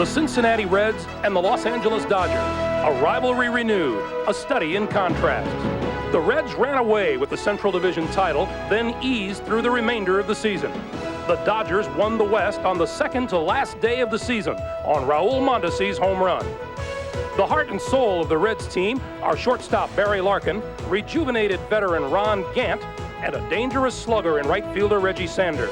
The Cincinnati Reds and the Los Angeles Dodgers, a rivalry renewed, a study in contrasts. The Reds ran away with the Central Division title, then eased through the remainder of the season. The Dodgers won the West on the second to last day of the season on Raul Mondesi's home run. The heart and soul of the Reds team are shortstop Barry Larkin, rejuvenated veteran Ron Gant, and a dangerous slugger in right fielder Reggie Sanders.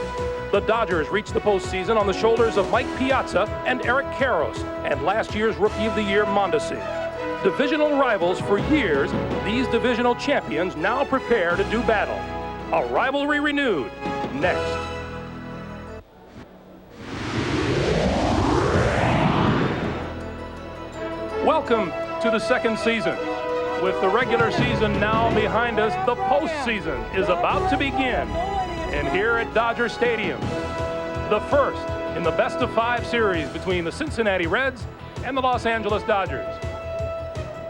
The Dodgers reached the postseason on the shoulders of Mike Piazza and Eric Karros, and last year's Rookie of the Year Mondesi. Divisional rivals for years, these divisional champions now prepare to do battle. A rivalry renewed. Next. Welcome to the second season. With the regular season now behind us, the postseason is about to begin. And here at Dodger Stadium, the first in the best-of-5 series between the Cincinnati Reds and the Los Angeles Dodgers.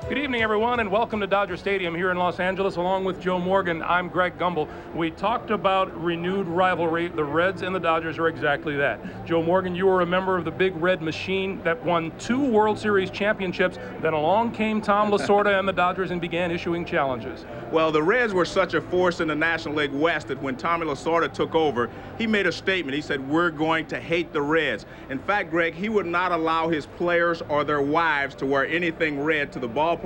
Good evening, everyone, and welcome to Dodger Stadium here in Los Angeles. Along with Joe Morgan, I'm Greg Gumbel. We talked about renewed rivalry. The Reds and the Dodgers are exactly that. Joe Morgan, you were a member of the Big Red Machine that won 2 World Series championships. Then along came Tom Lasorda and the Dodgers and began issuing challenges. Well, the Reds were such a force in the National League West that when Tommy Lasorda took over, he made a statement. He said, "We're going to hate the Reds." In fact, Greg, he would not allow his players or their wives to wear anything red to the ballpark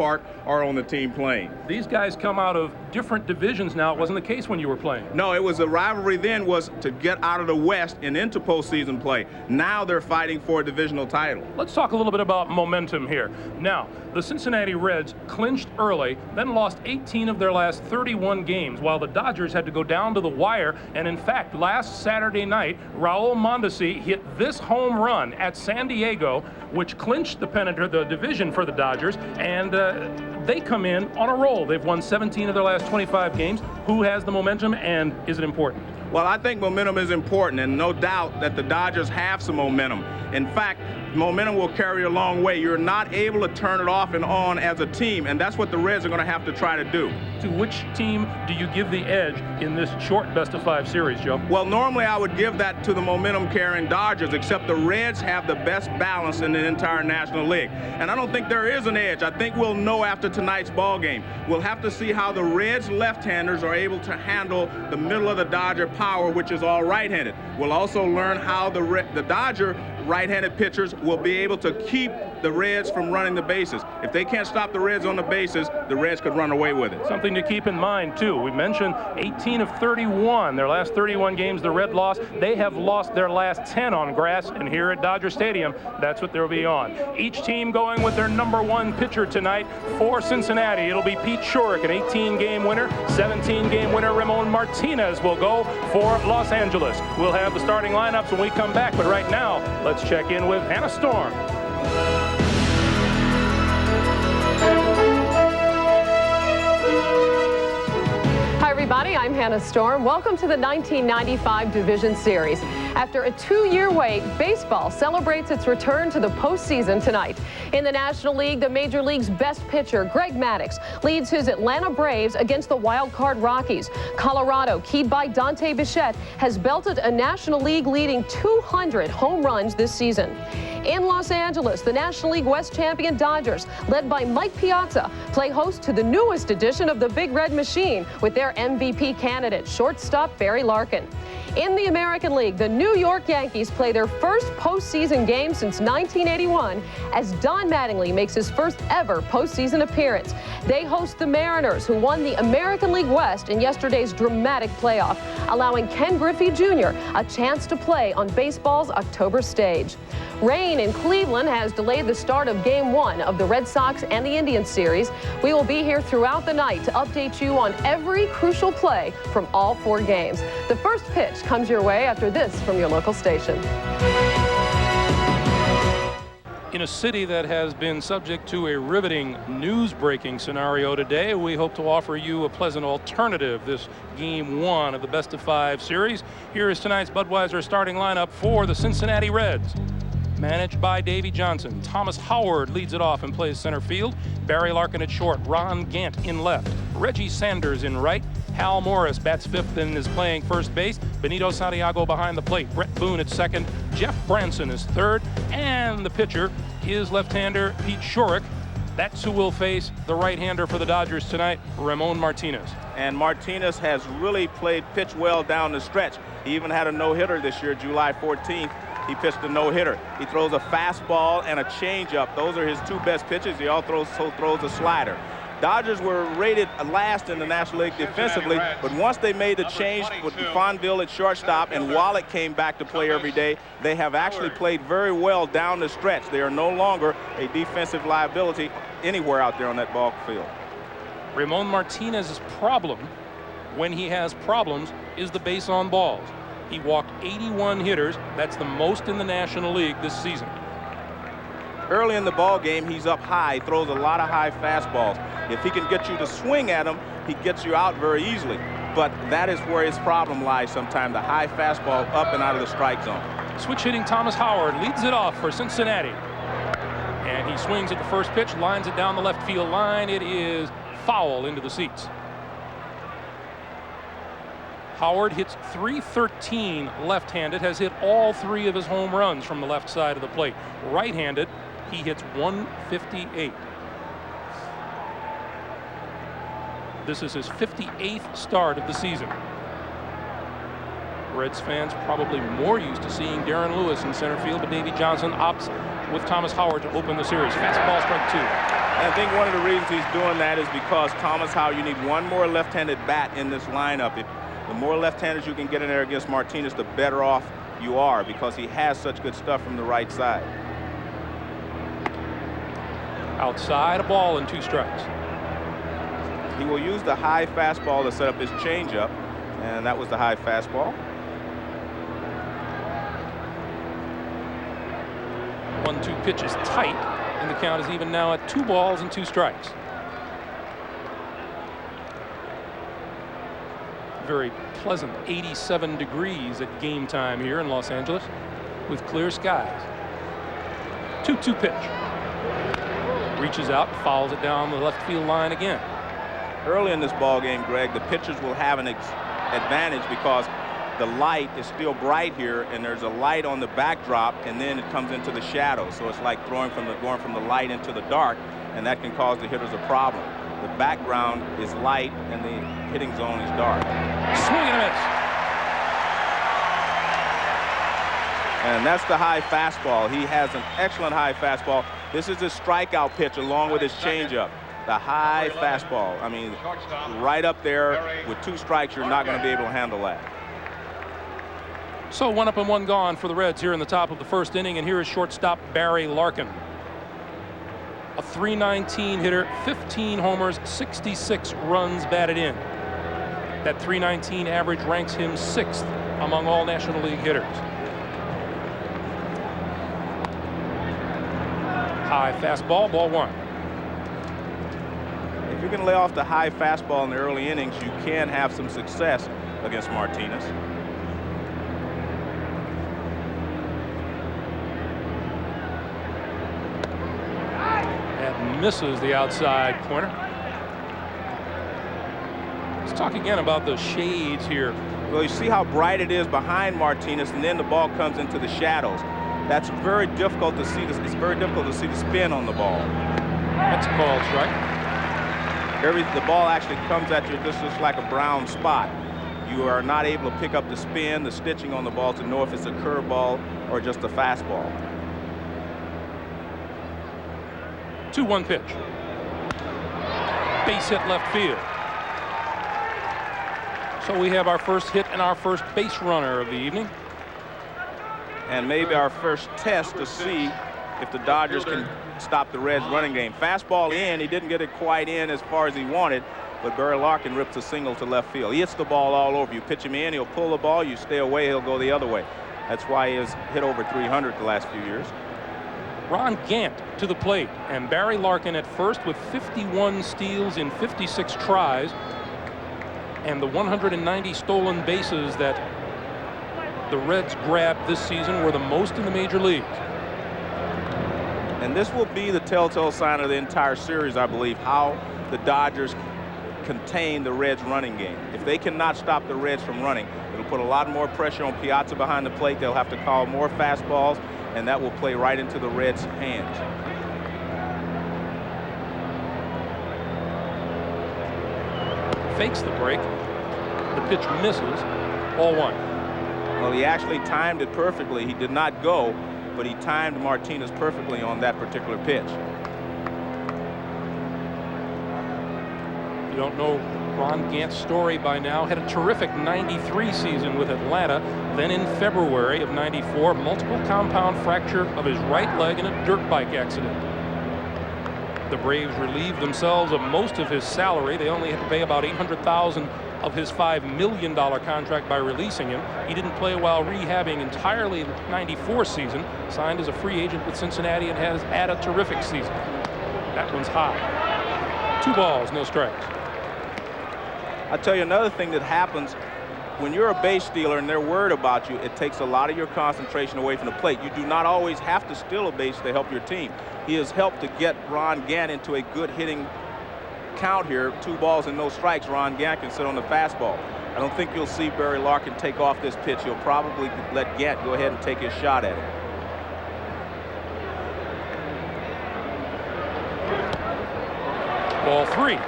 or on the team playing. These guys come out of different divisions now. It wasn't the case when you were playing. No, it was a rivalry then was to get out of the West and into postseason play. Now they're fighting for a divisional title. Let's talk a little bit about momentum here. Now, the Cincinnati Reds clinched early, then lost 18 of their last 31 games, while the Dodgers had to go down to the wire. And in fact, last Saturday night, Raul Mondesi hit this home run at San Diego, which clinched the pennant or the division for the Dodgers, and they come in on a roll. They've won 17 of their last 25 games. Who has the momentum, and is it important? Well, I think momentum is important, and no doubt that the Dodgers have some momentum. In fact, momentum will carry a long way. You're not able to turn it off and on as a team, and that's what the Reds are going to have to try to do. To which team do you give the edge in this short best-of-5 series, Joe? Well, normally I would give that to the momentum-carrying Dodgers, except the Reds have the best balance in the entire National League. And I don't think there is an edge. I think we'll know after tonight's ball game. We'll have to see how the Reds left-handers are able to handle the middle of the Dodger power, which is all right-handed. We'll also learn how the Dodger right-handed pitchers will be able to keep the Reds from running the bases. If they can't stop the Reds on the bases, the Reds could run away with it. Something to keep in mind, too. We mentioned 18 of 31. Their last 31 games, the Red lost. They have lost their last 10 on grass, and here at Dodger Stadium, that's what they'll be on. Each team going with their #1 pitcher tonight for Cincinnati. It'll be Pete Shurek, an 18-game winner. 17-game winner Ramon Martinez will go for Los Angeles. We'll have the starting lineups when we come back, but right now, let's check in with Hannah Storm. Hi everybody, I'm Hannah Storm. Welcome to the 1995 Division Series. After a 2-year wait, baseball celebrates its return to the postseason tonight. In the National League, the Major League's best pitcher, Greg Maddux, leads his Atlanta Braves against the Wild Card Rockies. Colorado, keyed by Dante Bichette, has belted a National League leading 200 home runs this season. In Los Angeles, the National League West champion Dodgers, led by Mike Piazza, play host to the newest edition of the Big Red Machine with their MVP candidate, shortstop Barry Larkin. In the American League, the New York Yankees play their first postseason game since 1981 as Don Mattingly makes his first ever postseason appearance. They host the Mariners, who won the American League West in yesterday's dramatic playoff, allowing Ken Griffey Jr. a chance to play on baseball's October stage. Rain in Cleveland has delayed the start of Game 1 of the Red Sox and the Indians series. We will be here throughout the night to update you on every crucial play from all 4 games. The first pitch comes your way after this from your local station. In a city that has been subject to a riveting news-breaking scenario today, we hope to offer you a pleasant alternative this Game 1 of the best-of-5 series. Here is tonight's Budweiser starting lineup for the Cincinnati Reds. Managed by Davey Johnson. Thomas Howard leads it off and plays center field. Barry Larkin at short. Ron Gant in left. Reggie Sanders in right. Hal Morris bats 5th and is playing first base. Benito Santiago behind the plate. Brett Boone at second. Jeff Branson is third, and the pitcher is left-hander Pete Shorrock. That's who will face the right-hander for the Dodgers tonight, Ramon Martinez. And Martinez has really pitched well down the stretch. He even had a no-hitter this year, July 14th. He pitched a no-hitter. He throws a fastball and a changeup. Those are his two best pitches. He also throws a slider. Dodgers were rated last in the National League defensively, but once they made the change with Fonville at shortstop and Wallach came back to play every day, they have actually played very well down the stretch. They are no longer a defensive liability anywhere out there on that ball field. Ramon Martinez's problem, when he has problems, is the base on balls. He walked 81 hitters. That's the most in the National League this season. Early in the ball game, he's up high, throws a lot of high fastballs. If he can get you to swing at him, he gets you out very easily. But that is where his problem lies sometimes, the high fastball up and out of the strike zone. Switch hitting Thomas Howard leads it off for Cincinnati. And he swings at the first pitch, lines it down the left field line. It is foul into the seats. Howard hits .313 left-handed, has hit all 3 of his home runs from the left side of the plate. Right-handed, he hits .158. This is his 58th start of the season. Reds fans probably more used to seeing Darren Lewis in center field, but Davey Johnson opts with Thomas Howard to open the series. Fastball, strike 2. And I think one of the reasons he's doing that is because Thomas Howard, you need one more left-handed bat in this lineup. The more left-handers you can get in there against Martinez, the better off you are, because he has such good stuff from the right side. Outside, a ball and 2 strikes. He will use the high fastball to set up his changeup, and that was the high fastball. 1-2 pitch is tight, and the count is even now at 2 balls and 2 strikes. Very pleasant 87 degrees at game time here in Los Angeles with clear skies. 2-2 pitch. Reaches out, fouls it down the left field line again. Early in this ball game, Greg, the pitchers will have an advantage because the light is still bright here, and there's a light on the backdrop, and then it comes into the shadow. So it's like going from the light into the dark, and that can cause the hitters a problem. The background is light, and the hitting zone is dark. Swing and a miss. And that's the high fastball. He has an excellent high fastball. This is his strikeout pitch along with his changeup. The high fastball. I mean, right up there with 2 strikes, you're not going to be able to handle that. So 1 up and 1 gone for the Reds here in the top of the first inning, and here is shortstop Barry Larkin. A .319 hitter, 15 homers, 66 runs batted in. That .319 average ranks him 6th among all National League hitters. High fastball, ball 1. If you can lay off the high fastball in the early innings, you can have some success against Martinez. That misses the outside corner. Let's talk again about the shades here. Well, you see how bright it is behind Martinez, and then the ball comes into the shadows. That's very difficult to see. It's very difficult to see the spin on the ball. That's a called strike. The ball actually comes at you just like a brown spot. You are not able to pick up the spin, the stitching on the ball to know if it's a curveball or just a fastball. 2-1 pitch. Base hit left field. So we have our first hit and our first base runner of the evening. And maybe our first test to see if the Dodgers can stop the Reds' running game. Fastball in, he didn't get it quite in as far as he wanted, but Barry Larkin rips a single to left field. He hits the ball all over. You pitch him in, he'll pull the ball, you stay away, he'll go the other way. That's why he has hit over 300 the last few years. Ron Gant to the plate, and Barry Larkin at first with 51 steals in 56 tries, and the 190 stolen bases that the Reds grabbed this season were the most in the major leagues. And this will be the telltale sign of the entire series, I believe, how the Dodgers contain the Reds' running game. If they cannot stop the Reds from running, it'll put a lot more pressure on Piazza behind the plate. They'll have to call more fastballs, and that will play right into the Reds' hands. Fakes the break. The pitch misses. Ball 1. Well, he actually timed it perfectly. He did not go, but he timed Martinez perfectly on that particular pitch. You don't know Ron Gant's story by now. Had a terrific 93 season with Atlanta. Then in February of 94, multiple compound fracture of his right leg in a dirt bike accident. The Braves relieved themselves of most of his salary. They only had to pay about $800,000 of his $5 million contract by releasing him. He didn't play while rehabbing entirely the 94 season. Signed as a free agent with Cincinnati and has had a terrific season. That one's high. 2 balls, no strikes. I'll tell you another thing that happens when you're a base stealer and they're worried about you. It takes a lot of your concentration away from the plate. You do not always have to steal a base to help your team. He has helped to get Ron Gant into a good hitting count here. 2 balls and no strikes. Ron Gant can sit on the fastball. I don't think you'll see Barry Larkin take off this pitch. He'll probably let Gant go ahead and take his shot at it. Ball 3.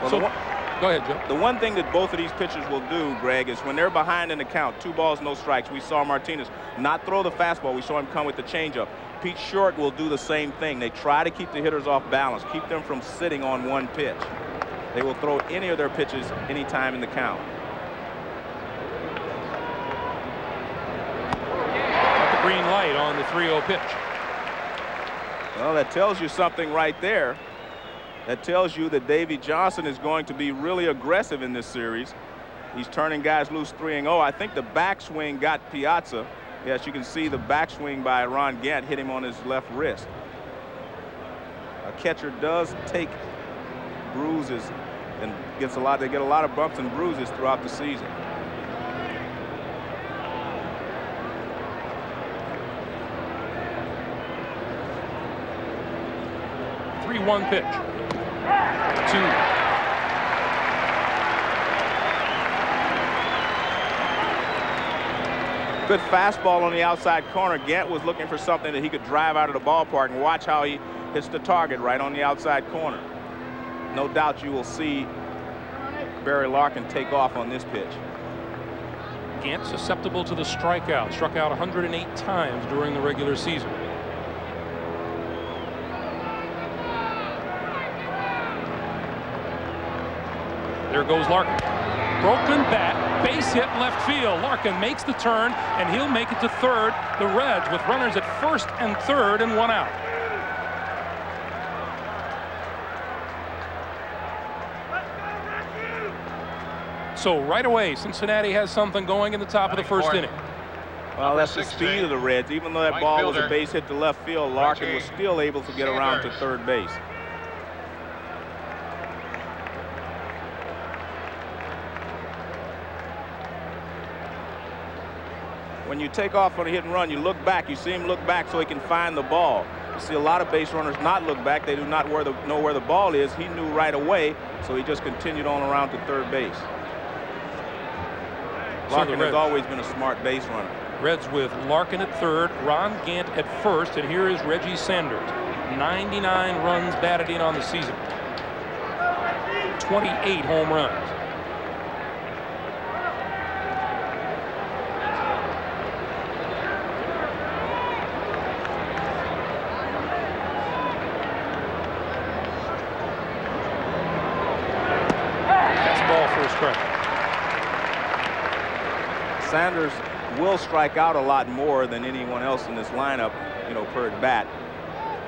Well, So, go ahead, Joe. the one thing that both of these pitchers will do, Greg, is when they're behind in the count, 2 balls, no strikes. We saw Martinez not throw the fastball. We saw him come with the changeup. Pete Short will do the same thing. They try to keep the hitters off balance, keep them from sitting on one pitch. They will throw any of their pitches anytime in the count. Got the green light on the 3-0 pitch. Well, that tells you something right there. That tells you that Davey Johnson is going to be really aggressive in this series. He's turning guys loose 3-0. I think the backswing got Piazza. Yes, you can see the backswing by Ron Gant hit him on his left wrist. A catcher does take bruises and gets a lot. They get a lot of bumps and bruises throughout the season. One pitch. 2. Good fastball on the outside corner. Gant was looking for something that he could drive out of the ballpark, and watch how he hits the target right on the outside corner. No doubt you will see Barry Larkin take off on this pitch. Gant susceptible to the strikeout. Struck out 108 times during the regular season. There goes Larkin. Broken bat, base hit left field. Larkin makes the turn, and he'll make it to third. The Reds with runners at first and third and 1 out. So right away, Cincinnati has something going in the top of the first inning. Well, that's the speed of the Reds. Even though that ball was a base hit to left field, Larkin was still able to get around to third base. When you take off on a hit and run, you look back. You see him look back so he can find the ball. You see a lot of base runners not look back. They do not know where the ball is. He knew right away, so he just continued on around to third base. Larkin has always been a smart base runner. Reds with Larkin at third, Ron Gant at first, and here is Reggie Sanders. 99 runs batted in on the season. 28 home runs. Sanders will strike out a lot more than anyone else in this lineup, per at bat.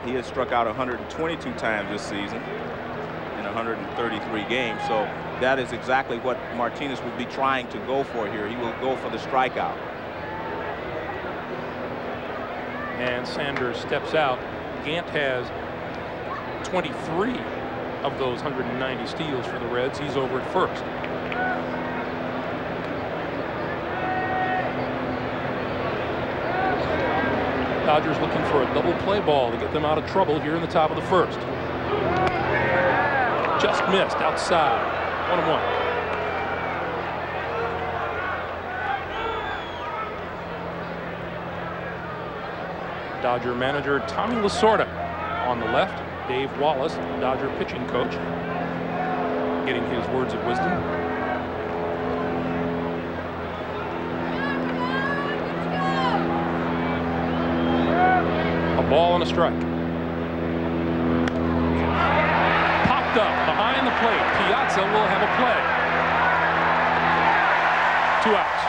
He has struck out 122 times this season in 133 games. So that is exactly what Martinez will be trying to go for here. He will go for the strikeout. And Sanders steps out. Gant has 23 of those 190 steals for the Reds. He's over at first. Dodgers looking for a double play ball to get them out of trouble here in the top of the first. Just missed outside. 1-1. Dodger manager Tommy Lasorda on the left. Dave Wallace, Dodger pitching coach, getting his words of wisdom. A ball and a strike. Popped up behind the plate. Piazza will have a play. 2 outs.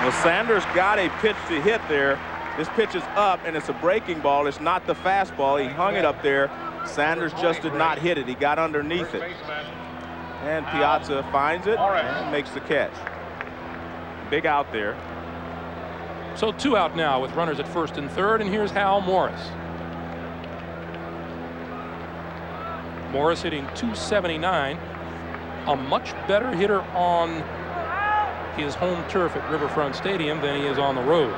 Well, Sanders got a pitch to hit there. This pitch is up, and it's a breaking ball. It's not the fastball. He hung it up there. Sanders just did not hit it. He got underneath it. And Piazza finds it and makes the catch. Big out there. So 2 out now with runners at first and third, and here's Hal Morris. Morris hitting .279, a much better hitter on his home turf at Riverfront Stadium than he is on the road.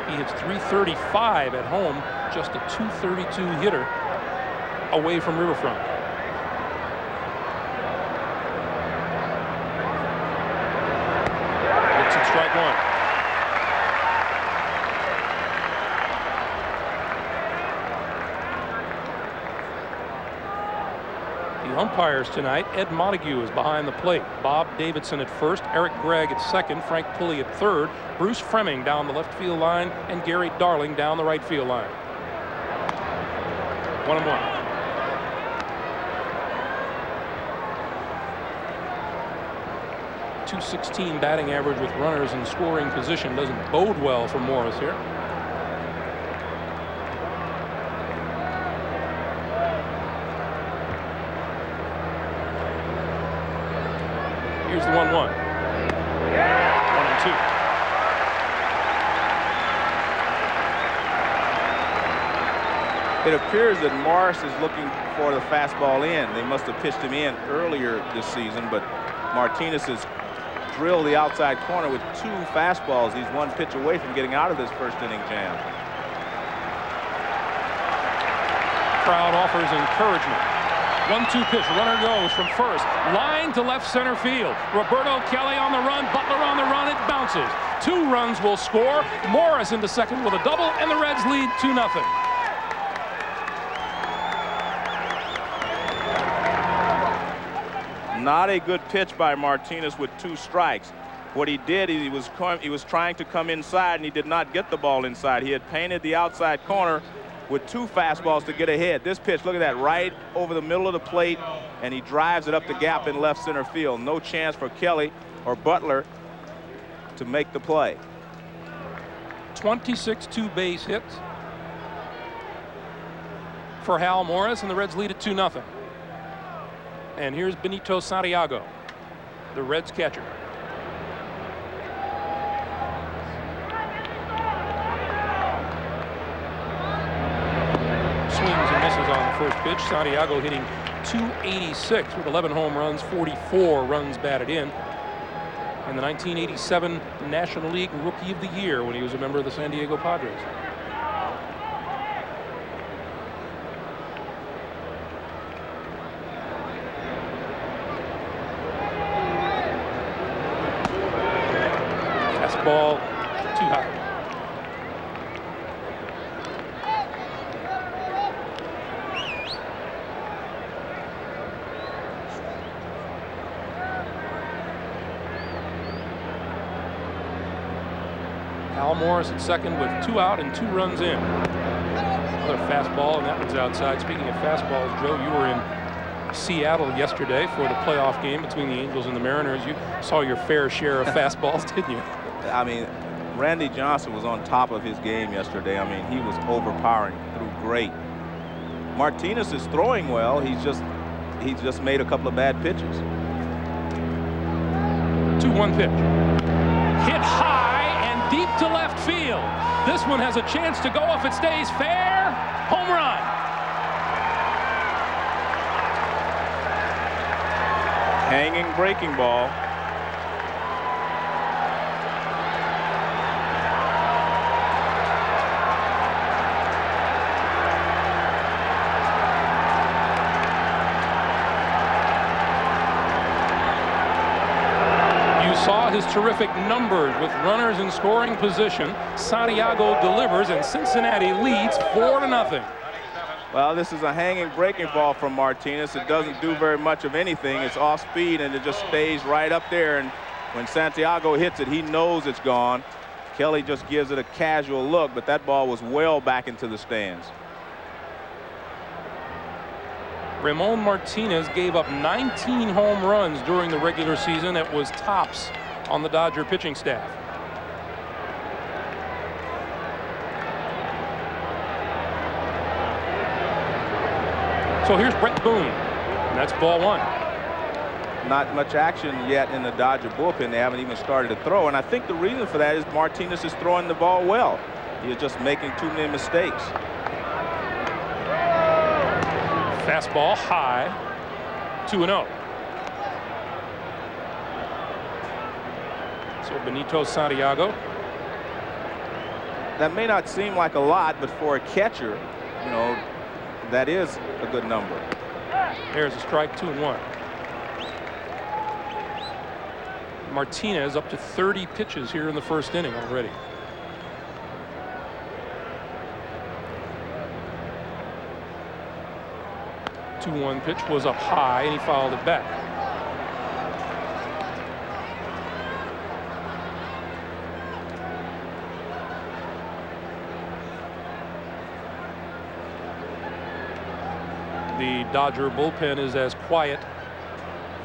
He hits .335 at home, just a .232 hitter away from Riverfront. It's at strike 1. The umpires tonight, Ed Montague is behind the plate. Bob Davidson at first, Eric Gregg at second, Frank Pulley at third, Bruce Fremming down the left field line, and Gary Darling down the right field line. 1-1. .216 batting average with runners in scoring position doesn't bode well for Morris here. Here's the 1-1. 1-2. It appears that Morris is looking for the fastball in. They must have pitched him in earlier this season, but Martinez has drilled the outside corner with 2 fastballs. He's 1 pitch away from getting out of this first inning jam. Crowd offers encouragement. 1-2 pitch, runner goes from first, line to left center field. Roberto Kelly on the run, Butler on the run, it bounces. 2 runs will score. Morris into second with a double, and the Reds lead 2-0. Not a good pitch by Martinez with 2 strikes. What he did, he was trying to come inside, and he did not get the ball inside. He had painted the outside corner with 2 fastballs to get ahead. This pitch, look at that, right over the middle of the plate, and he drives it up the gap in left center field. No chance for Kelly or Butler to make the play. 26 2-base hits for Hal Morris, and the Reds lead at 2-0. And here's Benito Santiago, the Reds catcher. Swings and misses on the first pitch. Santiago hitting .286 with 11 home runs, 44 runs batted in. And the 1987 National League Rookie of the Year when he was a member of the San Diego Padres. Fastball too high. Hal Morris at second with 2 out and 2 runs in. Another fastball, and that one's outside. Speaking of fastballs, Joe, you were in Seattle yesterday for the playoff game between the Angels and the Mariners. You saw your fair share of fastballs, didn't you? I mean, Randy Johnson was on top of his game yesterday. I mean, he was overpowering, threw great. Martinez is throwing well. He's just made a couple of bad pitches. 2-1 pitch. Hit high and deep to left field. This one has a chance to go if it stays fair. Home run. Hanging breaking ball. terrific numbers with runners in scoring position. Santiago delivers, and Cincinnati leads 4-0. Well, this is a hanging breaking ball from Martinez. It doesn't do very much of anything. It's off speed, and it just stays right up there. And when Santiago hits it, he knows it's gone. Kelly just gives it a casual look, but that ball was well back into the stands. Ramon Martinez gave up 19 home runs during the regular season. It was tops on the Dodger pitching staff. So here's Brett Boone, and that's ball one. Not much action yet in the Dodger bullpen. They haven't even started to throw, and I think the reason for that is Martinez is throwing the ball well. He is just making too many mistakes. Fastball high, 2-0. So Benito Santiago. That may not seem like a lot, but for a catcher, you know, that is a good number. There's a strike, 2-1. Martinez up to 30 pitches here in the first inning already. The 2-1 pitch was up high, and he fouled it back. The Dodger bullpen is as quiet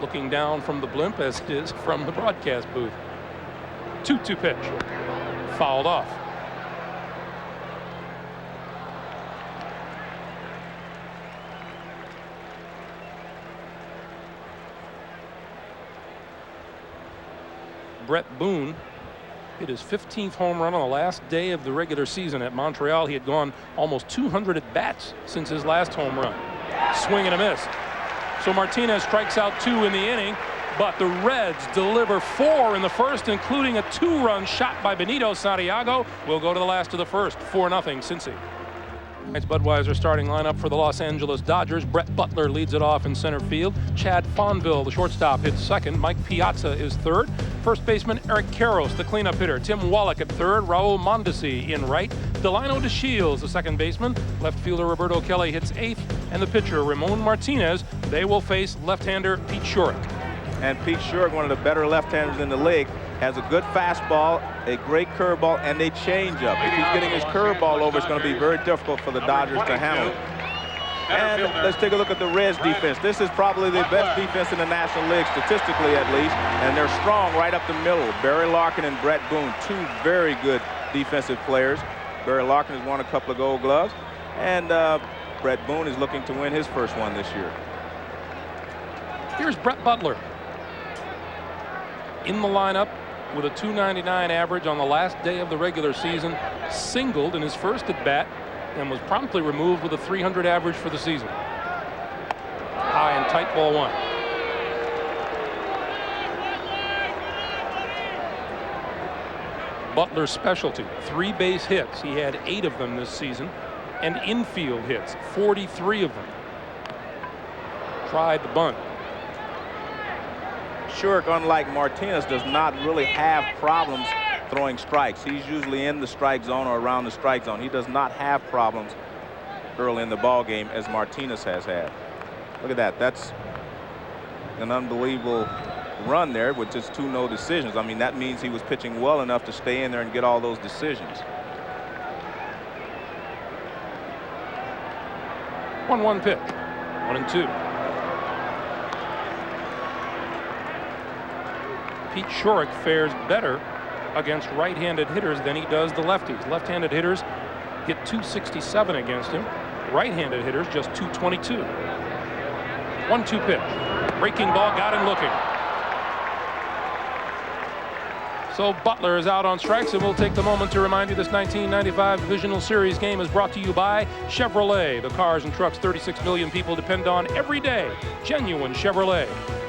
looking down from the blimp as it is from the broadcast booth. 2-2 pitch. Fouled off. Brett Boone hit his 15th home run on the last day of the regular season at Montreal. He had gone almost 200 at bats since his last home run. Swing and a miss. So Martinez strikes out 2 in the inning, but the Reds deliver 4 in the first, including a 2-run shot by Benito Santiago. We'll go to the last of the first. 4-0 Cincy. It's Budweiser starting lineup for the Los Angeles Dodgers. Brett Butler leads it off in center field. Chad Fonville, the shortstop, hits second. Mike Piazza is third. First baseman Eric Karros, the cleanup hitter. Tim Wallach at third. Raul Mondesi in right. Delino DeShields, the second baseman. Left fielder Roberto Kelly hits eighth. And the pitcher Ramon Martinez. They will face left-hander Pete Shurek. And Pete Shurek, one of the better left-handers in the league, has a good fastball, a great curveball, and a changeup. If he's getting his curveball over, it's going to be very difficult for the Dodgers to handle it. And let's take a look at the Reds defense. This is probably the best defense in the National League, statistically at least, and they're strong right up the middle. Barry Larkin and Brett Boone, two very good defensive players. Barry Larkin has won a couple of Gold Gloves, and Brett Boone is looking to win his first one this year. Here's Brett Butler in the lineup with a .299 average on the last day of the regular season, singled in his first at bat, and was promptly removed with a .300 average for the season. High and tight, ball one. Butler's specialty, 3 base hits. He had 8 of them this season, and infield hits, 43 of them. Tried the bunt. Shurek, unlike Martinez, does not really have problems throwing strikes. He's usually in the strike zone or around the strike zone. He does not have problems early in the ball game as Martinez has had. Look at that. That's an unbelievable run there with just 2 no decisions. I mean, that means he was pitching well enough to stay in there and get all those decisions. 1-1 pitch. 1-2. Pete Shurek fares better against right-handed hitters than he does the lefties. Left-handed hitters hit .267 against him. Right-handed hitters just .222. 1-2 pitch. Breaking ball, got him looking. So Butler is out on strikes, and we'll take the moment to remind you this 1995 Divisional Series game is brought to you by Chevrolet. The cars and trucks 36 million people depend on every day. Genuine Chevrolet.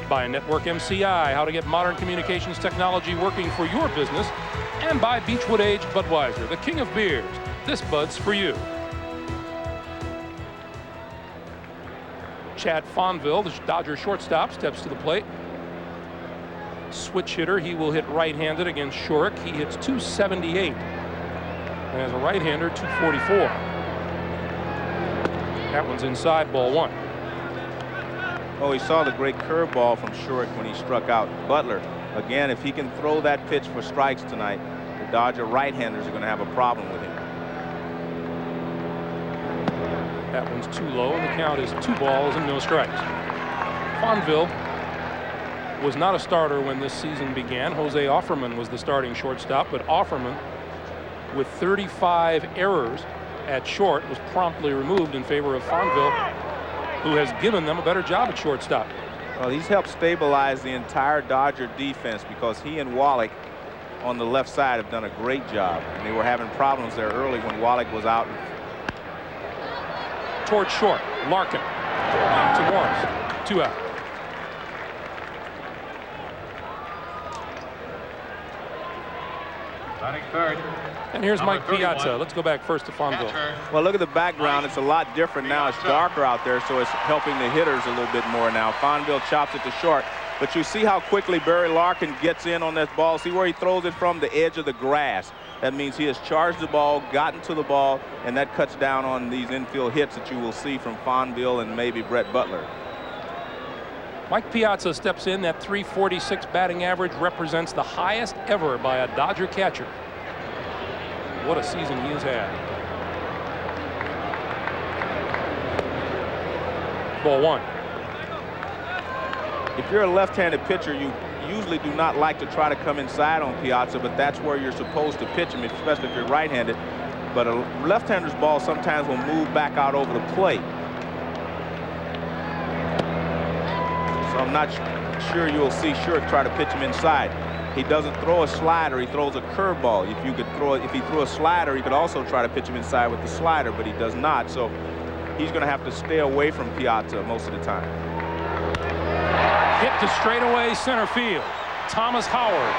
By Network MCI, how to get modern communications technology working for your business. And by Beechwood Aged Budweiser, the king of beers. This Bud's for you. Chad Fonville, the Dodger shortstop, steps to the plate. switch hitter. He will hit right-handed against Shurik. He hits .278. And as a right-hander, .244. That one's inside, ball 1. Oh, he saw the great curveball from Shurik when he struck out Butler. Again, if he can throw that pitch for strikes tonight, the Dodger right-handers are going to have a problem with him. That one's too low, and the count is 2 balls and no strikes. Fonville was not a starter when this season began. Jose Offerman was the starting shortstop, but Offerman, with 35 errors at short, was promptly removed in favor of Fonville, who has given them a better job at shortstop. Well, he's helped stabilize the entire Dodger defense because he and Wallach on the left side have done a great job. And they were having problems there early when Wallach was out. Towards short, Larkin to Morris, 2 out. Batting third. And here's Number Mike Piazza. 31. Let's go back first to Fonville. Well, look at the background. It's a lot different now. It's darker out there, so it's helping the hitters a little bit more now. Fonville chops it to short. But you see how quickly Barry Larkin gets in on this ball. See where he throws it from? The edge of the grass. That means he has charged the ball, gotten to the ball, and that cuts down on these infield hits that you will see from Fonville and maybe Brett Butler. Mike Piazza steps in. That .346 batting average represents the highest ever by a Dodger catcher. What a season he has had. Ball 1. If you're a left-handed pitcher, you usually do not like to try to come inside on Piazza, but that's where you're supposed to pitch him, especially if you're right-handed. But a left-hander's ball sometimes will move back out over the plate. So I'm not sure you'll see Shurik try to pitch him inside. He doesn't throw a slider, he throws a curveball. If he threw a slider, he could also try to pitch him inside with the slider, but he does not. So he's going to have to stay away from Piazza most of the time. Hit to straightaway center field. Thomas Howard,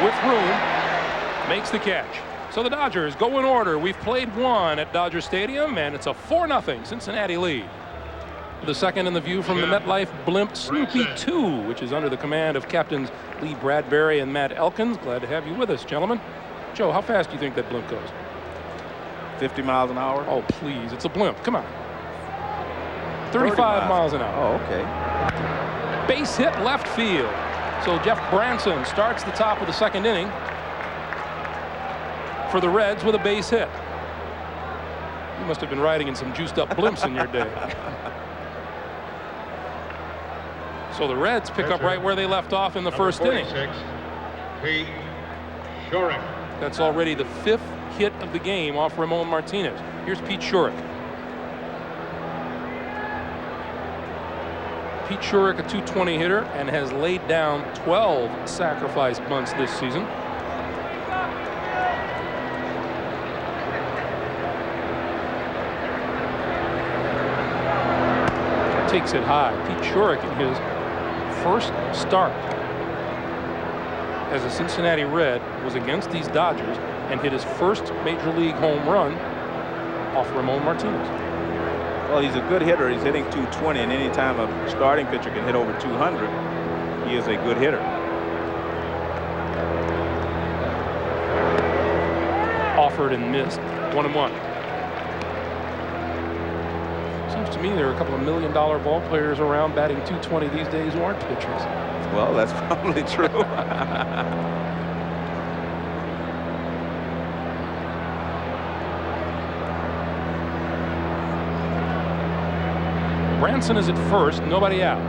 with room, makes the catch. So the Dodgers go in order. We've played 1 at Dodger Stadium, and it's a 4-0 Cincinnati lead. The second in the view from the MetLife blimp Snoopy 2, which is under the command of Captains Lee Bradbury and Matt Elkins. Glad to have you with us, gentlemen. Joe, how fast do you think that blimp goes? 50 miles an hour? Oh, please. It's a blimp. Come on. 35 miles an hour. Oh, okay. Base hit left field. So Jeff Branson starts the top of the second inning for the Reds with a base hit. You must have been riding in some juiced up blimps in your day. So the Reds pick up right where they left off in the first inning. Pete Shurik. That's already the 5th hit of the game off Ramon Martinez. Here's Pete Shurik. Pete Shurik, a .220 hitter, and has laid down 12 sacrifice bunts this season. Takes it high. Pete Shurik in his first start as a Cincinnati Red was against these Dodgers and hit his first major league home run off Ramon Martinez. Well, he's a good hitter. He's hitting .220, and any time a starting pitcher can hit over 200, he is a good hitter. Offered and missed. 1-1. Seems to me there are a couple of $1 million ball players around batting .220 these days who aren't pitchers. Well, that's probably true. Branson is at first, nobody out.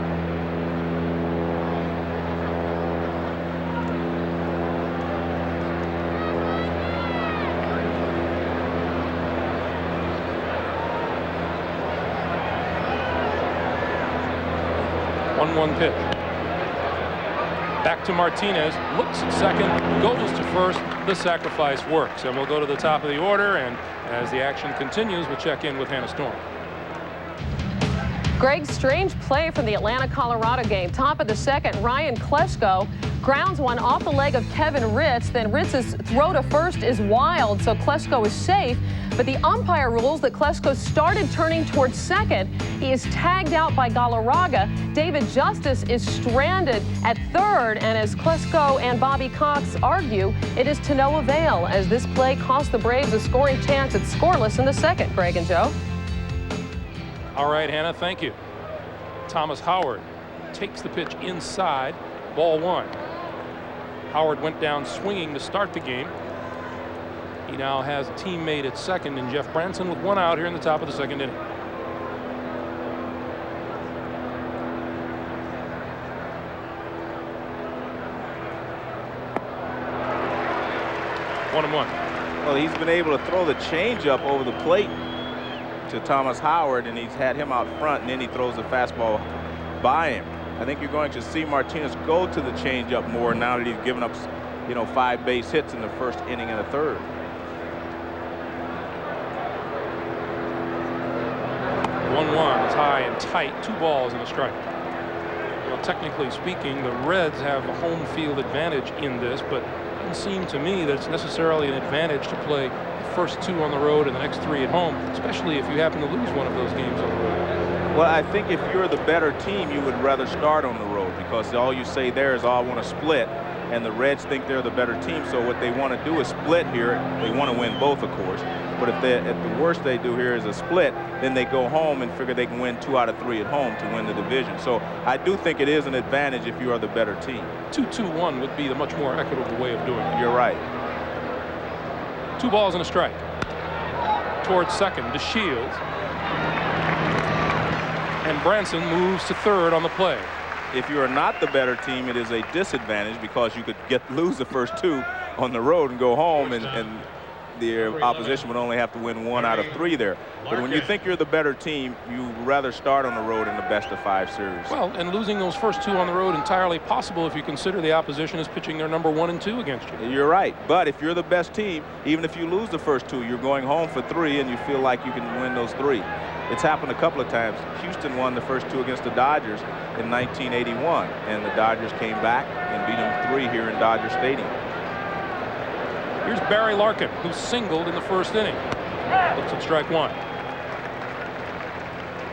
One pitch. Back to Martinez, looks at second, goes to first. The sacrifice works, and we'll go to the top of the order, and as the action continues, we'll check in with Hannah Storm. Greg, strange play from the Atlanta-Colorado game. Top of the second, Ryan Klesko grounds one off the leg of Kevin Ritz. Then Ritz's throw to first is wild, so Klesko is safe. But the umpire rules that Klesko started turning towards second. He is tagged out by Galarraga. David Justice is stranded at third. And as Klesko and Bobby Cox argue, it is to no avail, as this play cost the Braves a scoring chance. It's scoreless in the second. Greg and Joe. All right, Hannah, thank you. Thomas Howard takes the pitch inside, ball one. Howard went down swinging to start the game. He now has a teammate at second in Jeff Branson with one out here in the top of the second inning. One and one. Well, he's been able to throw the changeup over the plate to Thomas Howard, and he's had him out front, and then he throws the fastball by him. I think you're going to see Martinez go to the changeup more now that he's given up, 5 base hits in the first inning and a third. 1-1. It's high and tight. 2 balls and a strike. Well, technically speaking, the Reds have a home field advantage in this, but it doesn't seem to me that it's necessarily an advantage to play the first 2 on the road and the next 3 at home, especially if you happen to lose one of those games on the road. Well, I think if you're the better team, you would rather start on the road, because all you say there is, oh, I want to split. And the Reds think they're the better team, so what they want to do is split here. They want to win both, of course. But if the worst they do here is a split, then they go home and figure they can win 2 out of 3 at home to win the division. So I do think it is an advantage if you are the better team. 2-2-1 would be the much more equitable way of doing it. You're right. 2 balls and a strike. Towards second to Shields. And Branson moves to third on the play. If you are not the better team, it is a disadvantage, because you could lose the first 2 on the road and go home, and the opposition would only have to win 1 out of 3 there. But when you think you're the better team, you rather start on the road in the best-of-5 series. Well, and losing those first 2 on the road entirely possible if you consider the opposition is pitching their number 1 and 2 against you. You're right. But if you're the best team, even if you lose the first 2, you're going home for 3, and you feel like you can win those 3. It's happened a couple of times. Houston won the first 2 against the Dodgers in 1981, and the Dodgers came back and beat them 3 here in Dodger Stadium. Here's Barry Larkin, who singled in the first inning. Looks at strike 1.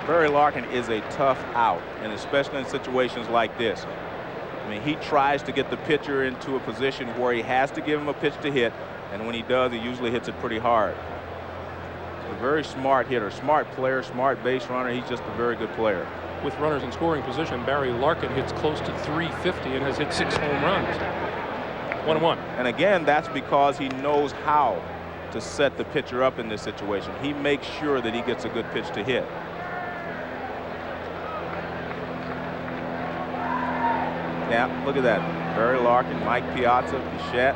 Barry Larkin is a tough out, and especially in situations like this. I mean, he tries to get the pitcher into a position where he has to give him a pitch to hit, and when he does, he usually hits it pretty hard. A very smart hitter, smart player, smart base runner. He's just a very good player. With runners in scoring position, Barry Larkin hits close to 350 and has hit 6 home runs. 1-1. And again, that's because he knows how to set the pitcher up in this situation. He makes sure that he gets a good pitch to hit. Yeah, look at that. Barry Larkin, Mike Piazza, Bichette.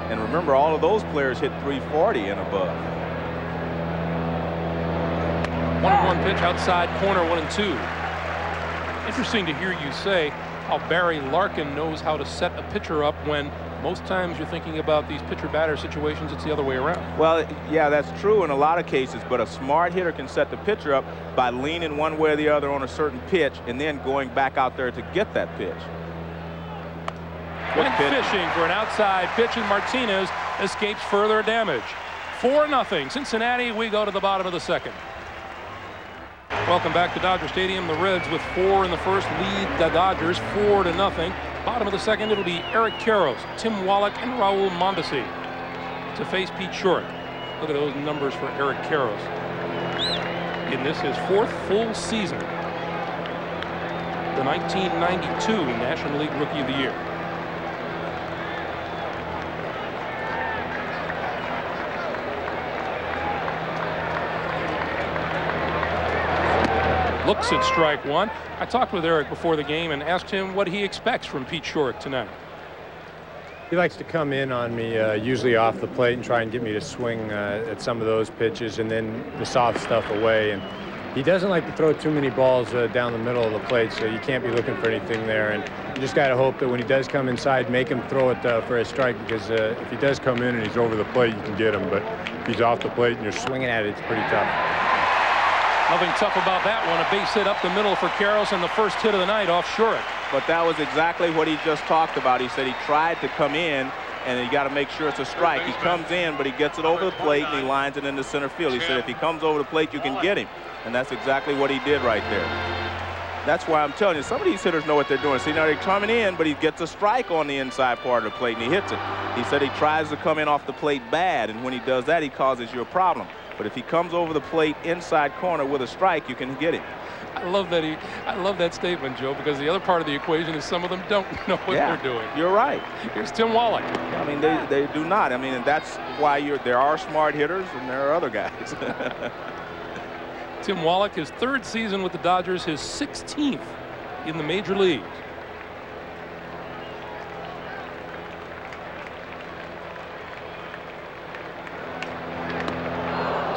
And remember, all of those players hit 340 and above. 1-1 pitch outside corner, 1-2. Interesting to hear you say how Barry Larkin knows how to set a pitcher up, when most times you're thinking about these pitcher-batter situations, it's the other way around. Well, yeah, that's true in a lot of cases, but a smart hitter can set the pitcher up by leaning one way or the other on a certain pitch and then going back out there to get that pitch. Went fishing for an outside pitch, and Martinez escapes further damage. 4-0 Cincinnati. We go to the bottom of the second. Welcome back to Dodger Stadium. The Reds with 4 in the first lead the Dodgers 4-0. Bottom of the second, it'll be Eric Karros, Tim Wallach, and Raul Mondesi to face Pete Shorrock. Look at those numbers for Eric Karros. In this, his 4th full season. The 1992 National League Rookie of the Year. Looks at strike 1. I talked with Eric before the game and asked him what he expects from Pete Shorrock tonight. He likes to come in on me, usually off the plate, and try and get me to swing at some of those pitches, and then the soft stuff away. And he doesn't like to throw too many balls down the middle of the plate, so you can't be looking for anything there. And you just got to hope that when he does come inside, make him throw it for a strike, because if he does come in and he's over the plate, you can get him. But if he's off the plate and you're swinging at it, it's pretty tough. Nothing tough about that one. A base hit up the middle for Karros, and the first hit of the night off Shurik. But that was exactly what he just talked about. He said he tried to come in, and you got to make sure it's a strike. He comes in, but he gets it over the plate, and he lines it into center field. He said if he comes over the plate, you can get him. And that's exactly what he did right there. That's why I'm telling you, some of these hitters know what they're doing. See, now they're coming in, but he gets a strike on the inside part of the plate, and he hits it. He said he tries to come in off the plate bad, and when he does that, he causes you a problem. But if he comes over the plate inside corner with a strike, you can get him. I love that statement, Joe, because the other part of the equation is some of them don't know what they're doing. You're right. Here's Tim Wallach. I mean, they do not. I mean, and that's why there are smart hitters and there are other guys. Tim Wallach, his 3rd season with the Dodgers, his 16th in the major leagues.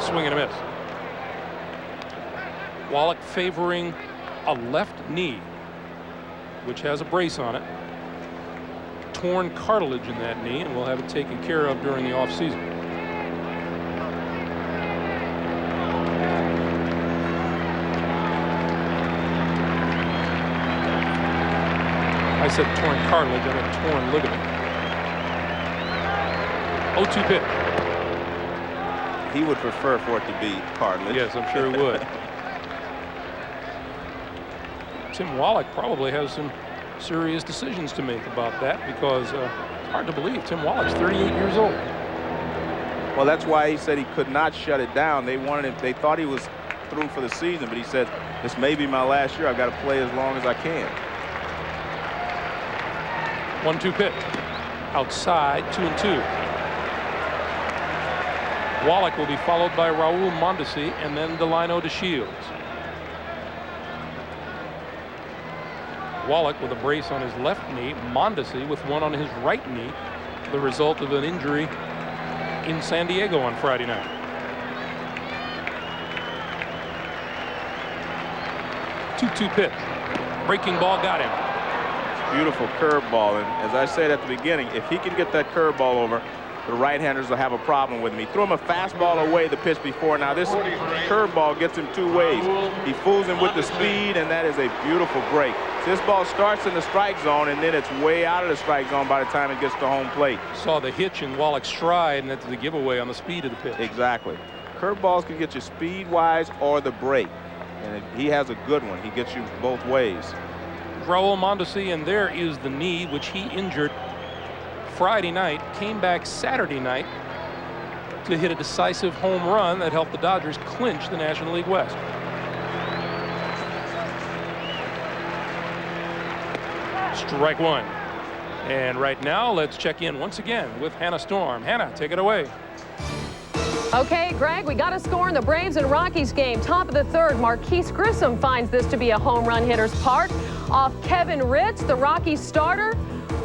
Swing and a miss. Wallach favoring a left knee, which has a brace on it. Torn cartilage in that knee, and we'll have it taken care of during the offseason. I said torn cartilage, I meant torn ligament. 0-2 pitch. He would prefer for it to be cartilage. Yes, I'm sure he would. Tim Wallach probably has some serious decisions to make about that, because it's hard to believe Tim Wallach's 38 years old. Well, that's why he said he could not shut it down. They thought he was through for the season, but he said, this may be my last year. I've got to play as long as I can. 1-2 pitch. Outside, 2-2. Wallach will be followed by Raul Mondesi and then Delino DeShields. Wallach with a brace on his left knee, Mondesi with one on his right knee, the result of an injury in San Diego on Friday night. Two-two pitch. Breaking ball got him. Beautiful curveball, and as I said at the beginning, if he can get that curveball over, the right-handers will have a problem with him. He threw him a fastball away the pitch before. Now this curveball gets him 2 ways. He fools him with the speed, and that is a beautiful break. So this ball starts in the strike zone, and then it's way out of the strike zone by the time it gets to home plate. Saw the hitch in Wallach's stride, and that's the giveaway on the speed of the pitch. Exactly. Curveballs can get you speed-wise or the break, and he has a good one. He gets you both ways. Raul Mondesi, and there is the knee, which he injured Friday night, came back Saturday night to hit a decisive home run that helped the Dodgers clinch the National League West. Strike one. And right now, let's check in once again with Hannah Storm. Hannah, take it away. Okay, Greg, we got a score in the Braves and Rockies game. Top of the 3rd, Marquise Grissom finds this to be a home run hitter's park. Off Kevin Ritz, the Rockies starter,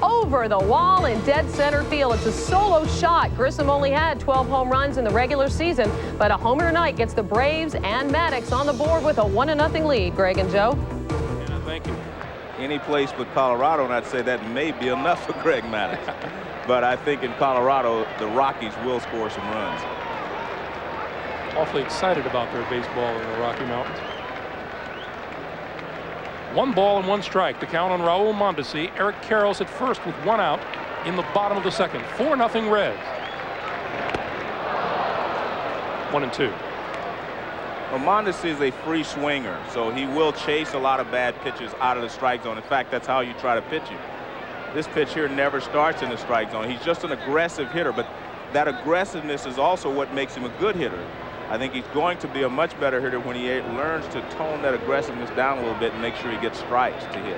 over the wall in dead center field. It's a solo shot. Grissom only had 12 home runs in the regular season, but a homer tonight gets the Braves and Maddox on the board with a 1-0 lead. Greg and Joe. Yeah, thank you. Any place but Colorado, and I'd say that may be enough for Greg Maddox. But I think in Colorado, the Rockies will score some runs. Awfully excited about their baseball in the Rocky Mountains. 1 ball and 1 strike. The count on Raul Mondesi. Eric Karros at first with 1 out in the bottom of the 2nd. 4-0 Reds. 1-2. Well, Mondesi is a free swinger, so he will chase a lot of bad pitches out of the strike zone. In fact, that's how you try to pitch him. This pitch here never starts in the strike zone. He's just an aggressive hitter, but that aggressiveness is also what makes him a good hitter. I think he's going to be a much better hitter when he learns to tone that aggressiveness down a little bit and make sure he gets strikes to hit.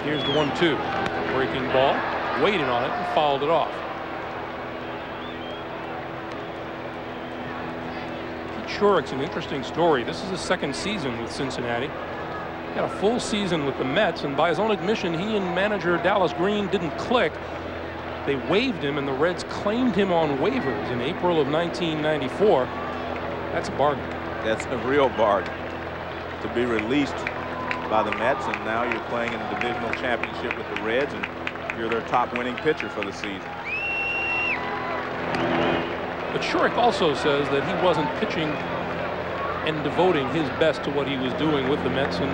Here's the 1-2. Breaking ball, waited on it and fouled it off. Pete Shurik's an interesting story. This is his 2nd season with Cincinnati. He had a full season with the Mets, and by his own admission, he and manager Dallas Green didn't click. They waived him, and the Reds claimed him on waivers in April of 1994. That's a bargain. That's a real bargain. To be released by the Mets, and now you're playing in the divisional championship with the Reds, and you're their top winning pitcher for the season. But Shurik also says that he wasn't pitching and devoting his best to what he was doing with the Mets, and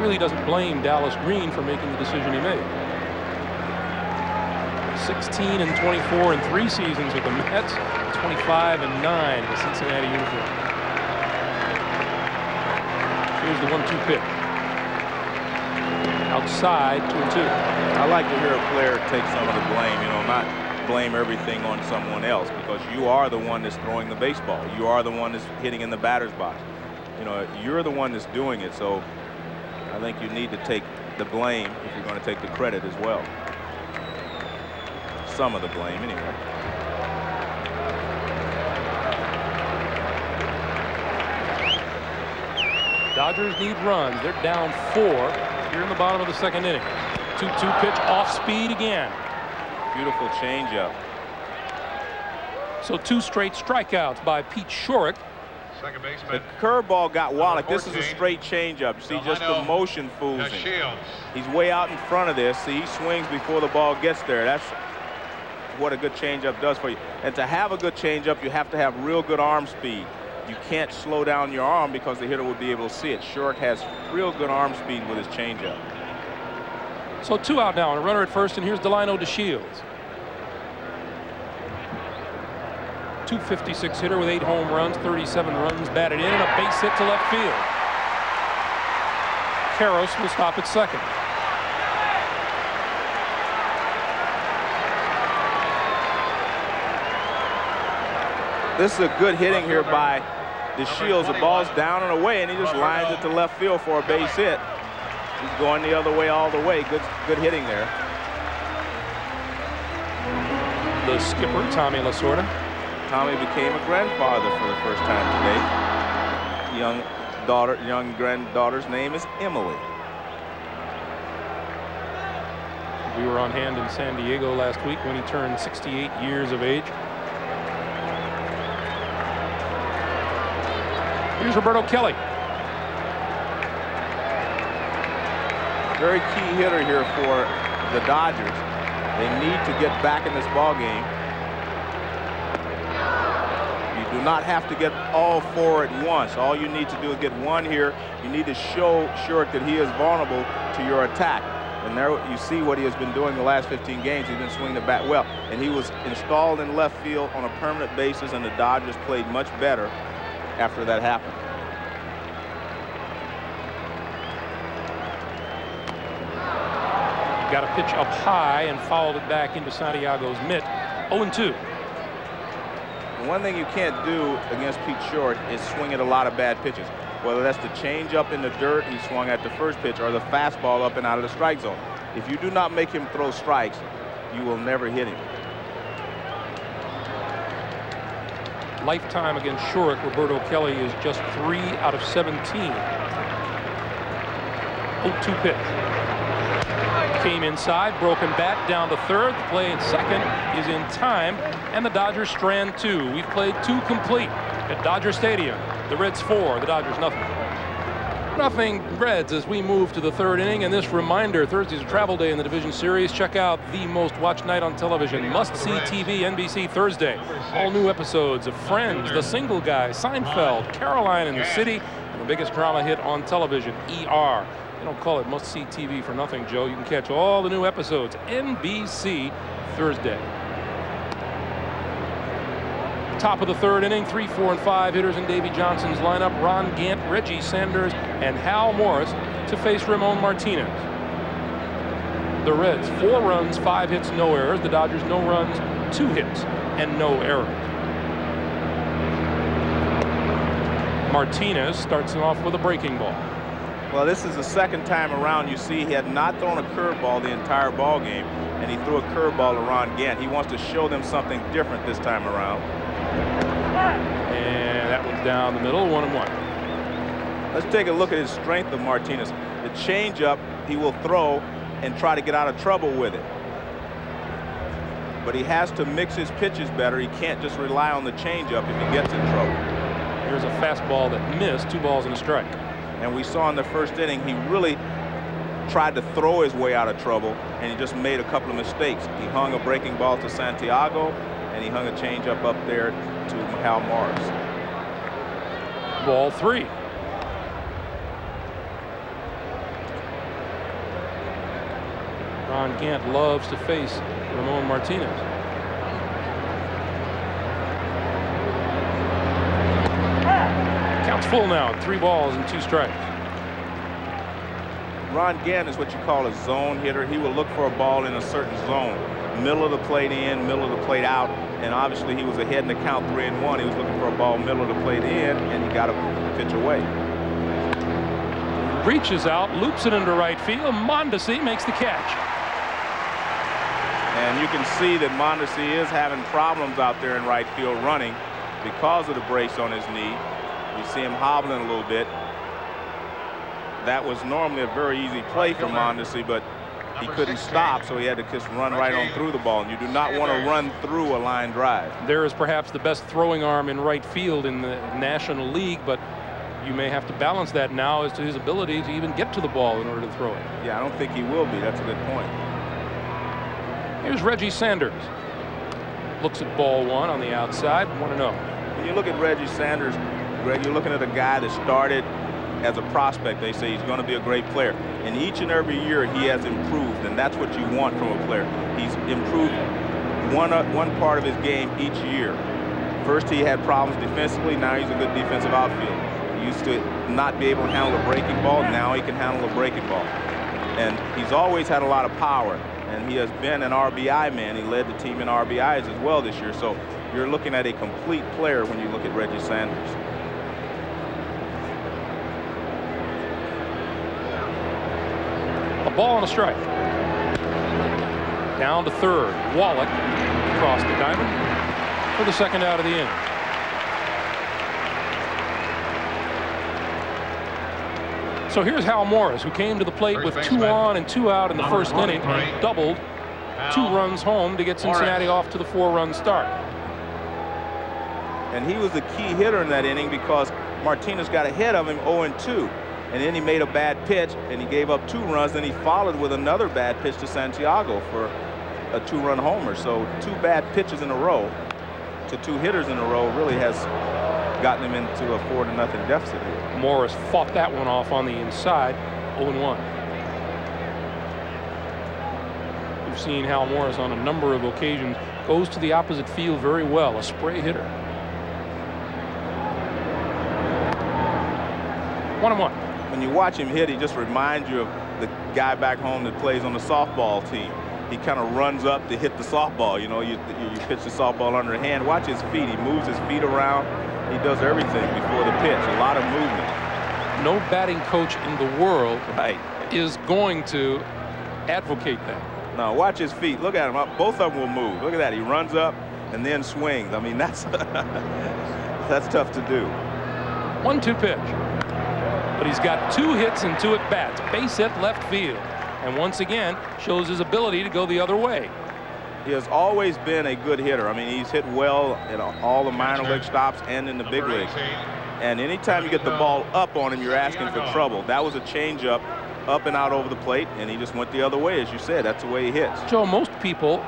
really doesn't blame Dallas Green for making the decision he made. 16 and 24 in 3 seasons with the Mets, 25 and 9 in the Cincinnati uniform. Here's the 1-2 pitch. Outside, 2-2. I like to hear a player take some of the blame, you know, not blame everything on someone else, because you are the one that's throwing the baseball. You are the one that's hitting in the batter's box. You know, you're the one that's doing it, so I think you need to take the blame if you're going to take the credit as well. Some of the blame, anyway. Dodgers need runs. They're down 4 here in the bottom of the 2nd inning. 2-2 pitch, off speed again. Beautiful changeup. So 2 straight strikeouts by Pete Shurik. Second The baseman. curveball got Wallach. This is a 14. straight changeup. See, just the Delano motion fools him. Shields. He's way out in front of this. See, he swings before the ball gets there. That's what a good changeup does for you. And to have a good changeup, you have to have real good arm speed. You can't slow down your arm because the hitter will be able to see it. Shurik has real good arm speed with his changeup. So 2 out now and a runner at first, and here's Delano DeShields. .256 hitter with 8 home runs, 37 runs batted in, and a base hit to left field. Karros will stop at second. This is a good hitting here by DeShields. The ball's down and away, and he just lines it to left field for a base hit. He's going the other way all the way. Good hitting there. The skipper, Tommy Lasorda. Tommy became a grandfather for the first time today. Young granddaughter's name is Emily. We were on hand in San Diego last week when he turned 68 years of age. Here's Roberto Kelly. Very key hitter here for the Dodgers. They need to get back in this ball game. You do not have to get all 4 at once. All you need to do is get 1 here. You need to show Shurik that he is vulnerable to your attack. And there you see what he has been doing the last 15 games. He's been swinging the bat well. And he was installed in left field on a permanent basis, and the Dodgers played much better after that happened. Got a pitch up high and fouled it back into Santiago's mitt. 0-2. One thing you can't do against Pete Shurik is swing at a lot of bad pitches. Whether that's the changeup in the dirt he swung at the first pitch, or the fastball up and out of the strike zone. If you do not make him throw strikes, you will never hit him. Lifetime against Shurik, Roberto Kelly is just 3 out of 17. 0-2 pitch. Came inside, broken bat down to third. The play at second is in time, and the Dodgers strand 2. We've played 2 complete at Dodger Stadium. The Reds 4, the Dodgers nothing. Nothing Reds as we move to the 3rd inning. And this reminder, Thursday's a travel day in the division series. Check out the most watched night on television. Must-see TV, NBC Thursday. All new episodes of Friends, The Single Guy, Seinfeld, Caroline in the City, and the biggest drama hit on television, ER. They don't call it must-see TV for nothing, Joe. You can catch all the new episodes, NBC Thursday. Top of the 3rd inning, 3, 4, and 5 hitters in Davey Johnson's lineup. Ron Gant, Reggie Sanders, and Hal Morris to face Ramon Martinez. The Reds, 4 runs, 5 hits, no errors. The Dodgers, no runs, 2 hits, and no errors. Martinez starts him off with a breaking ball. Well, this is the 2nd time around. You see he had not thrown a curveball the entire ball game, and he threw a curveball to Ron Gant. He wants to show them something different this time around. And that one's down the middle, 1-1. Let's take a look at his strength of Martinez. The changeup he will throw and try to get out of trouble with it. But he has to mix his pitches better. He can't just rely on the changeup if he gets in trouble. Here's a fastball that missed, 2 balls and a strike. And we saw in the 1st inning, he really tried to throw his way out of trouble, and he just made a couple of mistakes. He hung a breaking ball to Santiago, and he hung a changeup up there to Hal Morris. Ball 3. Ron Gant loves to face Ramon Martinez. Count's full now, 3 balls and 2 strikes. Ron Gant is what you call a zone hitter. He will look for a ball in a certain zone. Middle of the plate in, middle of the plate out, and obviously he was ahead in the count 3-1. He was looking for a ball middle of the plate in, and he got a pitch away. Reaches out, loops it into right field. Mondesi makes the catch. And you can see that Mondesi is having problems out there in right field running because of the brace on his knee. You see him hobbling a little bit. That was normally a very easy play for Mondesi, but he couldn't stop, so he had to just run right on through the ball. And you do not want to run through a line drive. There is perhaps the best throwing arm in right field in the National League, but you may have to balance that now as to his ability to even get to the ball in order to throw it. Yeah, I don't think he will be. That's a good point. Here's Reggie Sanders. Looks at ball 1 on the outside, 1-0. When you look at Reggie Sanders, Greg, you're looking at a guy that started as a prospect. They say he's going to be a great player. And each and every year he has improved, and that's what you want from a player. He's improved one part of his game each year. First he had problems defensively, now he's a good defensive outfielder. He used to not be able to handle a breaking ball, now he can handle a breaking ball. And he's always had a lot of power, and he has been an RBI man. He led the team in RBIs as well this year. So you're looking at a complete player when you look at Reggie Sanders. A ball and a strike. Down to third. Wallach across the diamond for the second out of the inning. So here's Hal Morris, who came to the plate with 2 on and 2 out in the first inning, and doubled 2 runs home to get Cincinnati off to the 4-run start. And he was the key hitter in that inning because Martinez got ahead of him 0-2. And then he made a bad pitch, and he gave up 2 runs. Then he followed with another bad pitch to Santiago for a 2-run homer. So 2 bad pitches in a row to 2 hitters in a row really has gotten him into a 4-0 deficit here. Morris fought that one off on the inside, 0-1. We've seen Hal Morris on a number of occasions. Goes to the opposite field very well, a spray hitter. 1-1. When you watch him hit, he just reminds you of the guy back home that plays on the softball team. He kind of runs up to hit the softball. You know, you pitch the softball underhand. Watch his feet. He moves his feet around. He does everything before the pitch. A lot of movement. No batting coach in the world is going to advocate that. No, watch his feet. Look at him. Both of them will move. Look at that. He runs up and then swings. I mean, that's that's tough to do. 1-2 pitch. But he's got 2 hits and 2 at-bats. Base hit left field. And once again, shows his ability to go the other way. He has always been a good hitter. I mean, he's hit well in all the minor league stops and in the big leagues. And anytime you get the ball up on him, you're asking for trouble. That was a changeup, up and out over the plate, and he just went the other way, as you said. That's the way he hits. Joe, most people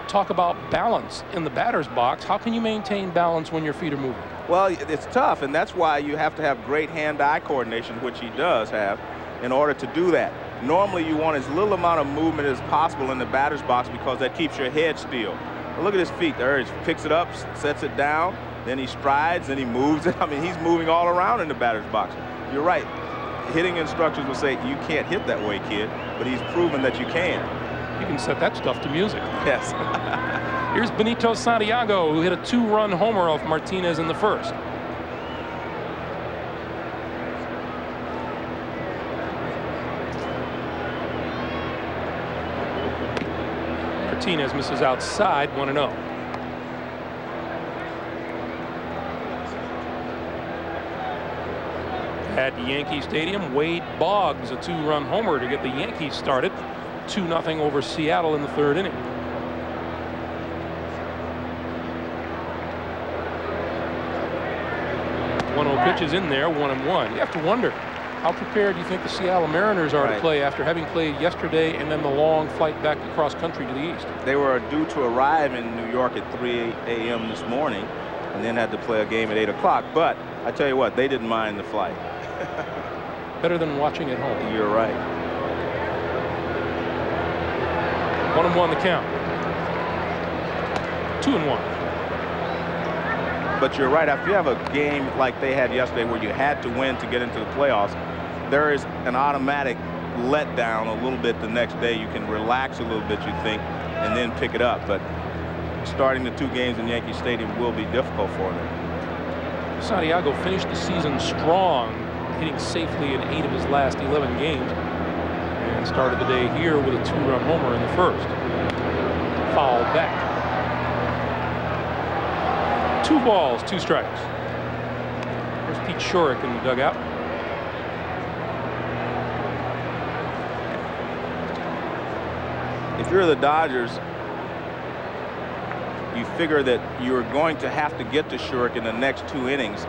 talk about balance in the batter's box. How can you maintain balance when your feet are moving? Well, it's tough, and that's why you have to have great hand-eye coordination, which he does have, in order to do that. Normally, you want as little amount of movement as possible in the batter's box because that keeps your head still. But look at his feet there. He picks it up, sets it down, then he strides, then he moves it. I mean, he's moving all around in the batter's box. You're right. Hitting instructors will say, you can't hit that way, kid, but he's proven that you can. You can set that stuff to music. Yes. Here's Benito Santiago, who hit a 2-run homer off Martinez in the first. Martinez misses outside, 1-0. At Yankee Stadium, Wade Boggs, a 2-run homer to get the Yankees started. 2-0 over Seattle in the 3rd inning. 1-0 pitch is in there, 1-1. You have to wonder, How prepared do you think the Seattle Mariners are to play after having played yesterday and then the long flight back across country to the east? They were due to arrive in New York at 3 a.m. this morning and then had to play a game at 8 o'clock. But I tell you what, they didn't mind the flight. Better than watching at home. You're right. 1-1 the count. 2-1. But you're right. If you have a game like they had yesterday where you had to win to get into the playoffs, there is an automatic letdown a little bit the next day. You can relax a little bit, you think, and then pick it up. But starting the 2 games in Yankee Stadium will be difficult for them. Santiago finished the season strong, hitting safely in 8 of his last 11 games, and started the day here with a 2-run homer in the first. Foul back. 2 balls, 2 strikes. There's Pete Shorrock in the dugout. If you're the Dodgers, you figure that you're going to have to get to Shorrock in the next 2 innings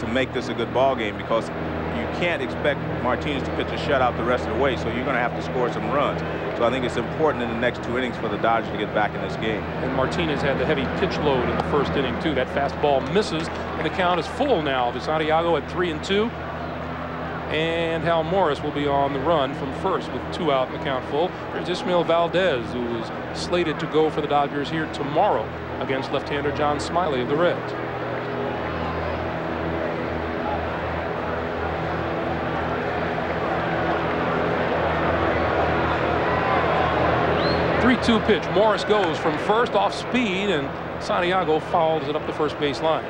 to make this a good ball game, because you can't expect Martinez to pitch a shutout the rest of the way, so you're going to have to score some runs. So I think it's important in the next 2 innings for the Dodgers to get back in this game. And Martinez had the heavy pitch load in the first inning, too. That fastball misses, and the count is full now to Santiago at 3-2. And Hal Morris will be on the run from first with 2 out and the count full. There's Ismael Valdez, who is slated to go for the Dodgers here tomorrow against left-hander John Smiley of the Reds. Three-two pitch. Morris goes from first off speed, and Santiago fouls it up the first base line.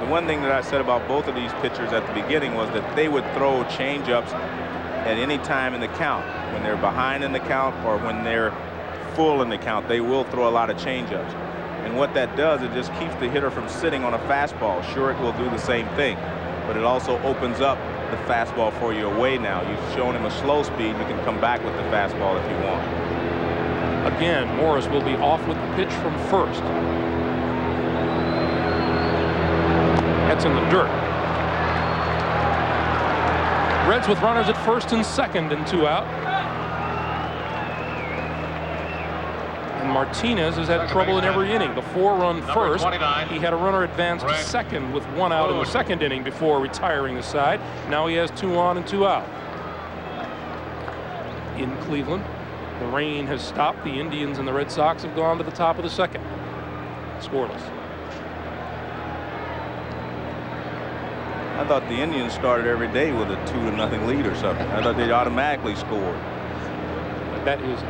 The one thing that I said about both of these pitchers at the beginning was that they would throw changeups at any time in the count. When they're behind in the count or when they're full in the count, they will throw a lot of changeups. And what that does, it just keeps the hitter from sitting on a fastball. Shorrock will do the same thing, but it also opens up the fastball for you away now. You've shown him a slow speed. You can come back with the fastball if you want. Again, Morris will be off with the pitch from first. That's in the dirt. Reds with runners at first and second and 2 out. And Martinez has had trouble in every inning. The 4-run first. He had a runner advance to second with 1 out in the second inning before retiring the side. Now he has 2 on and 2 out. In Cleveland, the rain has stopped. The Indians and the Red Sox have gone to the top of the second. Scoreless. I thought the Indians started every day with a 2-0 lead or something. I thought they'd automatically scored. That is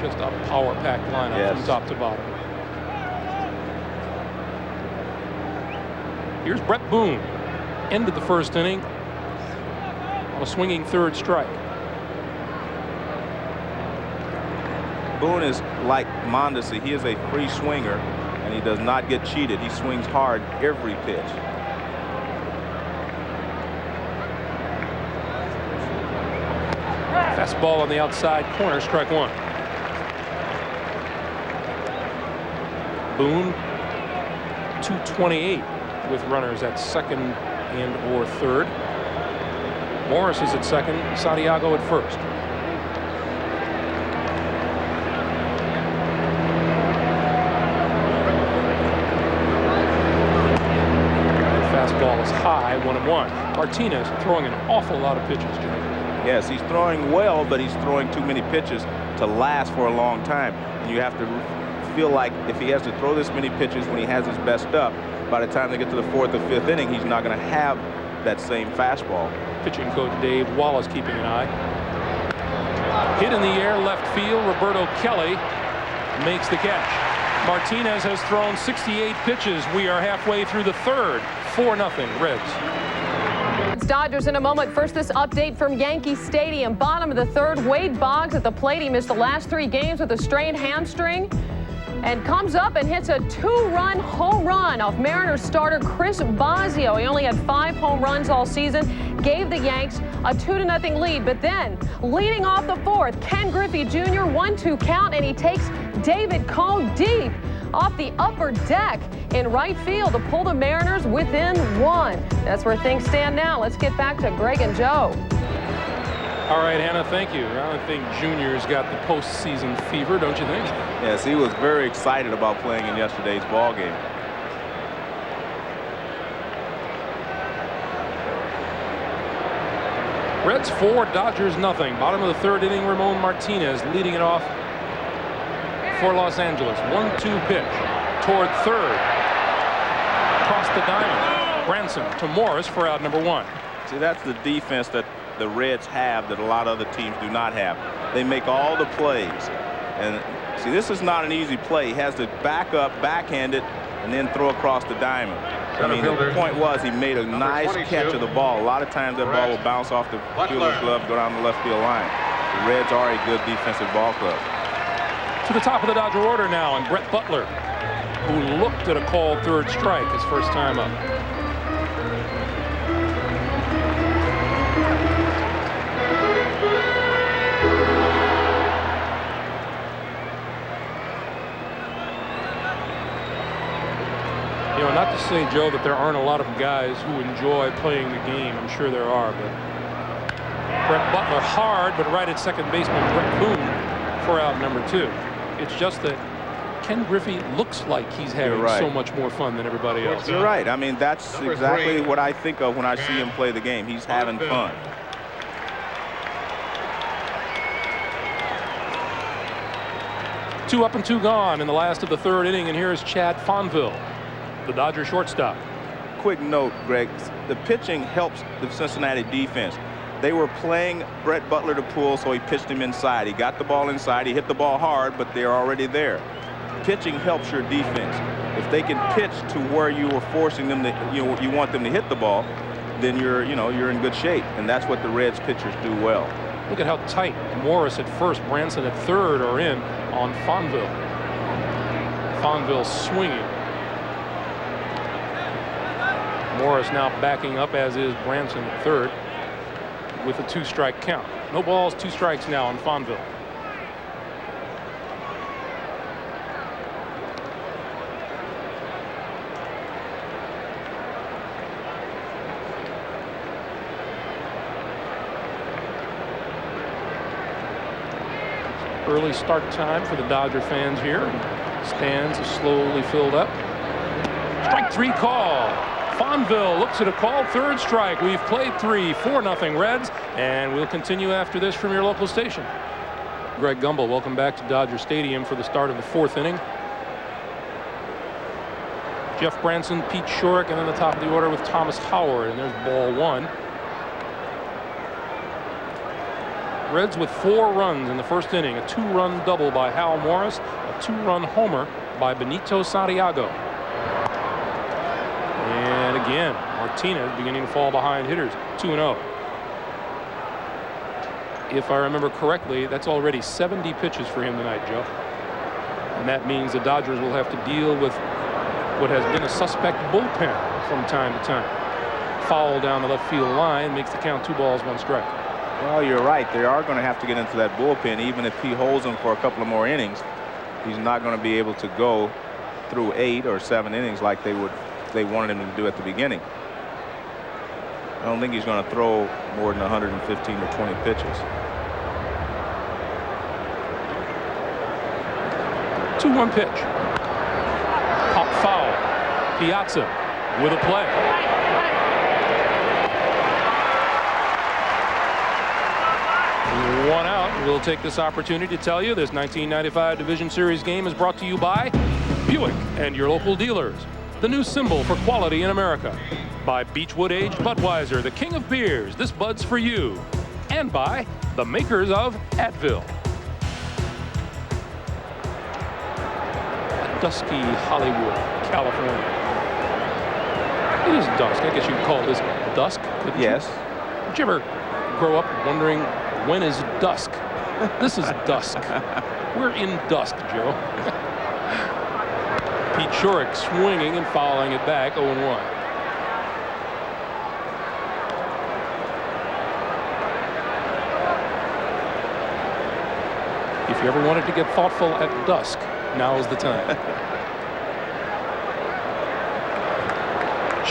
just a power-packed lineup from top to bottom. Here's Brett Boone. Ended the first inning on a swinging 3rd strike. Boone is like Mondesi. He is a free swinger, and he does not get cheated. He swings hard every pitch. Fastball on the outside corner, strike 1. Boone, 228 with runners at second and or third. Morris is at second, Santiago at first. Fastball is high, 1-1. Martinez throwing an awful lot of pitches, Jim. Yes, he's throwing well, but he's throwing too many pitches to last for a long time. And you have to feel like if he has to throw this many pitches when he has his best up, by the time they get to the 4th or 5th inning, he's not going to have that same fastball. Pitching coach Dave Wallace keeping an eye. Hit in the air, left field. Roberto Kelly makes the catch. Martinez has thrown 68 pitches. We are halfway through the 3rd. 4-0 Reds. Dodgers in a moment. First, this update from Yankee Stadium. Bottom of the 3rd, Wade Boggs at the plate. He missed the last 3 games with a strained hamstring and comes up and hits a 2-run home run off Mariners starter Chris Bosio. He only had 5 home runs all season, gave the Yanks a 2-0 lead. But then, leading off the 4th, Ken Griffey Jr., 1-2 count, and he takes David Cone deep off the upper deck in right field to pull the Mariners within 1. That's where things stand now. Let's get back to Greg and Joe. All right, Hannah, thank you. I think Junior's got the postseason fever, don't you think? Yes, he was very excited about playing in yesterday's ball game. Reds 4, Dodgers nothing. Bottom of the 3rd inning, Ramon Martinez leading it off for Los Angeles. 1-2 pitch toward 3rd. Across the diamond. Branson to Morris for out number 1. See, that's the defense that the Reds have that a lot of other teams do not have. They make all the plays. And see, this is not an easy play. He has to back up, backhand it, and then throw across the diamond. I mean, the point was he made a nice catch of the ball. A lot of times that ball will bounce off the fielder's glove, go down the left field line. The Reds are a good defensive ball club. To the top of the Dodger order now, and Brett Butler, who looked at a called 3rd strike his first time up. You know, not to say, Joe, that there aren't a lot of guys who enjoy playing the game. I'm sure there are, but Brett Butler hard, but right at second baseman Brett Boone for out number 2. It's just that Ken Griffey looks like he's having so much more fun than everybody else. You're right. I mean, that's exactly what I think of when I see him play the game. He's having fun. Two up and 2 gone in the last of the 3rd inning, and here's Chad Fonville, the Dodger shortstop. Quick note, Greg, the pitching helps the Cincinnati defense. They were playing Brett Butler to pull, so he pitched him inside. He got the ball inside. He hit the ball hard, but they're already there. Pitching helps your defense. If they can pitch to where you were forcing them to, you want them to hit the ball, then you're in good shape, and that's what the Reds pitchers do well. Look at how tight Morris at first, Branson at 3rd are in on Fonville. Fonville swinging. Morris now backing up, as is Branson at 3rd, with a 2-strike count. No balls, 2 strikes now on Fonville. Early start time for the Dodger fans here. Stands are slowly filled up. Strike 3 call. Fonville looks at a call, 3rd strike. We've played 3, 4-0 Reds, and we'll continue after this from your local station. Greg Gumbel, welcome back to Dodger Stadium for the start of the 4th inning. Jeff Branson, Pete Shorrock, and then the top of the order with Thomas Howard, and there's ball 1. Reds with 4 runs in the 1st inning, a 2-run double by Hal Morris, a 2-run homer by Benito Santiago. And again, Martinez beginning to fall behind hitters, 2-0. If I remember correctly, that's already 70 pitches for him tonight, Joe. And that means the Dodgers will have to deal with what has been a suspect bullpen from time to time. Foul down the left field line makes the count 2 balls, 1 strike. Well, you're right. They are going to have to get into that bullpen. Even if he holds them for a couple of more innings, he's not going to be able to go through 8 or 7 innings like they wanted him to do at the beginning. I don't think he's going to throw more than 115 or 20 pitches. 2-1 pitch. Pop foul. Piazza with a play. One out. We'll take this opportunity to tell you this 1995 Division Series game is brought to you by Buick and your local dealers. The new symbol for quality in America. By Beechwood Aged Budweiser, the king of beers. This Bud's for you. And by the makers of Advil. Dusky Hollywood, California. It is dusk. I guess you could call this dusk. Yes. Did you ever grow up wondering when is dusk? This is dusk. We're in dusk, Joe. Pete Shorrock swinging and fouling it back, 0-1. If you ever wanted to get thoughtful at dusk, now is the time.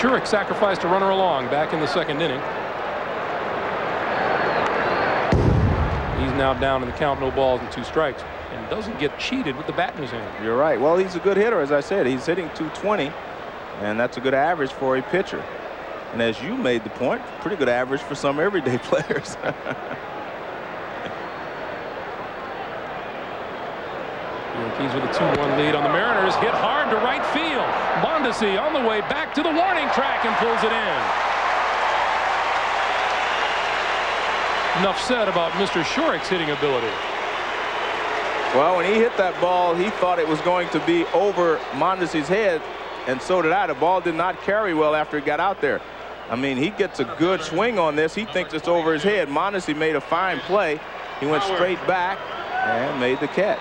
Shurik sacrificed a runner along back in the second inning. He's now down in the count, no balls and 2 strikes, and doesn't get cheated with the bat in his hand. You're right. Well, he's a good hitter, as I said. He's hitting .220, and that's a good average for a pitcher. And as you made the point, pretty good average for some everyday players. Yankees with a 2-1 lead on the Mariners. Hit hard to right field. Mondesi on the way back to the warning track and pulls it in. Enough said about Mr. Shurik's hitting ability. Well, when he hit that ball, he thought it was going to be over Mondesi's head, and so did I. The ball did not carry well after it got out there. I mean, he gets a good swing on this. He thinks it's over his head. Mondesi made a fine play. He went straight back and made the catch.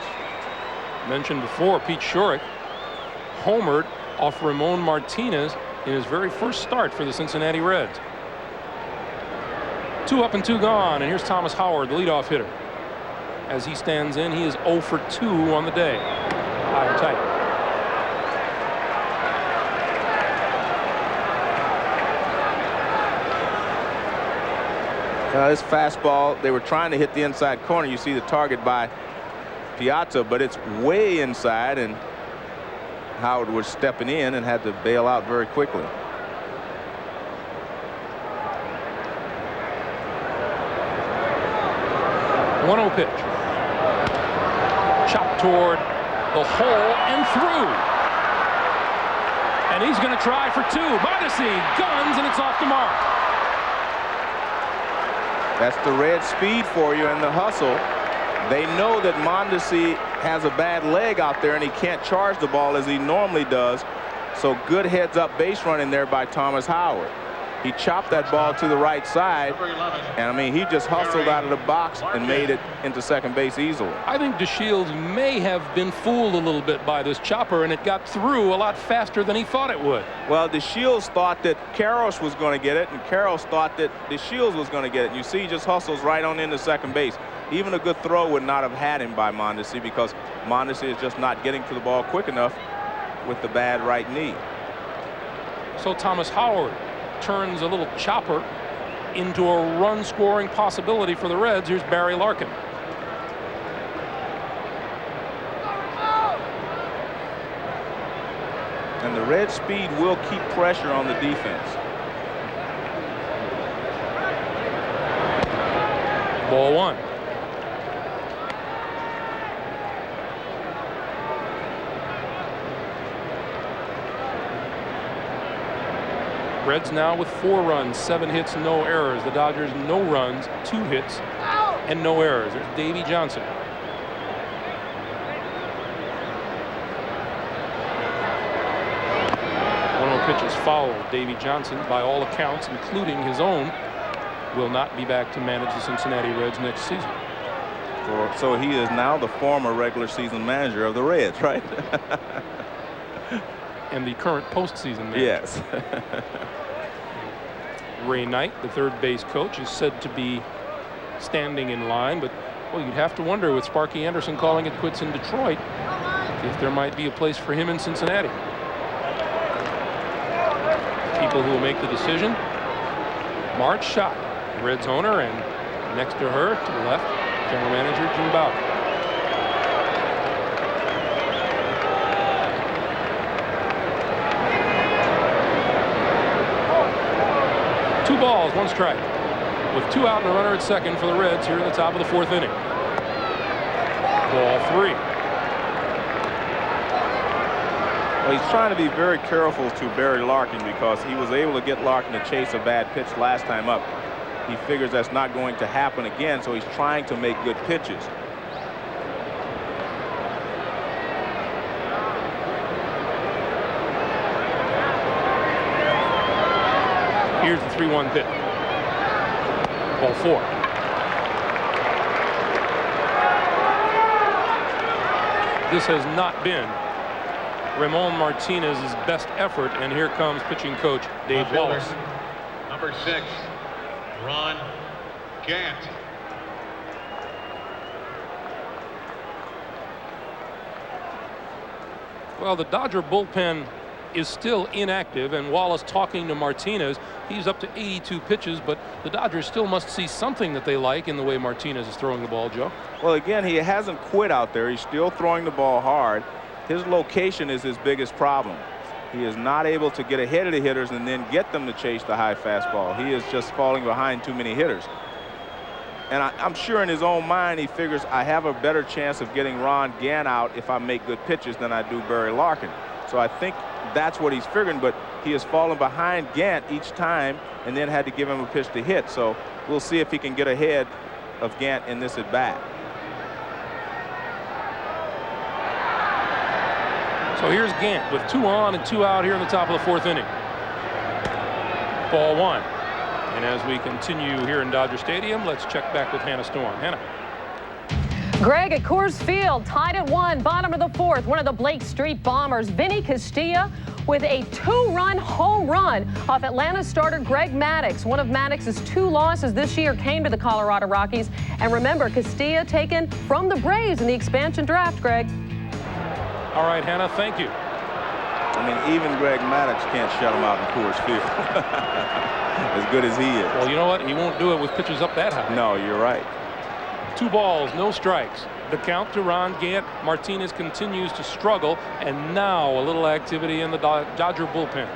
Mentioned before, Pete Shurik homered off Ramon Martinez in his very first start for the Cincinnati Reds. 2 up and 2 gone, and here's Thomas Howard, the leadoff hitter. As he stands in, he is 0 for 2 on the day. High and tight. This fastball, they were trying to hit the inside corner. You see the target by Piazza, but it's way inside, and Howard was stepping in and had to bail out very quickly. One-0 pitch. Chopped toward the hole and through. And he's going to try for 2. Mondesi guns, and it's off the mark. That's the Red speed for you and the hustle. They know that Mondesi has a bad leg out there and he can't charge the ball as he normally does. So good heads up base running there by Thomas Howard. He chopped that ball to the right side, and I mean, he just hustled out of the box and made it into second base easily. I think DeShields may have been fooled a little bit by this chopper, and it got through a lot faster than he thought it would. Well, DeShields thought that Karros was going to get it, and Karros thought that DeShields was going to get it. And you see, he just hustles right on into second base. Even a good throw would not have had him by Mondesi, because Mondesi is just not getting to the ball quick enough with the bad right knee. So Thomas Howard turns a little chopper into a run-scoring possibility for the Reds. Here's Barry Larkin. And the Red speed will keep pressure on the defense. Ball 1. Reds now with 4 runs, 7 hits, no errors. The Dodgers, no runs, 2 hits, and no errors. There's Davey Johnson. Pitch is fouled. Davey Johnson, by all accounts, including his own, will not be back to manage the Cincinnati Reds next season. So he is now the former regular season manager of the Reds, right? And the current postseason manager. Yes. Ray Knight, the third base coach, is said to be standing in line, but well, you'd have to wonder, with Sparky Anderson calling it quits in Detroit, if there might be a place for him in Cincinnati. People who will make the decision: Marge Schott, the Reds owner, and next to her, to the left, general manager Jim Bauer. Two balls, 1 strike. With 2 out and a runner at second for the Reds here in the top of the 4th inning. Ball 3. Well, he's trying to be very careful to Barry Larkin, because he was able to get Larkin to chase a bad pitch last time up. He figures that's not going to happen again, so he's trying to make good pitches. Here's the 3-1 pitch. Ball 4. This has not been Ramon Martinez's best effort, and here comes pitching coach Dave Wallace. Number 6, Ron Gant. Well, the Dodger bullpen is still inactive, and Wallace talking to Martinez. He's up to 82 pitches, but the Dodgers still must see something that they like in the way Martinez is throwing the ball, Joe. Well, again, he hasn't quit out there. He's still throwing the ball hard. His location is his biggest problem. He is not able to get ahead of the hitters and then get them to chase the high fastball. He is just falling behind too many hitters. And I'm sure in his own mind he figures I have a better chance of getting Ron Gant out if I make good pitches than I do Barry Larkin. So I think that's what he's figuring, but he has fallen behind Gant each time and then had to give him a pitch to hit. So we'll see if he can get ahead of Gant in this at bat. So here's Gant with 2 on and 2 out here in the top of the 4th inning. Ball 1. And as we continue here in Dodger Stadium, let's check back with Hannah Storm. Hannah. Greg, at Coors Field, tied at 1, bottom of the 4th. One of the Blake Street Bombers, Vinny Castilla, with a 2-run home run off Atlanta starter Greg Maddux. One of Maddox's 2 losses this year came to the Colorado Rockies. And remember, Castilla taken from the Braves in the expansion draft, Greg. All right, Hannah, thank you. I mean, even Greg Maddux can't shut him out in Coors Field. As good as he is. Well, you know what? He won't do it with pitches up that high. No, you're right. 2 balls, no strikes. The count to Ron Gant. Martinez continues to struggle, and now a little activity in the Dodger bullpen.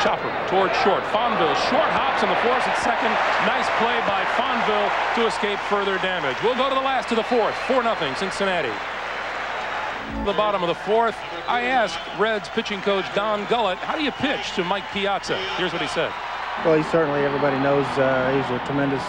Chopper towards short. Fonville short hops in the force at second. Nice play by Fonville to escape further damage. We'll go to the last of the 4th. 4-0 Cincinnati. The bottom of the 4th. I asked Reds pitching coach Don Gullett, how do you pitch to Mike Piazza? Here's what he said. Well, he certainly, everybody knows he's a tremendous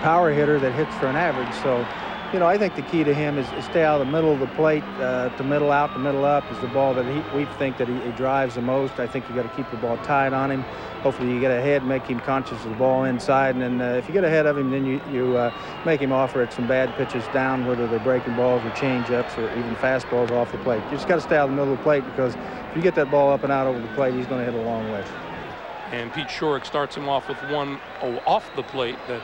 power hitter that hits for an average. So, you know, I think the key to him is stay out of the middle of the plate, to middle out, to middle up is the ball that we think that he drives the most. I think you got to keep the ball tight on him. Hopefully you get ahead, make him conscious of the ball inside, and then if you get ahead of him, then you make him offer at some bad pitches down, whether they're breaking balls or change-ups or even fastballs off the plate. You just got to stay out of the middle of the plate, because if you get that ball up and out over the plate, he's going to hit a long way. And Pete Shorrock starts him off with 1 off the plate that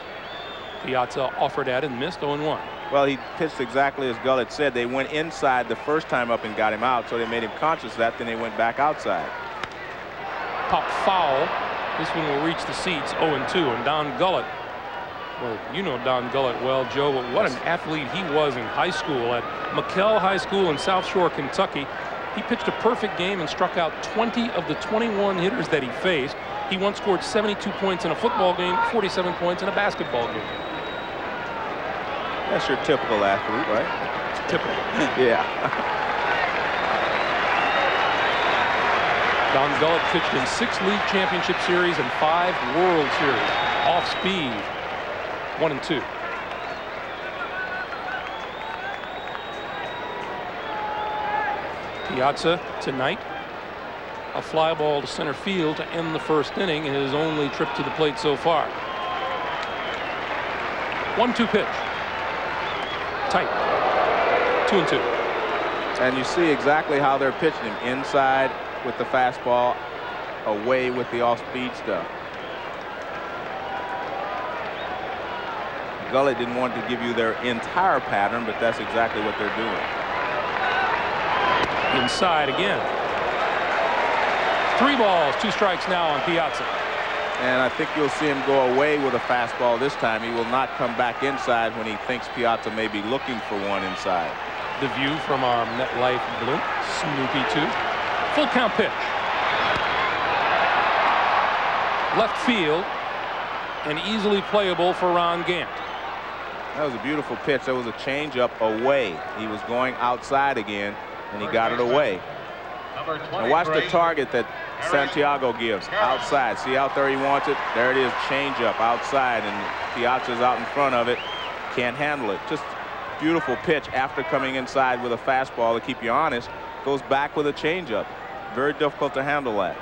Piazza offered at and missed 0-1. Well, he pitched exactly as Gullett said. They went inside the first time up and got him out, so they made him conscious of that. Then they went back outside. Pop foul. This one will reach the seats 0-2. And Don Gullett, well, you know Don Gullett well, Joe, but what an athlete he was in high school at McKell High School in South Shore, Kentucky. He pitched a perfect game and struck out 20 of the 21 hitters that he faced. He once scored 72 points in a football game, 47 points in a basketball game. That's your typical athlete, right? It's typical. Yeah. Don Gullett pitched in 6 league championship series and 5 World Series. Off speed, 1-2. Piazza tonight, a fly ball to center field to end the 1st inning, his only trip to the plate so far. 1-2 pitch. Tight. 2-2. And you see exactly how they're pitching him. Inside with the fastball, away with the off-speed stuff. Gullett didn't want to give you their entire pattern, but that's exactly what they're doing. Inside again. 3 balls, 2 strikes now on Piazza. And I think you'll see him go away with a fastball this time. He will not come back inside when he thinks Piazza may be looking for one inside. The view from our MetLife blimp, Snoopy 2. Full count pitch. Left field and easily playable for Ron Gant. That was a beautiful pitch. That was a changeup away. He was going outside again, and he got it away. And watch the target that Santiago gives. Outside. See out there he wants it. There it is. Changeup outside, and Piazza's out in front of it. Can't handle it. Just beautiful pitch after coming inside with a fastball to keep you honest. Goes back with a changeup. Very difficult to handle that.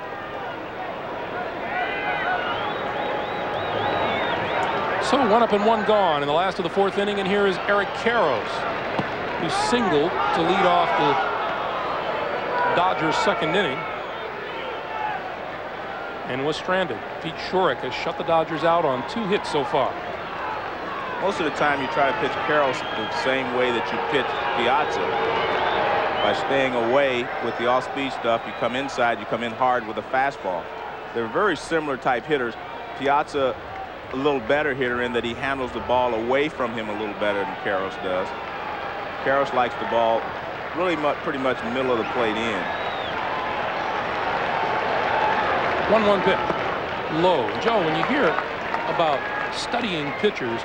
So 1 up and 1 gone in the last of the 4th inning, and here is Eric Karros, who singled to lead off the Dodgers' 2nd inning and was stranded. Pete Shorrock has shut the Dodgers out on 2 hits so far. Most of the time you try to pitch Karros the same way that you pitch Piazza. By staying away with the off-speed stuff, you come inside, you come in hard with a fastball. They're very similar type hitters. Piazza a little better hitter in that he handles the ball away from him a little better than Karros does. Karros likes the ball really pretty much middle of the plate in. 1-1 pitch. Low. Joe, when you hear about studying pitchers,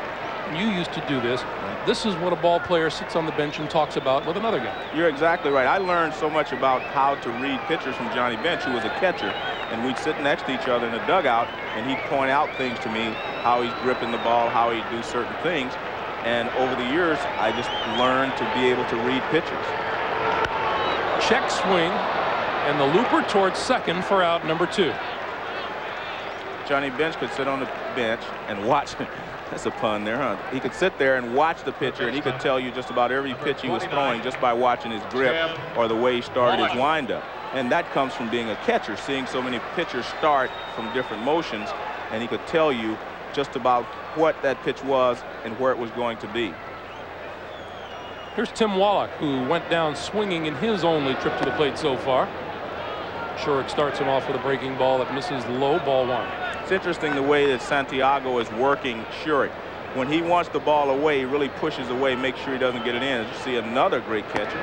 and you used to do this, this is what a ball player sits on the bench and talks about with another guy. You're exactly right. I learned so much about how to read pitchers from Johnny Bench, who was a catcher, and we'd sit next to each other in the dugout, and he'd point out things to me, how he's gripping the ball, how he'd do certain things. And over the years, I just learned to be able to read pitchers. Check swing, and the looper towards second for out number 2. Johnny Bench could sit on the bench and watch. That's a pun there, huh? He could sit there and watch the pitcher, and he could tell you just about every pitch he was throwing just by watching his grip or the way he started his windup. And that comes from being a catcher, seeing so many pitchers start from different motions, and he could tell you just about what that pitch was and where it was going to be. Here's Tim Wallach, who went down swinging in his only trip to the plate so far. Shurik starts him off with a breaking ball that misses low, ball 1. It's interesting the way that Santiago is working Shurik. When he wants the ball away, he really pushes away, makes sure he doesn't get it in. As you see, another great catcher.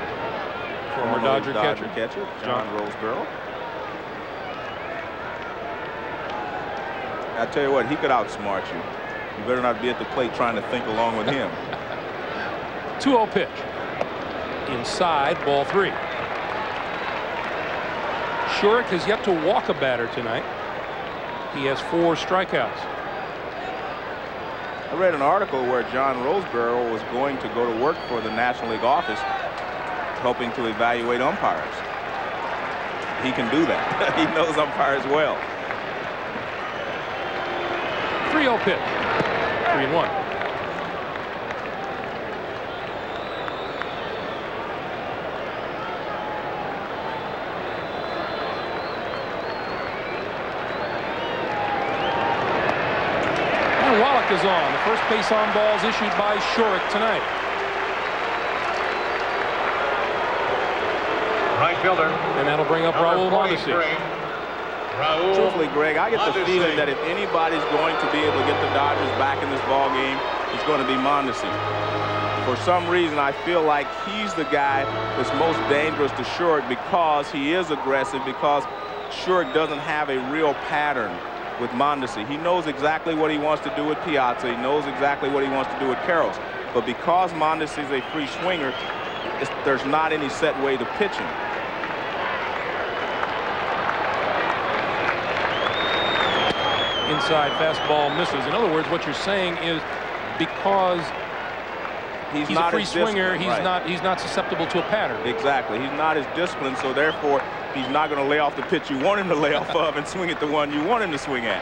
Former Dodger catcher, John Roseborough. I tell you what, he could outsmart you. You better not be at the plate trying to think along with him. 2-0 pitch. Inside, ball 3. Shurik has yet to walk a batter tonight. He has 4 strikeouts. I read an article where John Roseborough was going to go to work for the National League office, helping to evaluate umpires. He can do that. He knows umpires well. 3-0 pitch. 3-1. Wallach is on. The first base on balls issued by Shurik tonight. Right fielder. And that'll bring up Raul Mondesi. Truthfully, Greg, I get the feeling that if anybody's going to be able to get the Dodgers back in this ball game, it's going to be Mondesi. For some reason, I feel like he's the guy that's most dangerous to Shurik because he is aggressive, because Shurik doesn't have a real pattern with Mondesi. He knows exactly what he wants to do with Piazza. He knows exactly what he wants to do with Karros. But because Mondesi is a free swinger, there's not any set way to pitch him. Inside fastball misses. In other words, what you're saying is because he's a free swinger, he's not susceptible to a pattern. Exactly. He's not as disciplined, so therefore he's not going to lay off the pitch you want him to lay off of and swing at the one you want him to swing at.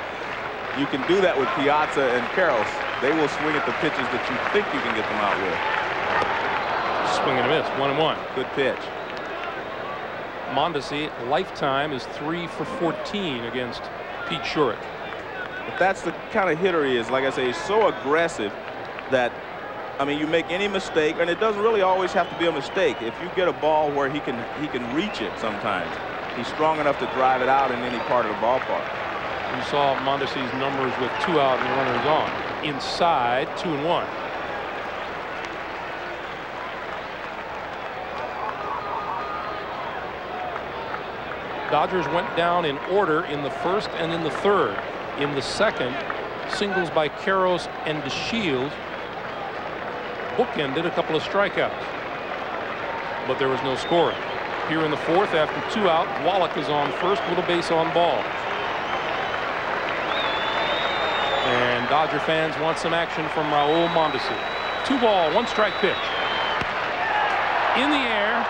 You can do that with Piazza and Karros. They will swing at the pitches that you think you can get them out with. Swing and a miss. 1-1. Good pitch. Mondesi, lifetime, is 3 for 14 against Pete Shurik. But that's the kind of hitter he is. Like I say, he's so aggressive that, I mean, you make any mistake, and it doesn't really always have to be a mistake. If you get a ball where he can reach it sometimes, he's strong enough to drive it out in any part of the ballpark. You saw Mondesi's numbers with 2 out and runners on. Inside, 2-1. Dodgers went down in order in the first and in the third. In the second, singles by Karros and DeShields bookended a couple of strikeouts, but there was no scoring. Here in the fourth, after 2 out, Wallach is on first with a base on ball. And Dodger fans want some action from Raul Mondesi. 2-ball, 1-strike pitch. In the air,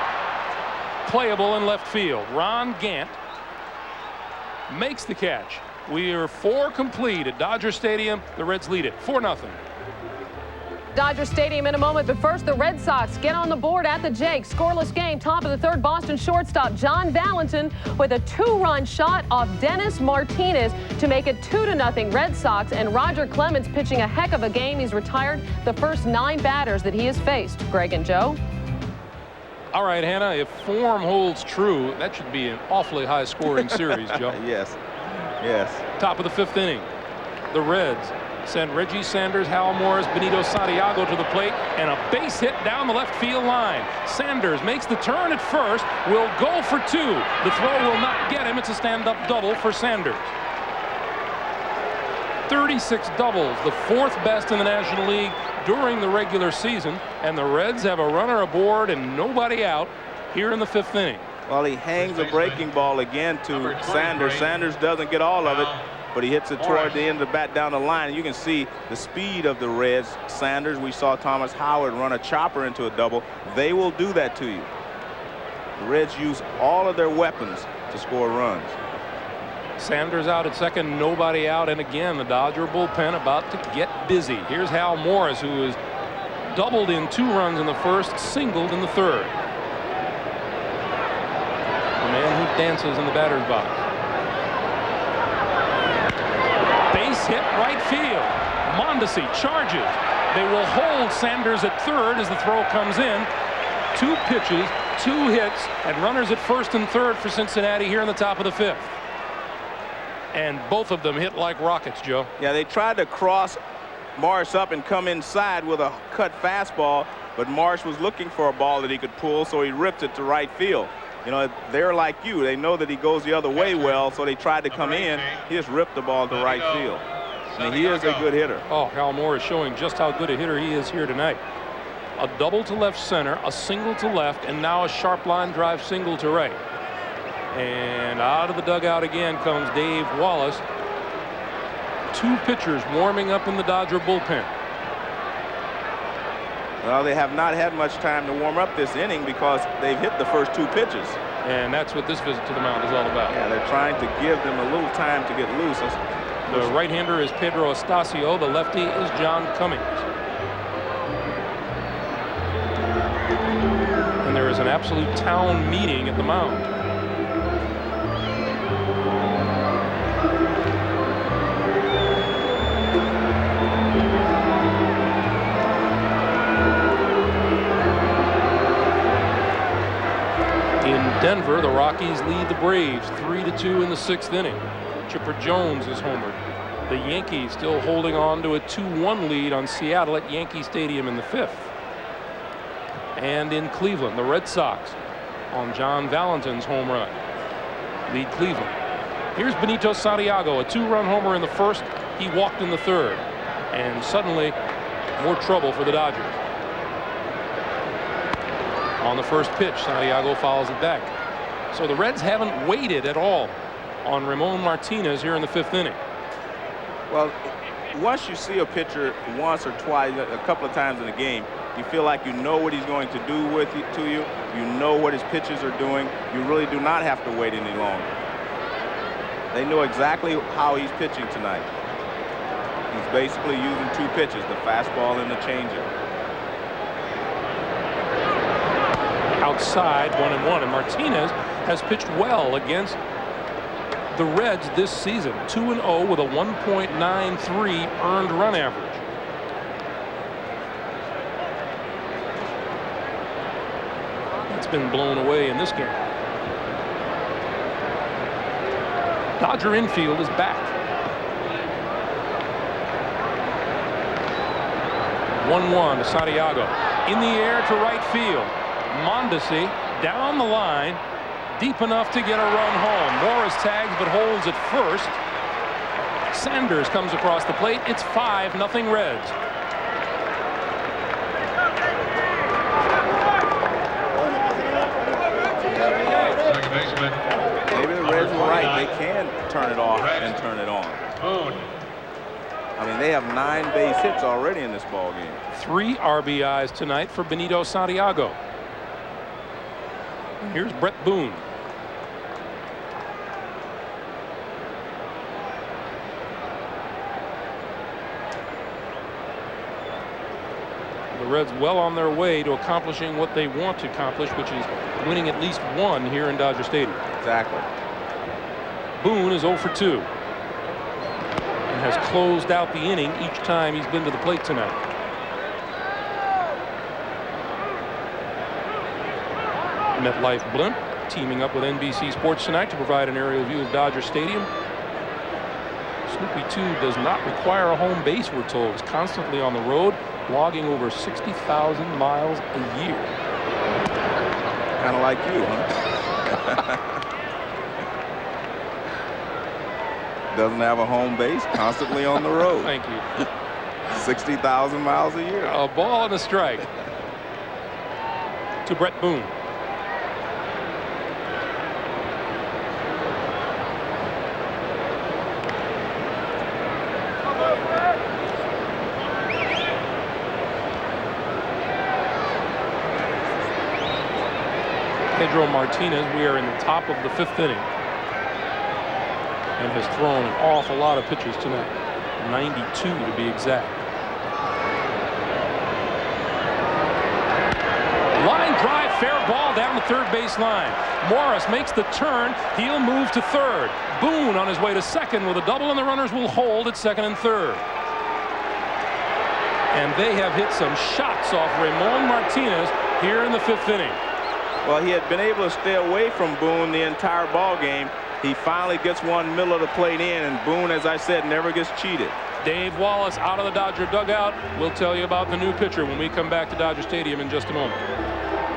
playable in left field. Ron Gant makes the catch. We are 4 complete at Dodger Stadium. The Reds lead it 4-0. Dodger Stadium in a moment, but first the Red Sox get on the board at the Jake. Scoreless game, top of the third. Boston shortstop John Valentin with a 2-run shot off Dennis Martinez to make it 2-0 Red Sox, and Roger Clemens pitching a heck of a game. He's retired the first 9 batters that he has faced. Greg and Joe. All right, Hannah, if form holds true, that should be an awfully high-scoring series, Joe. Yes. Yes. Top of the 5th inning. The Reds send Reggie Sanders, Hal Morris, Benito Santiago to the plate, and a base hit down the left field line. Sanders makes the turn at first, will go for 2. The throw will not get him. It's a stand-up double for Sanders. 36 doubles, the 4th best in the National League during the regular season, and the Reds have a runner aboard and nobody out here in the 5th inning. Well, he hangs a breaking ball again to Sanders. Sanders doesn't get all of it, but he hits it toward the end of the bat down the line. And you can see the speed of the Reds. Sanders, we saw Thomas Howard run a chopper into a double. They will do that to you. The Reds use all of their weapons to score runs. Sanders out at second, nobody out, and again the Dodger bullpen about to get busy. Here's Hal Morris, who has doubled in 2 runs in the first, singled in the 3rd. The man who dances in the batter's box. Base hit right field. Mondesi charges. They will hold Sanders at 3rd as the throw comes in. 2 pitches, 2 hits, and runners at 1st and 3rd for Cincinnati here in the top of the 5th. And both of them hit like rockets, Joe. Yeah, they tried to cross Marsh up and come inside with a cut fastball, but Marsh was looking for a ball that he could pull, so he ripped it to right field. You know, they're like you. They know that he goes the other way well, so they tried to come in. He just ripped the ball to right field. I mean, he is a good hitter. Oh, Hal Moore is showing just how good a hitter he is here tonight. A double to left center, a single to left, and now a sharp line drive single to right. And out of the dugout again comes Dave Wallace. 2 pitchers warming up in the Dodger bullpen. Well, they have not had much time to warm up this inning because they've hit the first 2 pitches. And that's what this visit to the mound is all about. Yeah, they're trying to give them a little time to get loose. The right-hander is Pedro Estacio. The lefty is John Cummings. And there is an absolute town meeting at the mound. Denver, the Rockies lead the Braves 3-2 in the 6th inning. Chipper Jones is homered. The Yankees still holding on to a 2-1 lead on Seattle at Yankee Stadium in the 5th. And in Cleveland, the Red Sox on John Valentin's home run lead Cleveland. Here's Benito Santiago, a 2-run homer in the 1st. He walked in the 3rd. And suddenly, more trouble for the Dodgers. On the first pitch, Santiago fouls it back. So the Reds haven't waited at all on Ramon Martinez here in the 5th inning. Well, once you see a pitcher once or twice, a couple of times in a game, you feel like you know what he's going to do to you. You know what his pitches are doing. You really do not have to wait any longer. They know exactly how he's pitching tonight. He's basically using 2 pitches, the fastball and the changeup. Outside 1-1, and Martinez has pitched well against the Reds this season. 2-0 with a 1.93 earned run average. It's been blown away in this game. Dodger infield is back. 1-1 to Santiago. In the air to right field. Mondesi down the line, deep enough to get a run home. Morris tags but holds at 1st. Sanders comes across the plate. It's 5-0 Reds. Maybe the Reds were right. They can turn it off and turn it on. I mean, they have 9 base hits already in this ball game. 3 RBIs tonight for Benito Santiago. Here's Brett Boone. The Reds well on their way to accomplishing what they want to accomplish, which is winning at least one here in Dodger Stadium. Exactly. Boone is 0 for 2 and has closed out the inning each time he's been to the plate tonight. MetLife Blimp teaming up with NBC Sports tonight to provide an aerial view of Dodger Stadium. Snoopy 2 does not require a home base, we're told. He's constantly on the road, logging over 60,000 miles a year. Kind of like you, huh? Doesn't have a home base, constantly on the road. Thank you. 60,000 miles a year. A ball and a strike to Brett Boone. Pedro Martinez, we are in the top of the 5th inning, and has thrown an awful lot of pitches tonight, 92 to be exact. Line drive, fair ball down the third base line. Morris makes the turn. He'll move to third. Boone on his way to second with a double, and the runners will hold at second and third. And they have hit some shots off Ramon Martinez here in the 5th inning. Well, he had been able to stay away from Boone the entire ball game. He finally gets one middle of the plate in, and Boone, as I said, never gets cheated. Dave Wallace out of the Dodger dugout. We'll tell you about the new pitcher when we come back to Dodger Stadium in just a moment.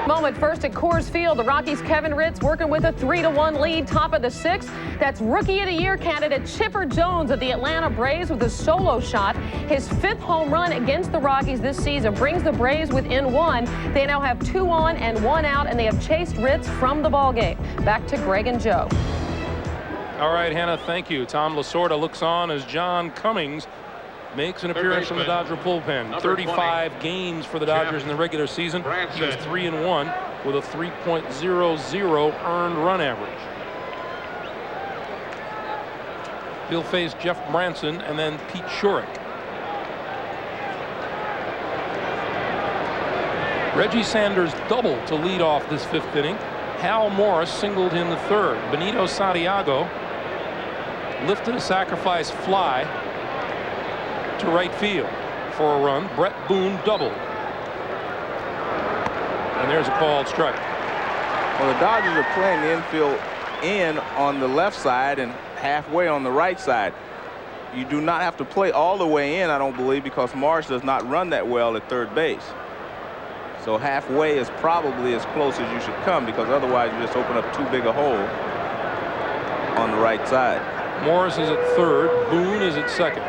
Moment first at Coors Field. The Rockies' Kevin Ritz working with a 3-1 lead, top of the 6th. That's Rookie of the Year candidate Chipper Jones of the Atlanta Braves with a solo shot. His 5th home run against the Rockies this season brings the Braves within 1. They now have 2 on and 1 out, and they have chased Ritz from the ballgame. Back to Greg and Joe. All right, Hannah, thank you. Tom Lasorda looks on as John Cummings makes an appearance from the Dodger bullpen. 35 games for the Dodgers in the regular season. He was 3-1 with a 3.00 earned run average. He'll face Jeff Branson and then Pete Shurek. Reggie Sanders doubled to lead off this 5th inning. Hal Morris singled in the 3rd. Benito Santiago lifted a sacrifice fly to right field for a run. Brett Boone doubled. And there's a called strike. Well, the Dodgers are playing the infield in on the left side and halfway on the right side. You do not have to play all the way in, I don't believe, because Morris does not run that well at third base. So halfway is probably as close as you should come, because otherwise you just open up too big a hole on the right side. Morris is at 3rd. Boone is at 2nd.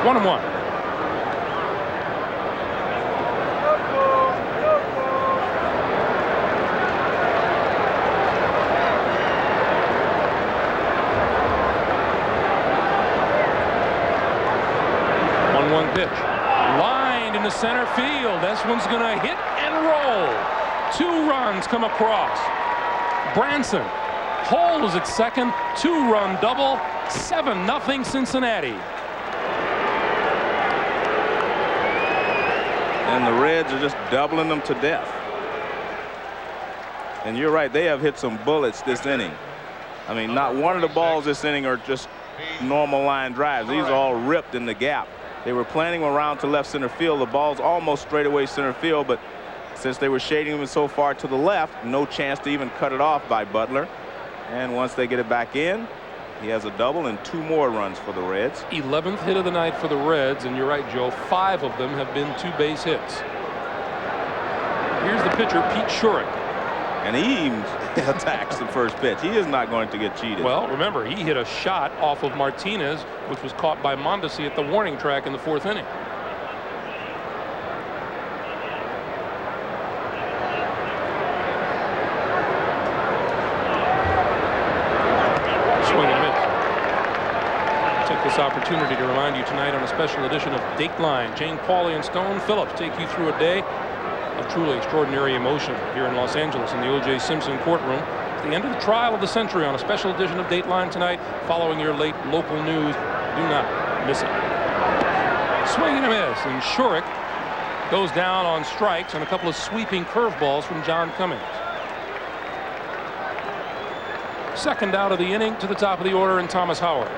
One and one. Pitch lined into center field. This one's gonna hit and roll. 2 runs come across. Branson holds at second. 2-run double. 7-0 Cincinnati. And the Reds are just doubling them to death. And you're right, they have hit some bullets this inning. I mean, not one of the balls this inning are just normal line drives. These are all ripped in the gap. They were planning around to left center field. The ball's almost straightaway center field, but since they were shading him so far to the left, no chance to even cut it off by Butler. And once they get it back in, he has a double and 2 more runs for the Reds. 11th hit of the night for the Reds, and you're right, Joe, 5 of them have been 2 base hits. Here's the pitcher, Pete Shurek. And he attacks the first pitch. He is not going to get cheated. Well, remember, he hit a shot off of Martinez, which was caught by Mondesi at the warning track in the 4th inning. Swing and a miss. Take this opportunity to remind you tonight on a special edition of Dateline. Jane Pauley and Stone Phillips take you through a day of truly extraordinary emotion here in Los Angeles in the O.J. Simpson courtroom. It's the end of the trial of the century on a special edition of Dateline tonight. Following your late local news, do not miss it. Swing and a miss, and Shurik goes down on strikes and a couple of sweeping curveballs from John Cummings. Second out of the inning to the top of the order, and Thomas Howard.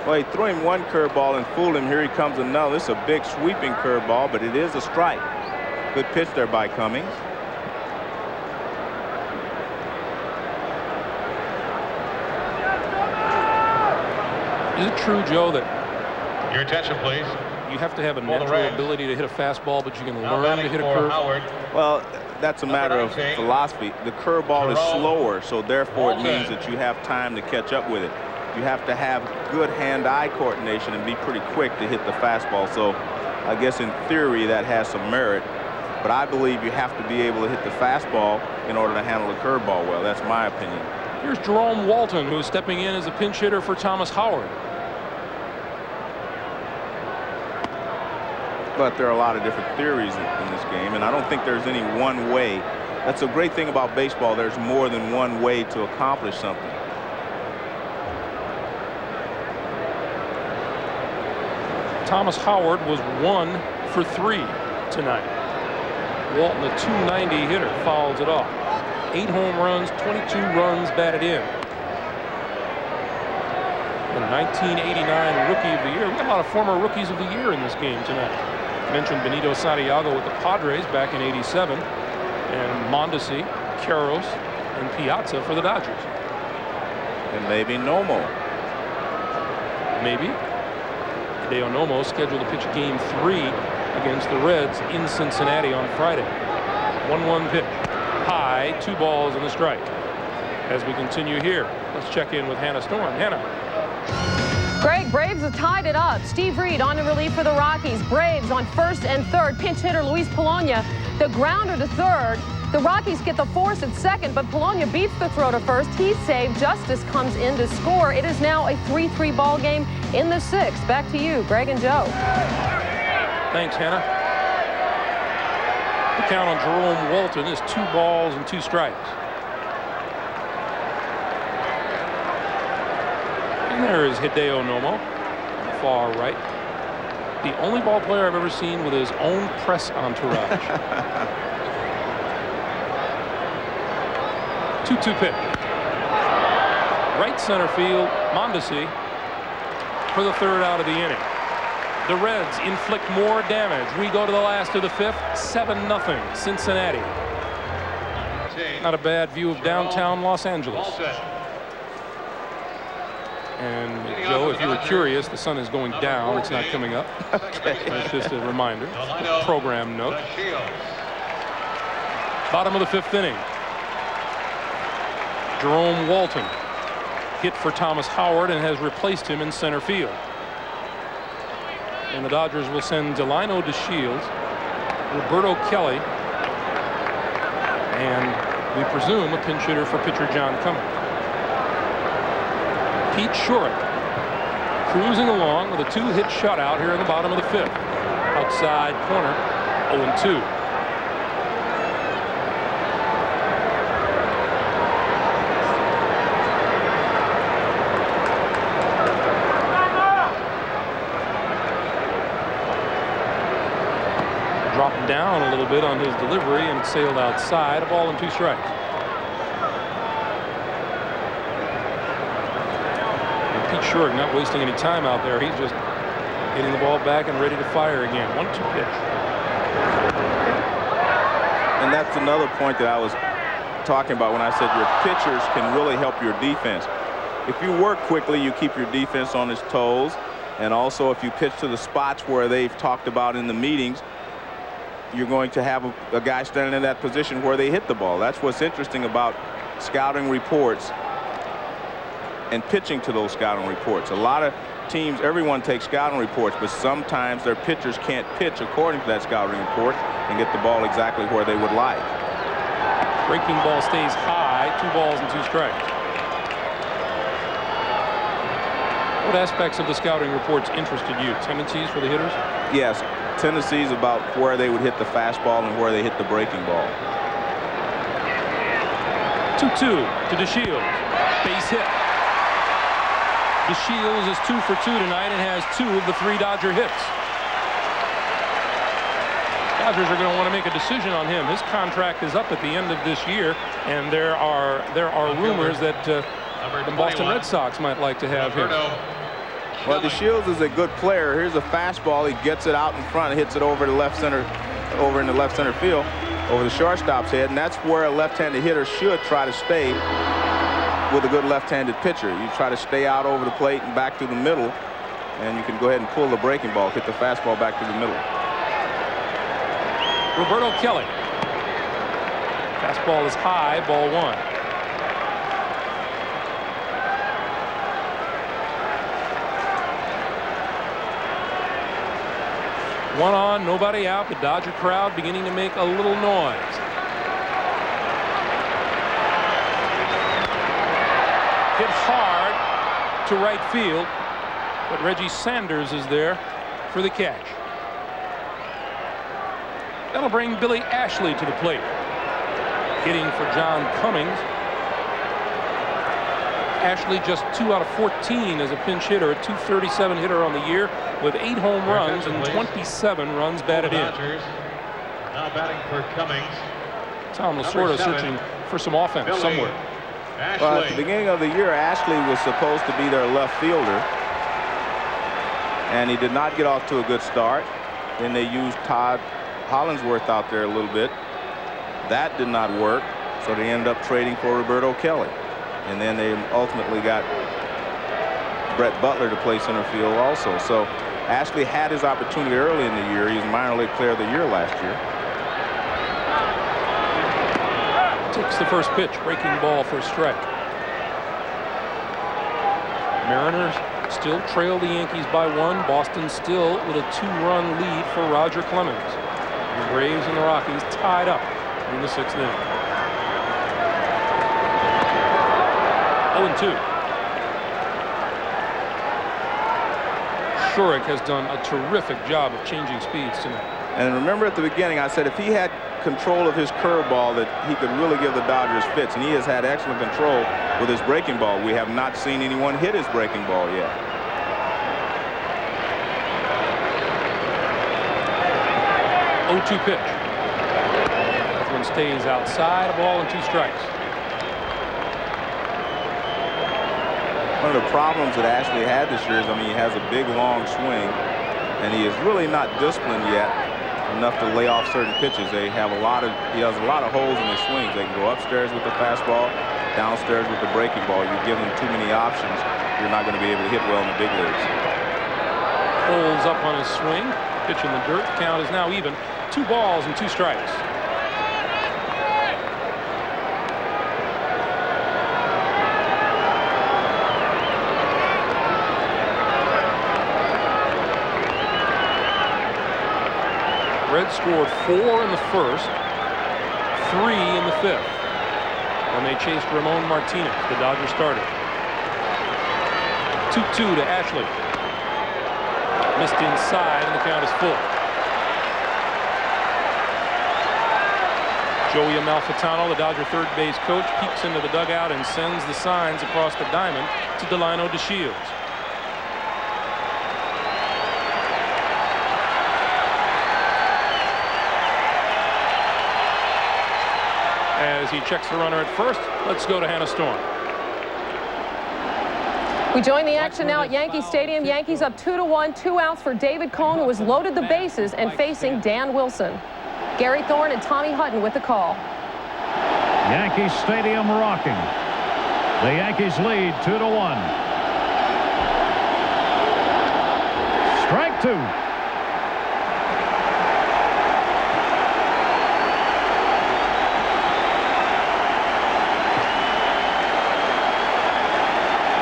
Well, he threw him one curveball and fooled him. Here he comes another. This is a big sweeping curveball, but it is a strike. Good pitch there by Cummings. Is it true, Joe, that Your attention, please. you have to have a For the natural Reds. ability to hit a fastball, but you can Now learn to batting hit a for curve? Howard. Well, that's a matter of 19, philosophy. The curveball is Jerome slower, so therefore it Walton. means that you have time to catch up with it. You have to have good hand-eye coordination and be pretty quick to hit the fastball. So I guess in theory that has some merit, but I believe you have to be able to hit the fastball in order to handle the curveball well. That's my opinion. Here's Jerome Walton, who's stepping in as a pinch hitter for Thomas Howard. But there are a lot of different theories in this game, and I don't think there's any one way. That's a great thing about baseball. There's more than one way to accomplish something. Thomas Howard was 1 for 3 tonight. Walton, a .290 hitter, fouls it off. 8 home runs, 22 runs batted in. The 1989 Rookie of the Year. We got a lot of former Rookies of the Year in this game tonight. Mentioned Benito Santiago with the Padres back in '87, and Mondesi, Karros, and Piazza for the Dodgers. And maybe Nomo. Maybe. Hideo Nomo scheduled to pitch Game 3 against the Reds in Cincinnati on Friday. 1-1 pitch. High, 2 balls and a strike. As we continue here, let's check in with Hannah Storm. Hannah. Greg, Braves have tied it up. Steve Reed on to relief for the Rockies. Braves on first and third. Pinch hitter Luis Polonia, the grounder to third. The Rockies get the force at second, but Polonia beats the throw to first. He's saved. Justice comes in to score. It is now a 3-3 ball game in the 6th. Back to you, Greg and Joe. Thanks, Hannah. The count on Jerome Walton is 2 balls and 2 strikes. And there is Hideo Nomo on the far right. The only ball player I've ever seen with his own press entourage. 2-2 pitch. Right center field, Mondesi for the 3rd out of the inning. The Reds inflict more damage. We go to the last of the 5th, 7-0 Cincinnati. Not a bad view of downtown Los Angeles. And Joe, if you were curious, the sun is going down. It's not coming up. Okay. That's just a reminder. Program note. Bottom of the 5th inning. Jerome Walton hit for Thomas Howard and has replaced him in center field. And the Dodgers will send Delino DeShields, Roberto Kelly, and we presume a pinch hitter for pitcher John Cummings. Pete Shurik cruising along with a 2-hit shutout here in the bottom of the 5th. Outside corner, 0-2. Dropped down a little bit on his delivery and it sailed outside. A ball and 2 strikes. Pete Shurik not wasting any time out there. He's just hitting the ball back and ready to fire again. 1-2 pitch. And that's another point that I was talking about when I said your pitchers can really help your defense. If you work quickly, you keep your defense on its toes. And also if you pitch to the spots where they've talked about in the meetings, you're going to have a guy standing in that position where they hit the ball. That's what's interesting about scouting reports and pitching to those scouting reports. A lot of teams, everyone takes scouting reports, but sometimes their pitchers can't pitch according to that scouting report and get the ball exactly where they would like. Breaking ball stays high. 2 balls and 2 strikes. What aspects of the scouting reports interested you? Tendencies for the hitters? Yes. tendencies about where they would hit the fastball and where they hit the breaking ball. 2-2 to DeShields. Base hit. DeShields is 2 for 2 tonight and has 2 of the 3 Dodger hits. Dodgers are going to want to make a decision on him. His contract is up at the end of this year, and there are rumors that the Boston Red Sox might like to have him. Well, DeShields is a good player. Here's a fastball. He gets it out in front, hits it over the left center, over in the left center field, over the shortstop's head, and that's where a left-handed hitter should try to stay with a good left-handed pitcher. You try to stay out over the plate and back to the middle, and you can go ahead and pull the breaking ball, hit the fastball back to the middle. Roberto Kelly. Fastball is high, ball 1. One on, nobody out. The Dodger crowd beginning to make a little noise. Hit hard to right field, but Reggie Sanders is there for the catch. That'll bring Billy Ashley to the plate. Hitting for John Cummings. Ashley just 2 out of 14 as a pinch hitter, a .237 hitter on the year with 8 home runs and 27 runs batted in. Now batting for Cummings. Tom Lasorda searching for some offense somewhere. Well, at the beginning of the year, Ashley was supposed to be their left fielder, and he did not get off to a good start. Then they used Todd Hollingsworth out there a little bit. That did not work, so they ended up trading for Roberto Kelly. And then they ultimately got Brett Butler to play center field also. So Ashley had his opportunity early in the year. He was minor league player of the year last year. Takes the first pitch, breaking ball for a strike. Mariners still trail the Yankees by 1. Boston still with a 2-run lead for Roger Clemens. The Braves and the Rockies tied up in the 6th inning. 0-2. Shurik has done a terrific job of changing speeds tonight. And remember at the beginning, I said if he had control of his curveball that he could really give the Dodgers fits, and he has had excellent control with his breaking ball. We have not seen anyone hit his breaking ball yet. Oh-2 pitch. That one stays outside, a ball and 2 strikes. One of the problems that Ashley had this year is, he has a big, long swing, and he is really not disciplined yet enough to lay off certain pitches. He has a lot of holes in his swings. They can go upstairs with the fastball, downstairs with the breaking ball. You give them too many options, you're not going to be able to hit well in the big leagues. Holes up on his swing, pitch in the dirt. The count is now even. 2 balls and 2 strikes. Reds scored 4 in the first, 3 in the 5th, when they chased Ramon Martinez, the Dodger starter. 2-2 to Ashley. Missed inside, and the count is full. Joey Amalfitano, the Dodger third base coach, peeks into the dugout and sends the signs across the diamond to Delino DeShields. As he checks the runner at first, let's go to Hannah Storm. We join the action now at Yankee Stadium. Yankees up 2-1, 2 outs for David Cone, who has loaded the bases and facing Dan Wilson. Gary Thorne and Tommy Hutton with the call. Yankee Stadium rocking. The Yankees lead 2-1. Strike 2.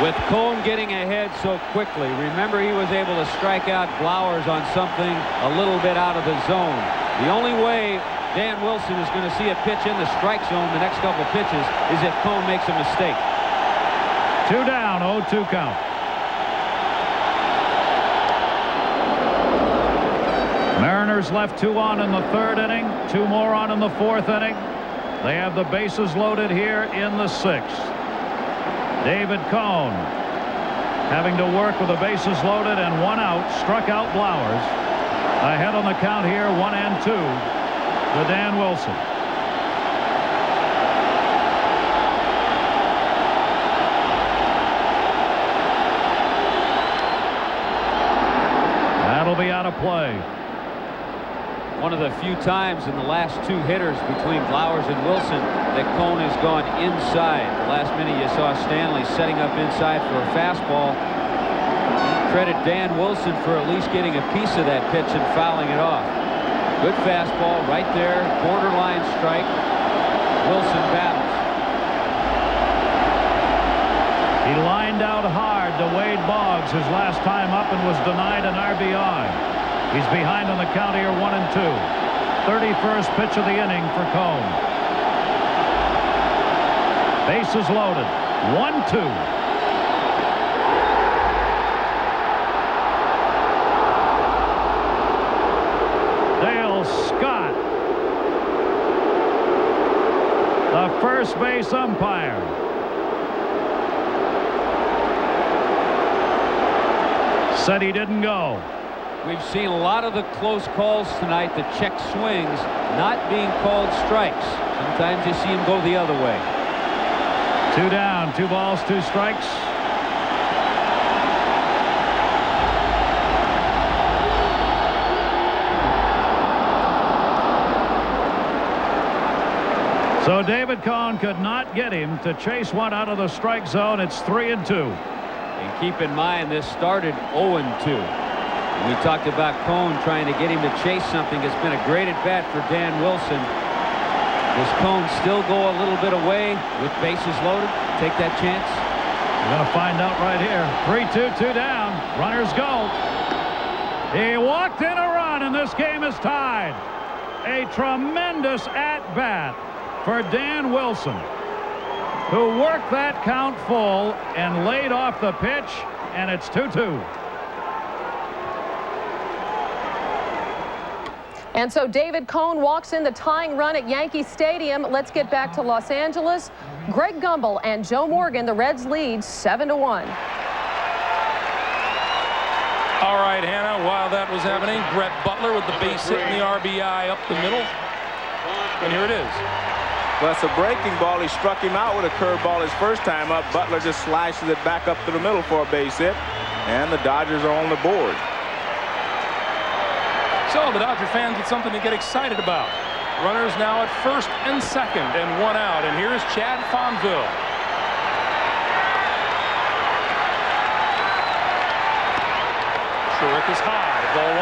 With Cone getting ahead so quickly, remember he was able to strike out Flowers on something a little bit out of the zone. The only way Dan Wilson is going to see a pitch in the strike zone the next couple pitches is if Cone makes a mistake. 2 down, 0-2 count. runners left, 2 on in the 3rd inning, 2 more on in the 4th inning. They have the bases loaded here in the 6th. David Cone, having to work with the bases loaded and 1 out, struck out Blowers. Ahead on the count here, 1-2 to Dan Wilson. That'll be out of play. One of the few times in the last 2 hitters between Blowers and Wilson that Cone has gone inside. The last minute you saw Stanley setting up inside for a fastball. Credit Dan Wilson for at least getting a piece of that pitch and fouling it off. Good fastball right there, borderline strike. Wilson battles. He lined out hard to Wade Boggs his last time up and was denied an RBI. He's behind on the count here, 1-2. 31st pitch of the inning for Cone. Bases loaded. 1-2. Dale Scott, the first base umpire. Said he didn't go. We've seen a lot of the close calls tonight, the check swings not being called strikes. Sometimes you see him go the other way. 2 down, 2 balls, 2 strikes. So David Cone could not get him to chase one out of the strike zone. It's 3-2. And keep in mind, this started 0-2. We talked about Cone trying to get him to chase something. It's been a great at-bat for Dan Wilson. Does Cone still go a little bit away with bases loaded? Take that chance? We're going to find out right here. 3-2, 2 down. Runners go. He walked in a run, and this game is tied. A tremendous at-bat for Dan Wilson, who worked that count full and laid off the pitch, and it's 2-2. And so David Cone walks in the tying run at Yankee Stadium. Let's get back to Los Angeles. Greg Gumbel and Joe Morgan, the Reds lead 7-1. All right, Hannah, while that was happening, Brett Butler with the base hit and the RBI up the middle. And here it is. Well, it's a breaking ball. He struck him out with a curveball his first time up. Butler just slices it back up to the middle for a base hit. And the Dodgers are on the board. So the Dodger fans with something to get excited about. Runners now at first and second and 1 out. And here's Chad Fonville. Schurik is high, ball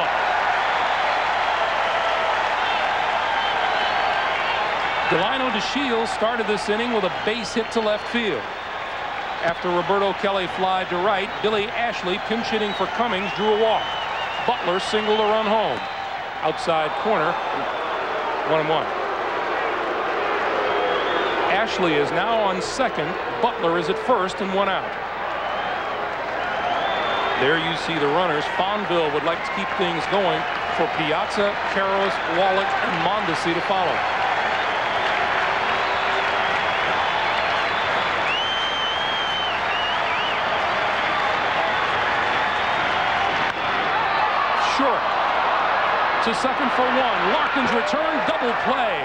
1. Delino DeShields started this inning with a base hit to left field. After Roberto Kelly flied to right, Billy Ashley, pinch hitting for Cummings, drew a walk. Butler singled a run home. Outside corner, 1-1. Ashley is now on second. Butler is at first and 1 out. There you see the runners. Fonville would like to keep things going for Piazza, Karros, Wallach, and Mondesi to follow. Schurik to second for 1. Larkin's return, double play.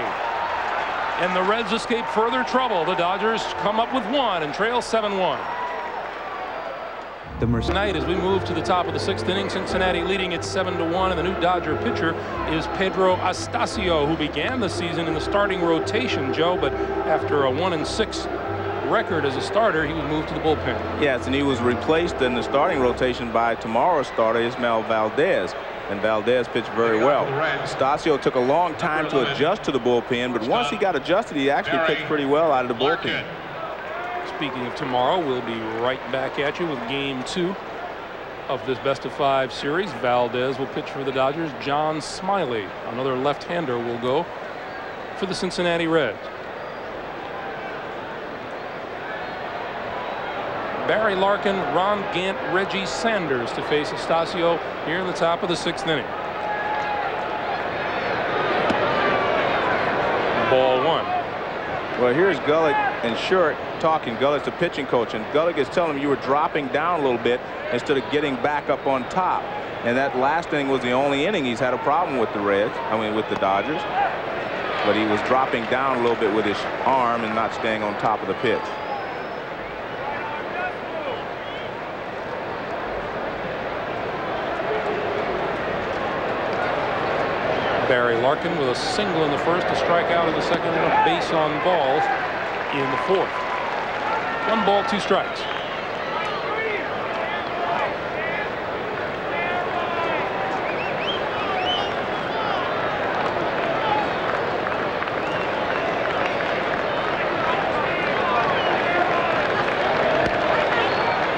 And the Reds escape further trouble. The Dodgers come up with 1 and trail 7-1. Tonight, as we move to the top of the 6th inning, Cincinnati leading at 7-1, and the new Dodger pitcher is Pedro Astacio, who began the season in the starting rotation, Joe, but after a 1-6 record as a starter, he was moved to the bullpen. Yes, and he was replaced in the starting rotation by tomorrow's starter, Ismael Valdez. And Valdez pitched very well. Astacio took a long time to adjust to the bullpen, but once he got adjusted, he actually pitched pretty well out of the bullpen. Speaking of tomorrow, we'll be right back at you with Game 2 of this best-of-5 series. Valdez will pitch for the Dodgers. John Smiley, another left-hander, will go for the Cincinnati Reds. Barry Larkin, Ron Gant, Reggie Sanders to face Astacio here in the top of the 6th inning. Well, here's Gullick and Short talking. Gullick's the pitching coach, and Gullick is telling him you were dropping down a little bit instead of getting back up on top. And that last inning was the only inning he's had a problem with the with the Dodgers. But he was dropping down a little bit with his arm and not staying on top of the pitch. Barry Larkin with a single in the first, a strikeout in the second, and a base on balls in the fourth. 1 ball, 2 strikes.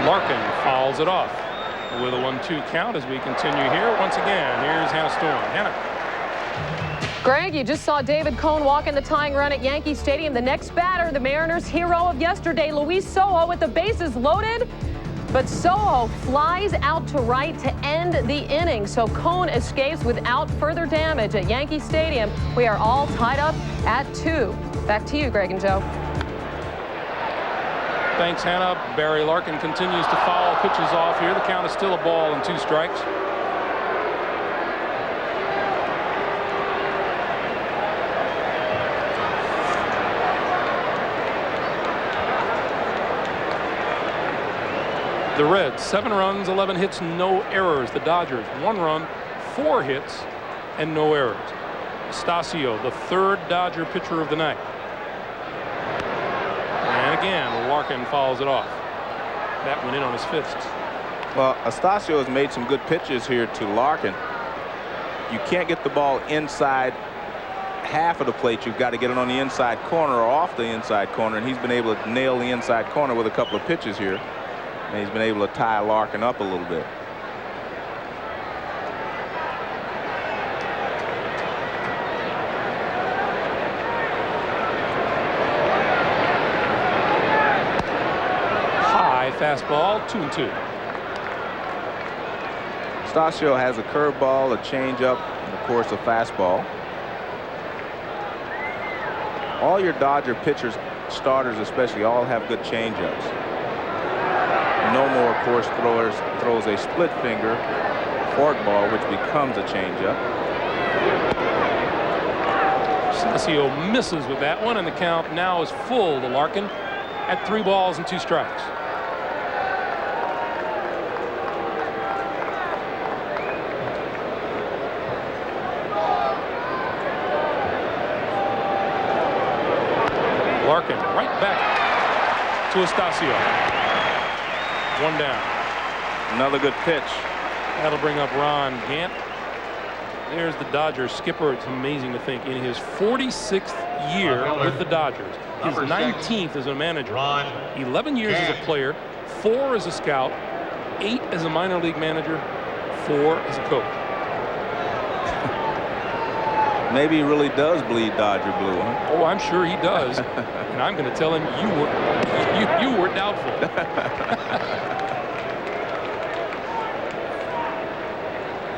Larkin fouls it off with a 1-2 count as we continue here. Once again, here's Hannah Storm. Hannah. Greg, you just saw David Cone walk in the tying run at Yankee Stadium. The next batter, the Mariners' hero of yesterday, Luis Sojo, with the bases loaded. But Sojo flies out to right to end the inning. So Cone escapes without further damage at Yankee Stadium. We are all tied up at 2. Back to you, Greg and Joe. Thanks, Hannah. Barry Larkin continues to foul pitches off here. The count is still a ball and 2 strikes. The Reds, 7 runs, 11 hits, no errors. The Dodgers, 1 run, 4 hits, and no errors. Estacio, the 3rd Dodger pitcher of the night. And again, Larkin fouls it off. That went in on his fists. Well, Estacio has made some good pitches here to Larkin. You can't get the ball inside half of the plate. You've got to get it on the inside corner or off the inside corner, and he's been able to nail the inside corner with a couple of pitches here. And he's been able to tie Larkin up a little bit. High fastball, 2-2. Estacio has a curveball, a changeup, and of course a fastball. All your Dodger pitchers, starters especially, all have good changeups. Nomar, of course, throws a split finger forkball, which becomes a changeup. Estacio misses with that one, and the count now is full to Larkin at 3 balls and 2 strikes. Larkin right back to Estacio. 1 down. Another good pitch. That'll bring up Ron Gant. There's the Dodgers skipper. It's amazing to think in his 46th year with the Dodgers, his 19th as a manager, 11 years as a player, 4 as a scout, 8 as a minor league manager, 4 as a coach. Maybe he really does bleed Dodger blue, huh? Oh, I'm sure he does. And I'm going to tell him you were doubtful.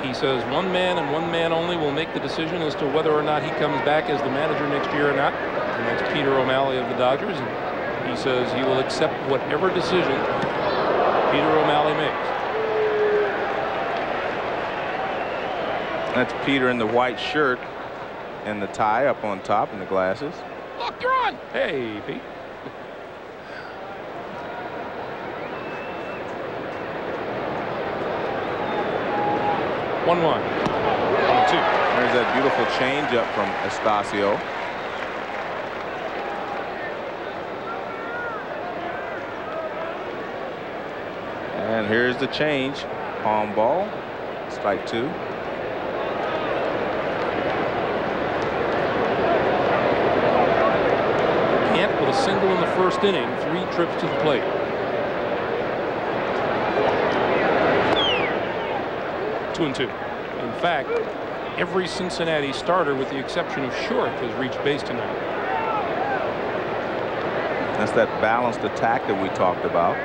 He says 1 man and 1 man only will make the decision as to whether or not he comes back as the manager next year or not. And that's Peter O'Malley of the Dodgers. And he says he will accept whatever decision Peter O'Malley makes. That's Peter in the white shirt and the tie up on top and the glasses. Look, you're on. Hey, Pete. One. 1-2. There's that beautiful changeup from Estacio. And here's the change. Palm ball. Strike 2. Gant with a single in the first inning, 3 trips to the plate. Two and 2. In fact, every Cincinnati starter, with the exception of Short, has reached base tonight. That's that balanced attack that we talked about.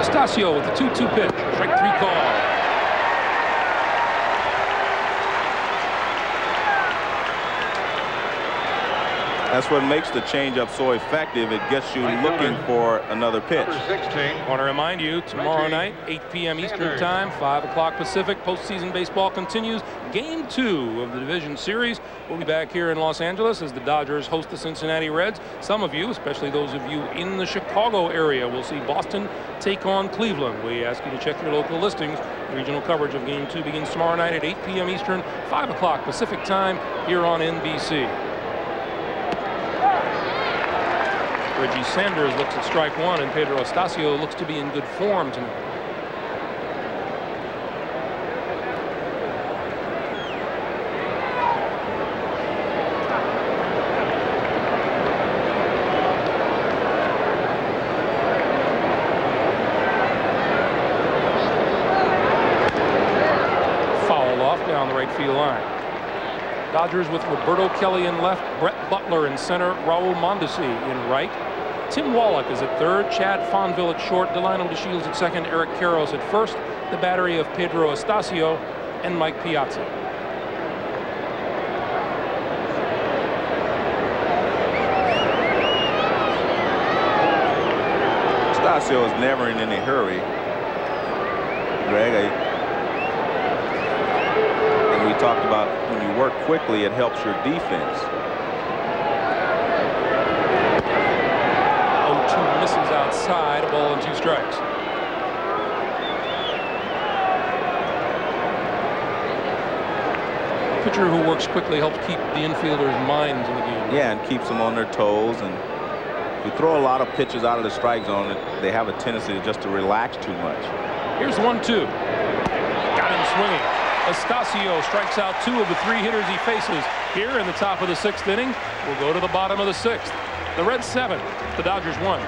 Estacio with the 2-2 pitch. Strike 3 call. That's what makes the changeup so effective. It gets you looking for another pitch. I want to remind you, tomorrow night, 8 p.m. Eastern Time, 5 o'clock Pacific, postseason baseball continues. Game 2 of the division series. We'll be back here in Los Angeles as the Dodgers host the Cincinnati Reds. Some of you, especially those of you in the Chicago area, will see Boston take on Cleveland. We ask you to check your local listings. Regional coverage of Game 2 begins tomorrow night at 8 p.m. Eastern, 5 o'clock Pacific Time here on NBC. Reggie Sanders looks at strike one, and Pedro Astacio looks to be in good form tonight. Foul off down the right field line. Dodgers with Roberto Kelly in left, Brett Butler in center, Raul Mondesi in right. Tim Wallach is at third, Chad Fonville at short, Delino DeShields at second, Eric Karros at first, the battery of Pedro Astacio and Mike Piazza. Astacio is never in any hurry, Greg. And we talked about when you work quickly, it helps your defense. Misses outside, a ball and 2 strikes. A pitcher who works quickly helps keep the infielders' minds in the game. Yeah, and keeps them on their toes. And if you throw a lot of pitches out of the strike zone, they have a tendency to relax too much. Here's 1-2. Got him swinging. Astacio strikes out 2 of the 3 hitters he faces here in the top of the 6th inning. We'll go to the bottom of the 6th. The Reds 7, the Dodgers 1.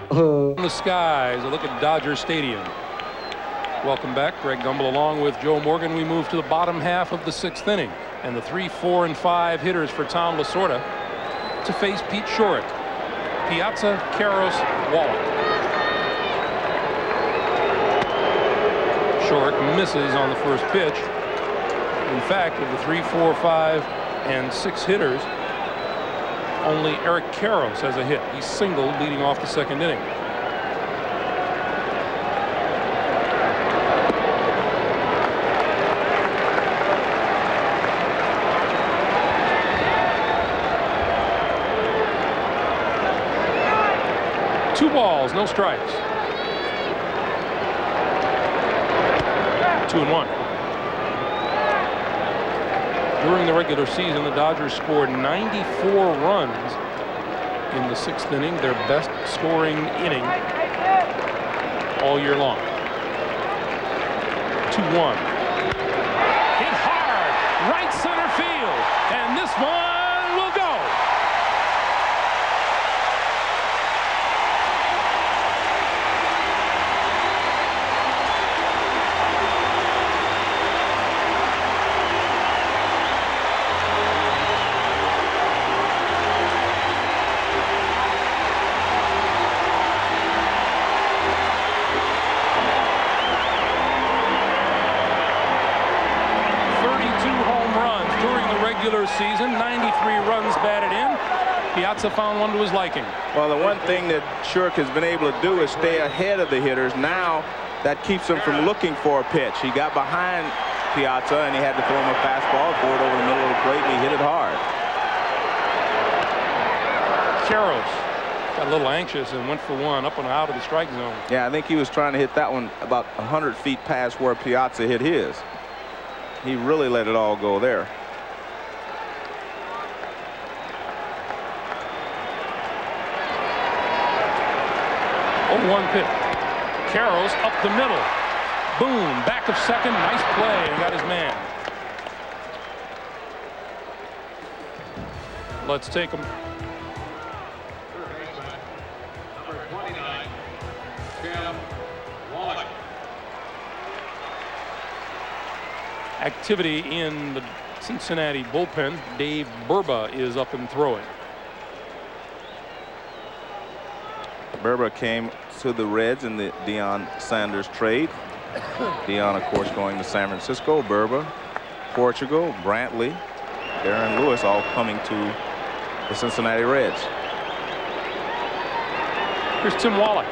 In the skies, a look at Dodger Stadium. Welcome back, Greg Gumbel along with Joe Morgan. We move to the bottom half of the 6th inning, and the 3, 4, and 5 hitters for Tom Lasorda to face Pete Shorrock. Piazza, Karros, Wallach. Shorrock misses on the first pitch. In fact, of the 3, 4, 5, and 6 hitters, only Eric Karros has a hit. He singled leading off the 2nd inning. Two balls, no strikes. 2-1. During the regular season, the Dodgers scored 94 runs in the 6th inning, their best scoring inning all year long. 2-1. Hit hard, right center field, and this one will go. Season, 93 runs batted in. Piazza found one to his liking. Well, the one thing that Shorrock has been able to do is stay ahead of the hitters. Now that keeps him from looking for a pitch. He got behind Piazza and he had to throw him a fastball, throw it over the middle of the plate, and he hit it hard. Karros got a little anxious and went for one up and out of the strike zone. Yeah, I think he was trying to hit that one about 100 feet past where Piazza hit his. He really let it all go there. 0-1 pitch. Karros up the middle. Boom, back of second. Nice play and got his man. Let's take him. Number 29, Tim Wallach. Activity in the Cincinnati bullpen. Dave Burba is up and throwing. Burba came to the Reds in the Deion Sanders trade. Deion, of course, going to San Francisco. Burba, Portugal, Brantley, Darren Lewis all coming to the Cincinnati Reds. Here's Tim Wallach.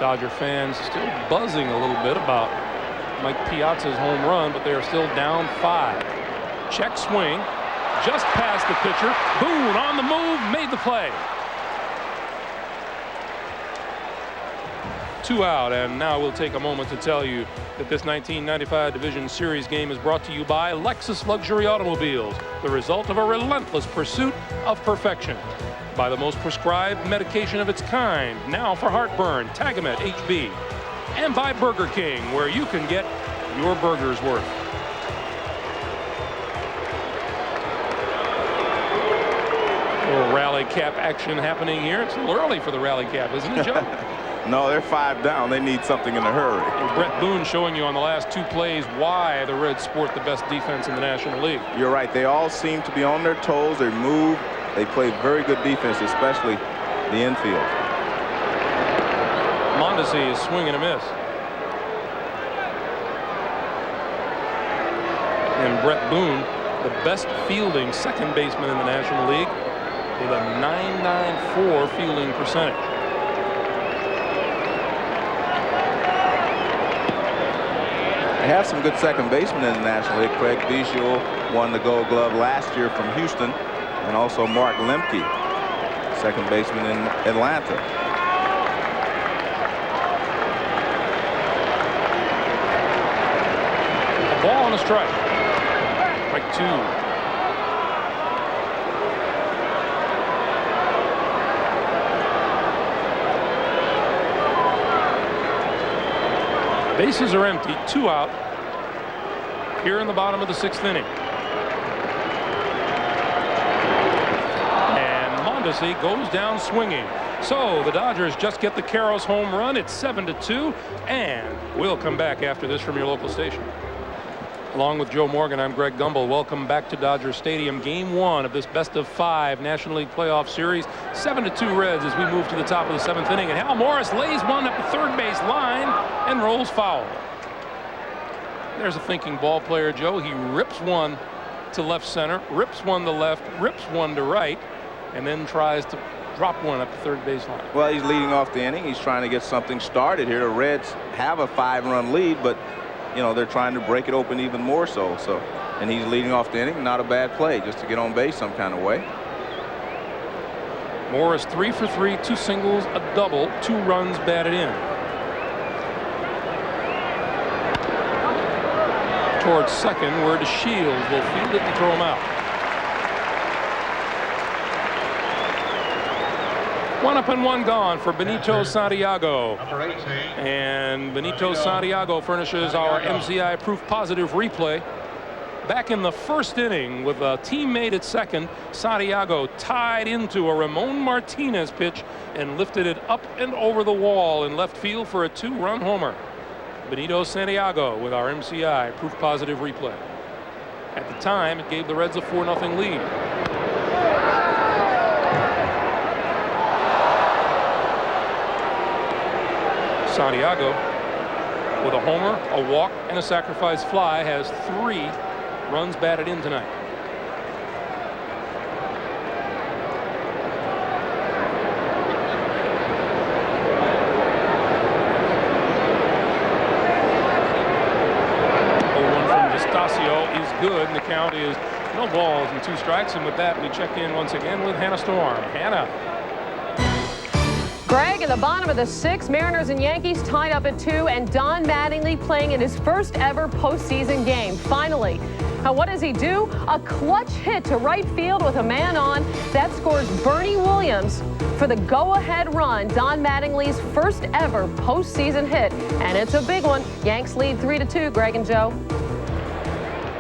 Dodger fans still buzzing a little bit about Mike Piazza's home run, but they are still down 5. Check swing, just past the pitcher. Boone on the move, made the play. 2 out, and now we'll take a moment to tell you that this 1995 Division Series game is brought to you by Lexus Luxury Automobiles, the result of a relentless pursuit of perfection. By the most prescribed medication of its kind, now for heartburn, Tagamet HB. And by Burger King, where you can get your burger's worth. A little rally cap action happening here. It's a little early for the rally cap, isn't it, Joe? No, they're 5 down. They need something in a hurry. And Brett Boone showing you on the last 2 plays why the Reds sport the best defense in the National League. You're right. They all seem to be on their toes. They move. They play very good defense, especially the infield. Mondesi is swinging a miss. And Brett Boone, the best fielding second baseman in the National League, with a .994 fielding percentage. They have some good second basemen in the National League. Craig Biggio won the Gold Glove last year from Houston, and also Mark Lemke, second baseman in Atlanta. A ball and a strike. Strike 2. Bases are empty, 2 out here in the bottom of the 6th inning. And Mondesi goes down swinging. So the Dodgers just get the Karros home run. It's 7-2, and we'll come back after this from your local station. Along with Joe Morgan, I'm Greg Gumbel. Welcome back to Dodger Stadium. Game 1 of this best-of-5 National League playoff series. 7-2 Reds as we move to the top of the 7th inning. And Hal Morris lays one up the third base line and rolls foul. There's a thinking ball player, Joe. He rips one to left center, rips one to left, rips one to right, and then tries to drop one up the third base line. Well, he's leading off the inning. He's trying to get something started here. The Reds have a 5-run lead, but you know, they're trying to break it open even more so. And he's leading off the inning. Not a bad play, just to get on base some kind of way. Morris 3 for 3, 2 singles, a double, 2 runs batted in. Towards second, where DeShields will field it and throw him out. 1 up and 1 gone for Benito Santiago. And Benito Santiago furnishes our MCI proof positive replay. Back in the first inning with a teammate at second, Santiago tied into a Ramon Martinez pitch and lifted it up and over the wall in left field for a 2-run homer. Benito Santiago with our MCI proof positive replay. At the time, it gave the Reds a 4-0 lead. Santiago, with a homer, a walk, and a sacrifice fly, has 3 runs batted in tonight. Good, and the count is no balls and 2 strikes. And with that, we check in once again with Hannah Storm. Hannah. Greg, in the bottom of the 6th, Mariners and Yankees tied up at 2, and Don Mattingly playing in his first ever postseason game. Finally. Now, what does he do? A clutch hit to right field with a man on. That scores Bernie Williams for the go-ahead run. Don Mattingly's first ever postseason hit, and it's a big one. Yanks lead 3-2. Greg and Joe.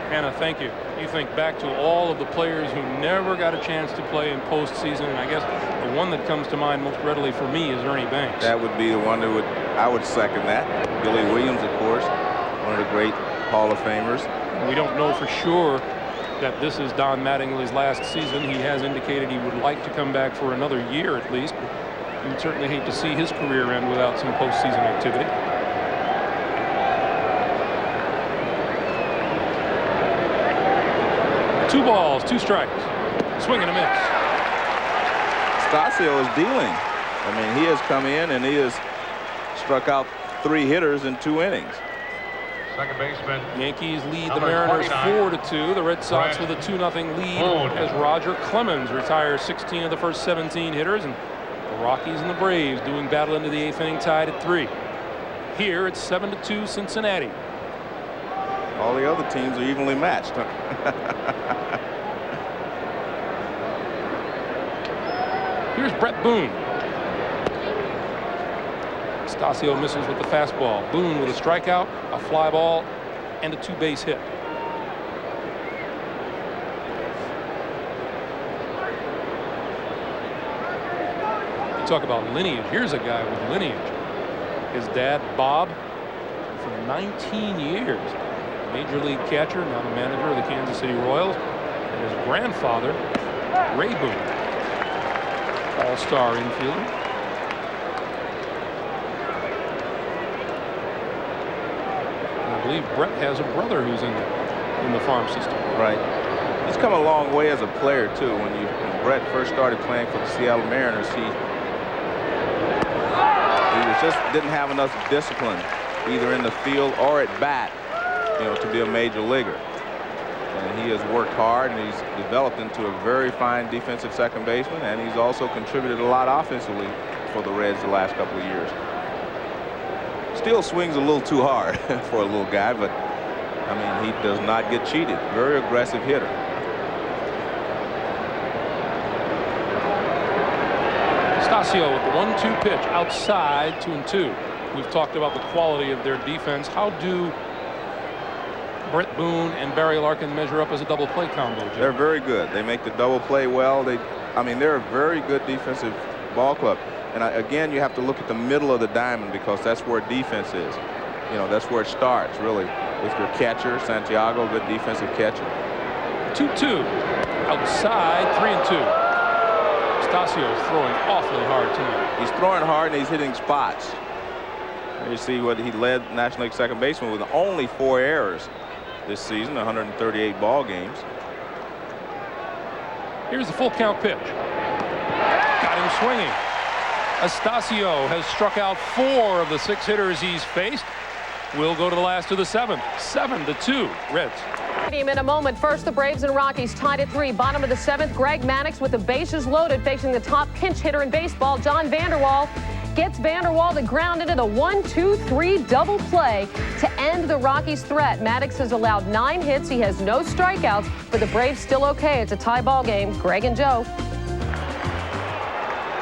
Hannah, thank you. You think back to all of the players who never got a chance to play in postseason, and I guess the one that comes to mind most readily for me is Ernie Banks. That would be the one that I would second that. Billy Williams, of course, one of the great Hall of Famers. We don't know for sure that this is Don Mattingly's last season. He has indicated he would like to come back for another year at least. But you would certainly hate to see his career end without some postseason activity. 2 balls, 2 strikes. Swing and a miss. Stasio is dealing. I mean, he has come in and he has struck out 3 hitters in 2 innings. Second baseman. Yankees lead the Number Mariners 29. 4-2. The Red Sox Brett with a 2-0 lead Boone. as Roger Clemens retires 16 of the first 17 hitters, and the Rockies and the Braves doing battle into the 8th inning, tied at 3. Here it's 7-2 Cincinnati. All the other teams are evenly matched. Here's Brett Boone. Stasio misses with the fastball. Boone with a strikeout, a fly ball, and a 2-base hit. You talk about lineage. Here's a guy with lineage. His dad, Bob, for 19 years, major league catcher, now the manager of the Kansas City Royals, and his grandfather, Ray Boone, all-star infielder. And I believe Brett has a brother who's in the farm system. Right. He's come a long way as a player too. When Brett first started playing for the Seattle Mariners, he just didn't have enough discipline, either in the field or at bat, to be a major leaguer. And he has worked hard, and he's developed into a very fine defensive second baseman, and he's also contributed a lot offensively for the Reds the last couple of years. Still swings a little too hard for a little guy, but I mean, he does not get cheated. Very aggressive hitter. Stasio with the 1-2 pitch outside, 2-2. We've talked about the quality of their defense. How do Brett Boone and Barry Larkin measure up as a double play combo, Jim? They're very good. They make the double play well. I mean, they're a very good defensive ball club. And again, you have to look at the middle of the diamond, because that's where defense is. That's where it starts, really, with your catcher, Santiago, good defensive catcher. 2-2. Outside, 3-2. Stasio's throwing awfully hard tonight. He's throwing hard and he's hitting spots. And you see what he led National League second baseman with only 4 errors this season, 138 ball games. Here's the full count pitch. Got him swinging. Stasio has struck out 4 of the 6 hitters he's faced. We'll go to the last of the 7th. 7-2 Reds. In a moment, first the Braves and Rockies tied at 3. Bottom of the 7th, Greg Maddux with the bases loaded facing the top pinch hitter in baseball, John Vander Wal. Gets Vander Wal to ground into the 1-2-3 double play to end the Rockies' threat. Maddux has allowed 9 hits. He has no strikeouts, but the Braves still okay. It's a tie ball game. Greg and Joe.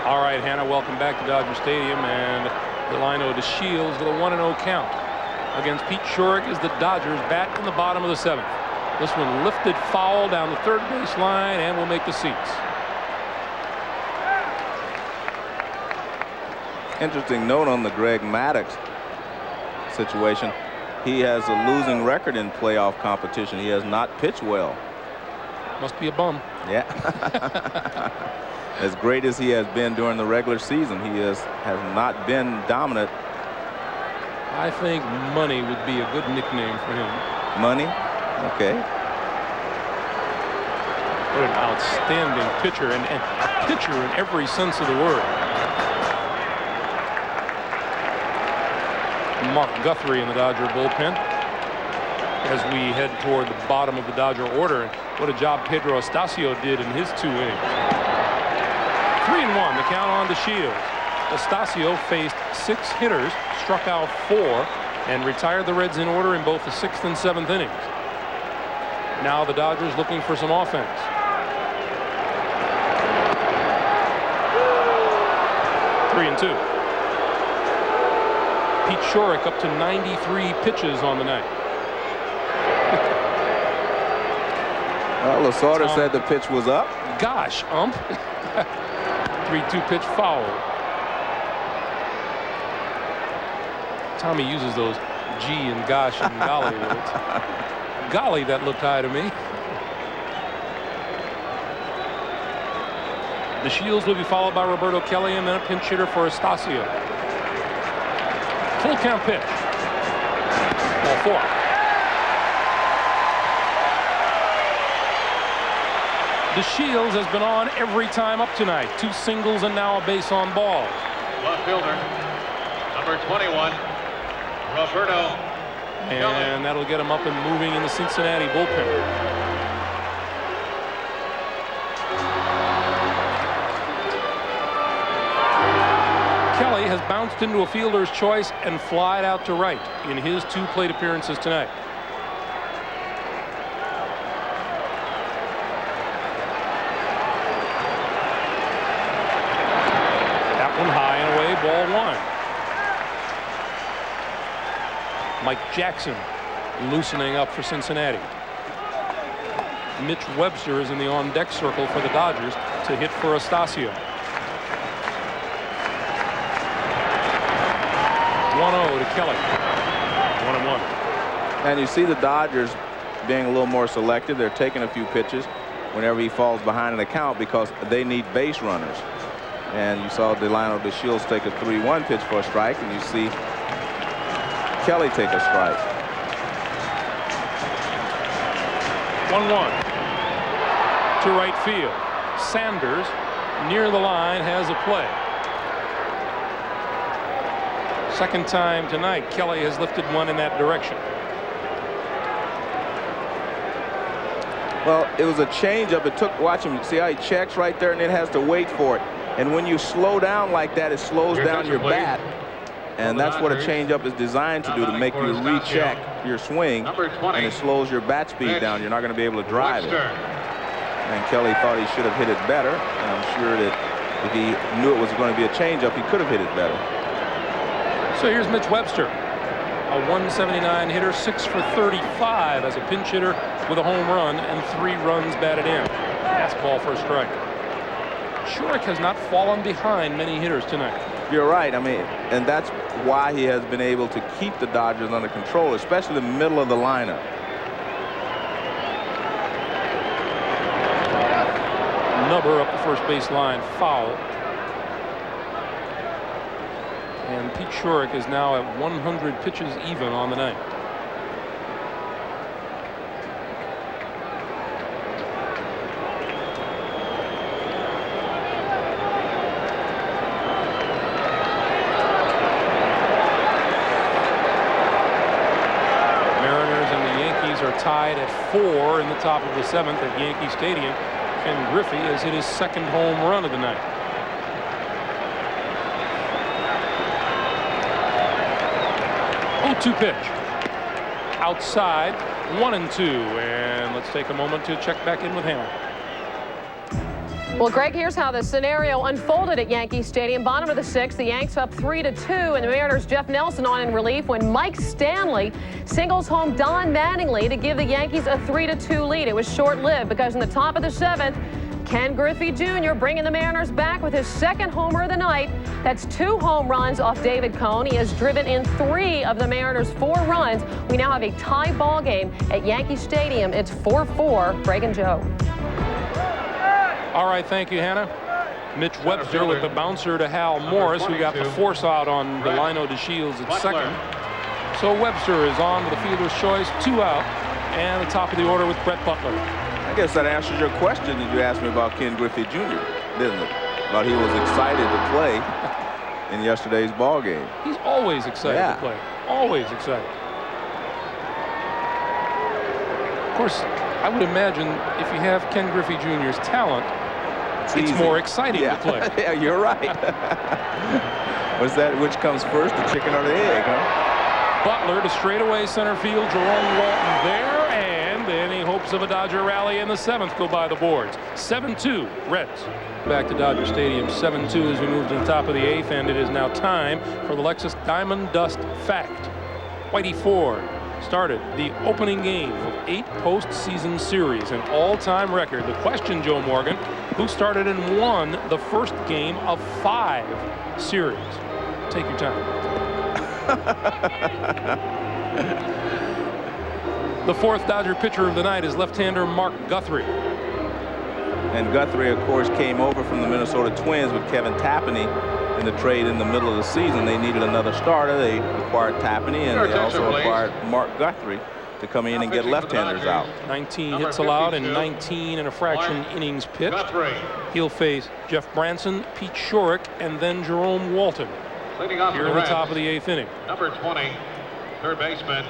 All right, Hannah, welcome back to Dodger Stadium, and Delino DeShields with a 1-0 count against Pete Shurik as the Dodgers bat in the bottom of the 7th. This one lifted foul down the third base line and will make the seats. Interesting note on the Greg Maddux situation. He has a losing record in playoff competition. He has not pitched well. Must be a bum. Yeah. As great as he has been during the regular season, he has not been dominant. I think Money would be a good nickname for him. Money? Okay. What an outstanding pitcher, and a pitcher in every sense of the word. Mark Guthrie in the Dodger bullpen as we head toward the bottom of the Dodger order. And what a job Pedro Stasio did in his 2 innings. 3-1, the count on DeShields. Stasio faced 6 hitters, struck out 4, and retired the Reds in order in both the 6th and 7th innings. Now the Dodgers looking for some offense. Three and 2. Pete Shurik up to 93 pitches on the night. Well, Lasorda said the pitch was up. Gosh, ump. 3-2 pitch foul. Tommy uses those G and gosh and golly words. Golly, that looked high to me. DeShields will be followed by Roberto Kelly, and then a pinch hitter for Stasio. Full count pitch. Ball 4. DeShields has been on every time up tonight. 2 singles and now a base on balls. Left fielder, number 21, Roberto. And that'll get him up and moving in the Cincinnati bullpen. Kelly has bounced into a fielder's choice and flied out to right in his 2 plate appearances tonight. That one high and away, ball 1. Mike Jackson loosening up for Cincinnati. Mitch Webster is in the on-deck circle for the Dodgers to hit for Astacio. 1-0 to Kelly. 1-1. And you see the Dodgers being a little more selective. They're taking a few pitches whenever he falls behind in the count because they need base runners. And you saw Delino DeShields take a 3-1 pitch for a strike, and you see Kelly take a strike. 1-1 to right field. Sanders near the line has a play. Second time tonight, Kelly has lifted one in that direction. Well, it was a changeup. It took, watch him, see how he checks right there and then has to wait for it. And when you slow down like that, it slows down your bat. And that's what a changeup is designed to do, to make you recheck your swing. And it slows your bat speed down. You're not going to be able to drive it. And Kelly thought he should have hit it better. And I'm sure that if he knew it was going to be a changeup, he could have hit it better. So here's Mitch Webster, a 179 hitter, 6 for 35 as a pinch hitter with a home run and 3 runs batted in. Fastball for a strike. Shurik has not fallen behind many hitters tonight. You're right. I mean, and that's why he has been able to keep the Dodgers under control, especially the middle of the lineup. Nubber up the first base line, foul. And Pete Shurik is now at 100 pitches even on the night. Mariners and the Yankees are tied at 4 in the top of the 7th at Yankee Stadium. Ken Griffey has hit his 2nd home run of the night. 0-2 pitch. Outside, 1-2. And let's take a moment to check back in with Hannah. Well, Greg, here's how the scenario unfolded at Yankee Stadium. Bottom of the 6th, the Yanks up 3-2, and the Mariners' Jeff Nelson on in relief when Mike Stanley singles home Don Mattingly to give the Yankees a 3-2 lead. It was short-lived because in the top of the 7th, Ken Griffey Jr. bringing the Mariners back with his 2nd homer of the night. That's 2 home runs off David Cone. He has driven in 3 of the Mariners' 4 runs. We now have a tie ball game at Yankee Stadium. It's 4-4. Greg and Joe. All right, thank you, Hannah. Mitch Webster with the bouncer to Hal Morris, who got the force out on Delino DeShields at 2nd. So Webster is on with the fielder's choice, 2 out, and the top of the order with Brett Butler. I guess that answers your question that you asked me about Ken Griffey Jr., didn't it? About he was excited to play in yesterday's ball game. He's always excited to play. Always excited. Of course, I would imagine if you have Ken Griffey Jr.'s talent, it's more exciting to play. Yeah, you're right. What's that? Which comes first, the chicken or the egg, huh? Butler to straightaway center field. Jerome Walton there, and any hopes of a Dodger rally in the 7th go by the boards. 7-2 Reds. Back to Dodger Stadium, 7-2 as we move to the top of the 8th, and it is now time for the Lexus Diamond Dust Fact. Whitey Ford started the opening game of 8 postseason series, an all-time record. The question, Joe Morgan, who started and won the first game of 5 series? Take your time. The 4th Dodger pitcher of the night is left-hander Mark Guthrie. And Guthrie, of course, came over from the Minnesota Twins with Kevin Tapani in the trade in the middle of the season. They needed another starter. They acquired Tapani, and they also acquired Mark Guthrie to come in and get left-handers out. 19 hits allowed and 19 and a fraction innings pitched. He'll face Jeff Branson, Pete Shorrock, and then Jerome Walton here in the top of the 8th inning. Number 20, third baseman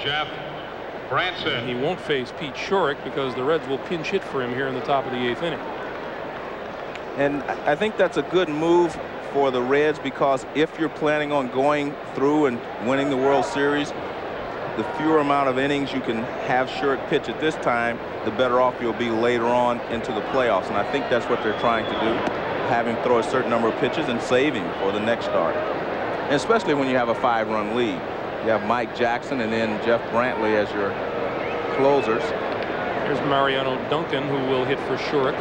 Jeff Branson. And he won't face Pete Shorrock because the Reds will pinch hit for him here in the top of the 8th inning. And I think that's a good move for the Reds, because if you're planning on going through and winning the World Series, the fewer amount of innings you can have Shorrock pitch at this time, the better off you'll be later on into the playoffs. And I think that's what they're trying to do, have him throw a certain number of pitches and save him for the next start. And especially when you have a 5-run lead. You have Mike Jackson and then Jeff Brantley as your closers. Here's Mariano Duncan, who will hit for Shorrock.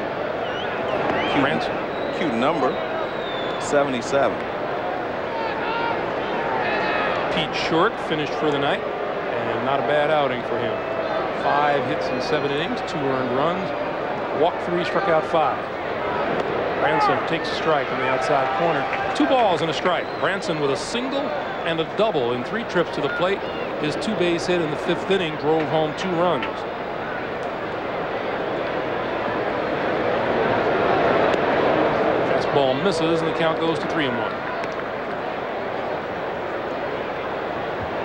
Cute number, 77. Pete Shorrock finished for the night, and not a bad outing for him. 5 hits in 7 innings, 2 earned runs, walked 3, struck out 5. Branson takes a strike on the outside corner. 2 balls and a strike. Branson with a single and a double in 3 trips to the plate. His 2-base hit in the 5th inning drove home 2 runs. Fastball misses, and the count goes to 3-1.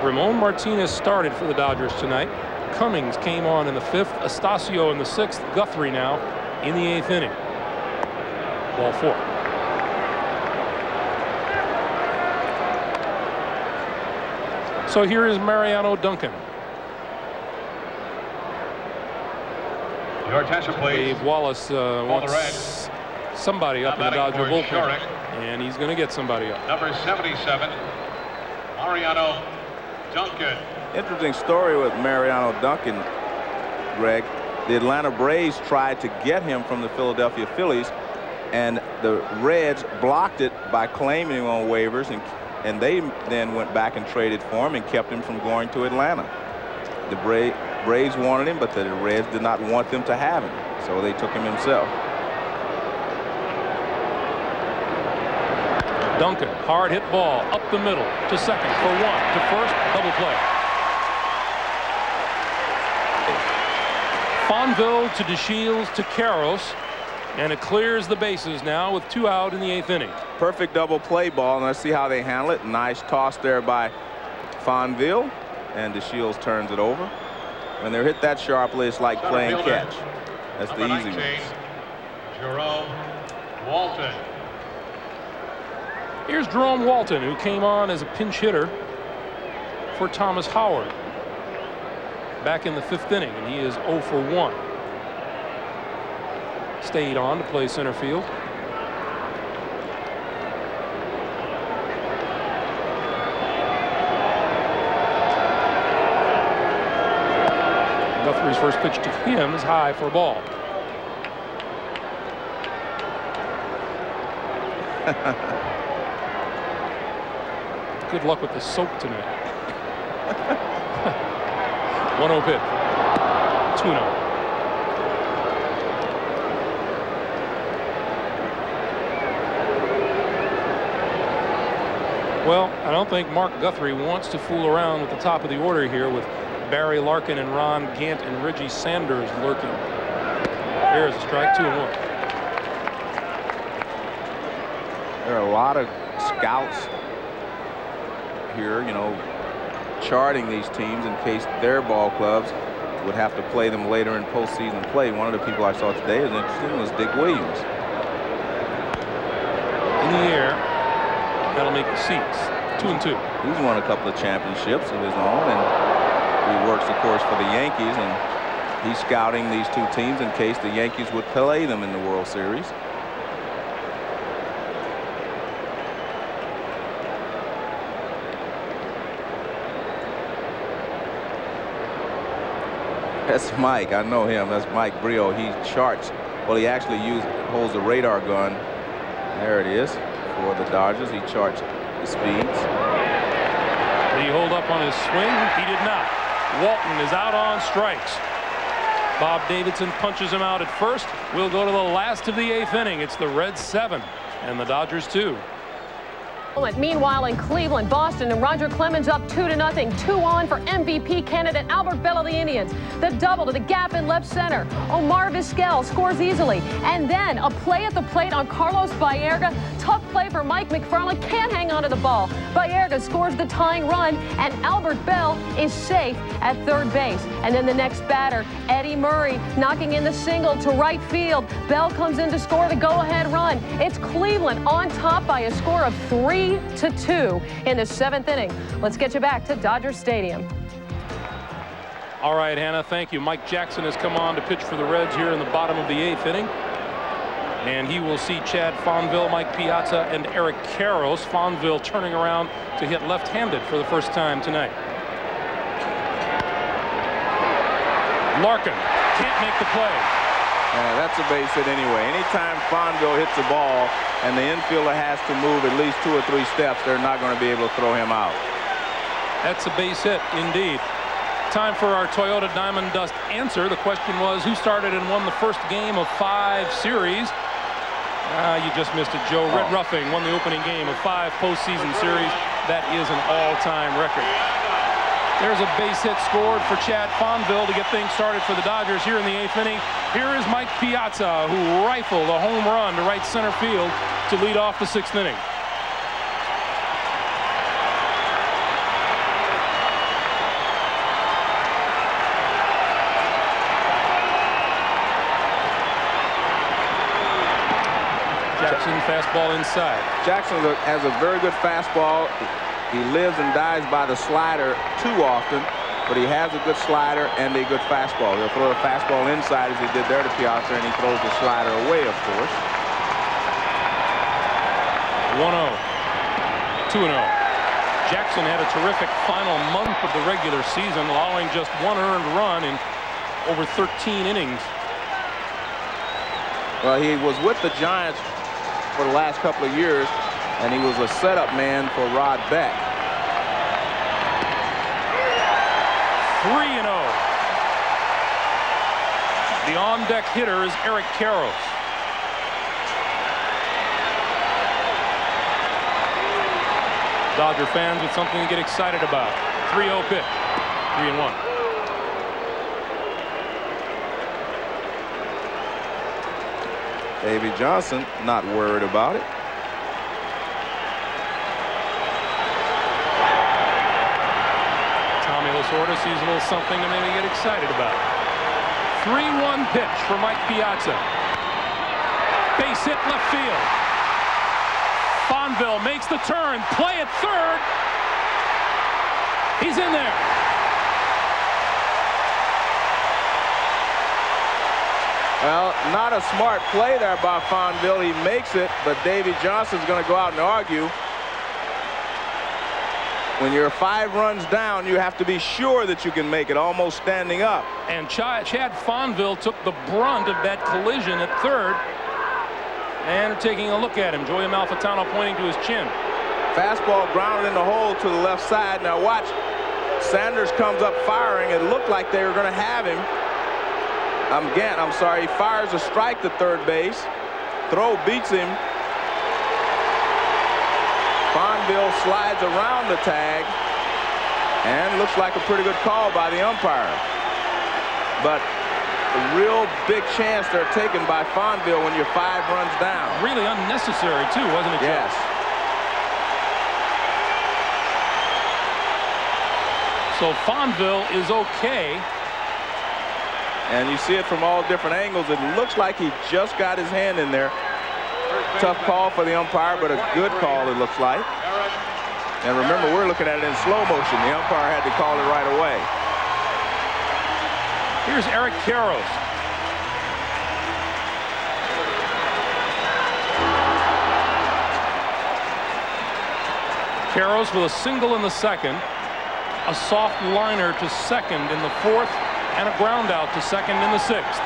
Ramon Martinez started for the Dodgers tonight. Cummings came on in the 5th, Astacio in the 6th, Guthrie now in the 8th inning. Ball 4. So here is Mariano Duncan. Your attention, please. Dave Wallace wants somebody up in the Dodger bullpen, and he's going to get somebody up. Number 77, Mariano Duncan. Interesting story with Mariano Duncan, Greg. The Atlanta Braves tried to get him from the Philadelphia Phillies, and the Reds blocked it by claiming him on waivers, and they then went back and traded for him and kept him from going to Atlanta. The Braves wanted him, but the Reds did not want them to have him, so they took him himself. Duncan, hard hit ball up the middle to second for 1 to first, double play. Fonville to DeShields to Karros, and it clears the bases now with 2 out in the 8th inning. Perfect double play ball, and let's see how they handle it. Nice toss there by Fonville, and DeShields turns it over. When they're hit that sharply, it's like playing catch. That's the easy one. Jerome Walton. Here's Jerome Walton, who came on as a pinch hitter for Thomas Howard back in the 5th inning, and he is 0 for 1. Stayed on to play center field. Guthrie's first pitch to him is high for a ball. Good luck with the soap tonight. 1-0 pitch. 2-0. Well, I don't think Mark Guthrie wants to fool around with the top of the order here with Barry Larkin and Ron Gant and Reggie Sanders lurking. There's a strike, 2-1. There are a lot of scouts here, you know, charting these teams in case their ball clubs would have to play them later in postseason play. One of the people I saw today is interesting was Dick Williams. In the air, that'll make the seats 2-2. He's won a couple of championships of his own, and he works, of course, for the Yankees, and he's scouting these 2 teams in case the Yankees would play them in the World Series. That's Mike. I know him. That's Mike Brio. He charts. Well, he actually holds a radar gun. There it is for the Dodgers. He charts the speeds. Did he hold up on his swing? He did not. Walton is out on strikes. Bob Davidson punches him out at first. We'll go to the last of the 8th inning. It's the Reds 7 and the Dodgers 2. Meanwhile, in Cleveland, Boston and Roger Clemens up 2-0, 2 on for MVP candidate Albert Bell of the Indians. The double to the gap in left center. Omar Vizquel scores easily. And then a play at the plate on Carlos Baerga. Tough play for Mike McFarland. Can't hang on to the ball. Baerga scores the tying run, and Albert Bell is safe at third base. And then the next batter, Eddie Murray, knocking in the single to right field. Bell comes in to score the go-ahead run. It's Cleveland on top by a score of 3-2 in the 7th inning. Let's get you back to Dodger Stadium. All right, Hannah, thank you. Mike Jackson has come on to pitch for the Reds here in the bottom of the 8th inning. And he will see Chad Fonville, Mike Piazza, and Eric Karros. Fonville turning around to hit left-handed for the first time tonight. Larkin can't make the play. Yeah, that's a base hit anyway. Anytime Fonville hits the ball and the infielder has to move at least 2 or 3 steps, they're not going to be able to throw him out. That's a base hit indeed. Time for our Toyota Diamond Dust answer. The question was, who started and won the first game of 5 series? You just missed it, Joe. Red Ruffing won the opening game of 5 postseason series. That is an all-time record. There's a base hit scored for Chad Fonville to get things started for the Dodgers here in the 8th inning. Here is Mike Piazza, who rifled a home run to right center field to lead off the 6th inning. Jackson fastball inside. Jackson has a very good fastball. He lives and dies by the slider too often, but he has a good slider and a good fastball. He'll throw the fastball inside as he did there to Piazza, and he throws the slider away, of course. 1-0, 2-0. Jackson had a terrific final month of the regular season, allowing just 1 earned run in over 13 innings. Well, he was with the Giants for the last couple of years, and he was a setup man for Rod Beck. 3-0. The on-deck hitter is Eric Karros. Dodger fans with something to get excited about. 3-0 pitch. 3-1. Davey Johnson not worried about it. Tommy Lasorda sees a little something to maybe get excited about. 3-1 pitch for Mike Piazza. Base hit left field. Fonville makes the turn. Play at third. He's in there. Well, not a smart play there by Fonville. He makes it, but Davey Johnson's going to go out and argue. When you're 5 runs down, you have to be sure that you can make it, almost standing up. And Chad Fonville took the brunt of that collision at third. And taking a look at him, Joey Amalfitano pointing to his chin. Fastball grounded in the hole to the left side. Now watch, Sanders comes up firing. It looked like they were going to have him. Again, I'm sorry, he fires a strike to third base. Throw beats him. Fonville slides around the tag, and looks like a pretty good call by the umpire. But a real big chance they're taking by Fonville when you're 5 runs down. Really unnecessary, too, wasn't it, Yes. So Fonville is okay. And you see it from all different angles. It looks like he just got his hand in there. Tough call for the umpire, but a good call it looks like. And remember, we're looking at it in slow motion. The umpire had to call it right away. Here's Eric Karros. Karros with a single in the 2nd, a soft liner to 2nd in the 4th, and a ground out to 2nd in the 6th.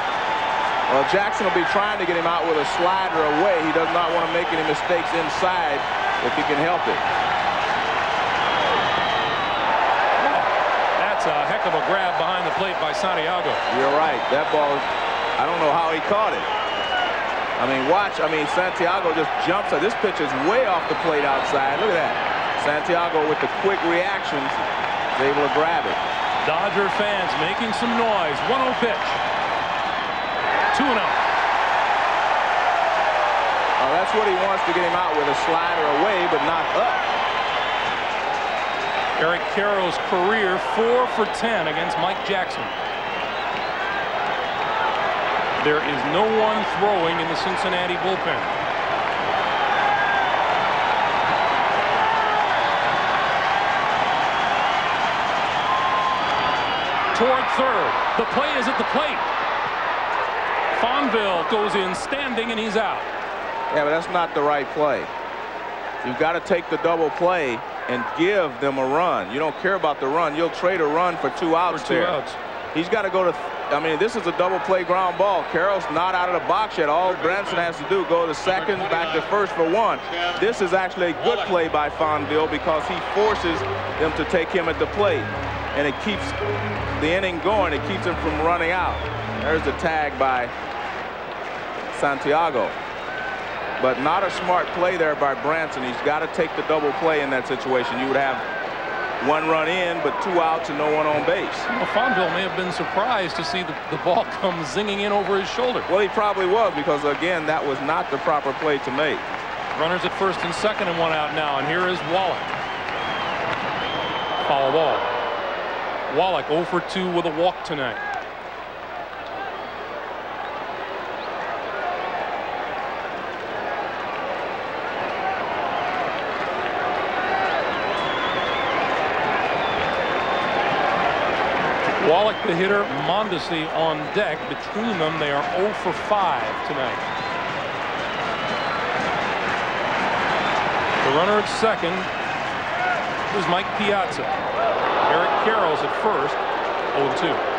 Well, Jackson will be trying to get him out with a slider away. He does not want to make any mistakes inside if he can help it. That's a heck of a grab behind the plate by Santiago. You're right. That ball, I don't know how he caught it. I mean, watch. I mean, Santiago just jumps. This pitch is way off the plate outside. Look at that. Santiago with the quick reactions is able to grab it. Dodger fans making some noise. 1-0 pitch. 2-0. That's what he wants to get him out with, a slider away, but not up. Eric Karros' career 4 for 10 against Mike Jackson. There is no one throwing in the Cincinnati bullpen. Toward third. The play is at the plate. Fonville goes in standing, and he's out. Yeah, but that's not the right play. You've got to take the double play and give them a run. You don't care about the run. You'll trade a run for 2 outs there. He's got to go to, I mean, this is a double play ground ball. Karros not out of the box yet. All Branson has to do, go to second, back to first for 1. This is actually a good play by Fonville because he forces them to take him at the plate. And it keeps the inning going. It keeps him from running out. There's the tag by Santiago. But not a smart play there by Branson. He's got to take the double play in that situation. You would have 1 run in, but 2 outs and no one on base. Well, Fonville may have been surprised to see the ball come zinging in over his shoulder. Well, he probably was, because, again, that was not the proper play to make. Runners at first and second and 1 out now, and here is Wallach. Foul ball. Wallach 0 for 2 with a walk tonight. Wallach the hitter, Mondesi on deck. Between them, they are 0 for 5 tonight. The runner at second is Mike Piazza. Eric Karros at first, 0-2.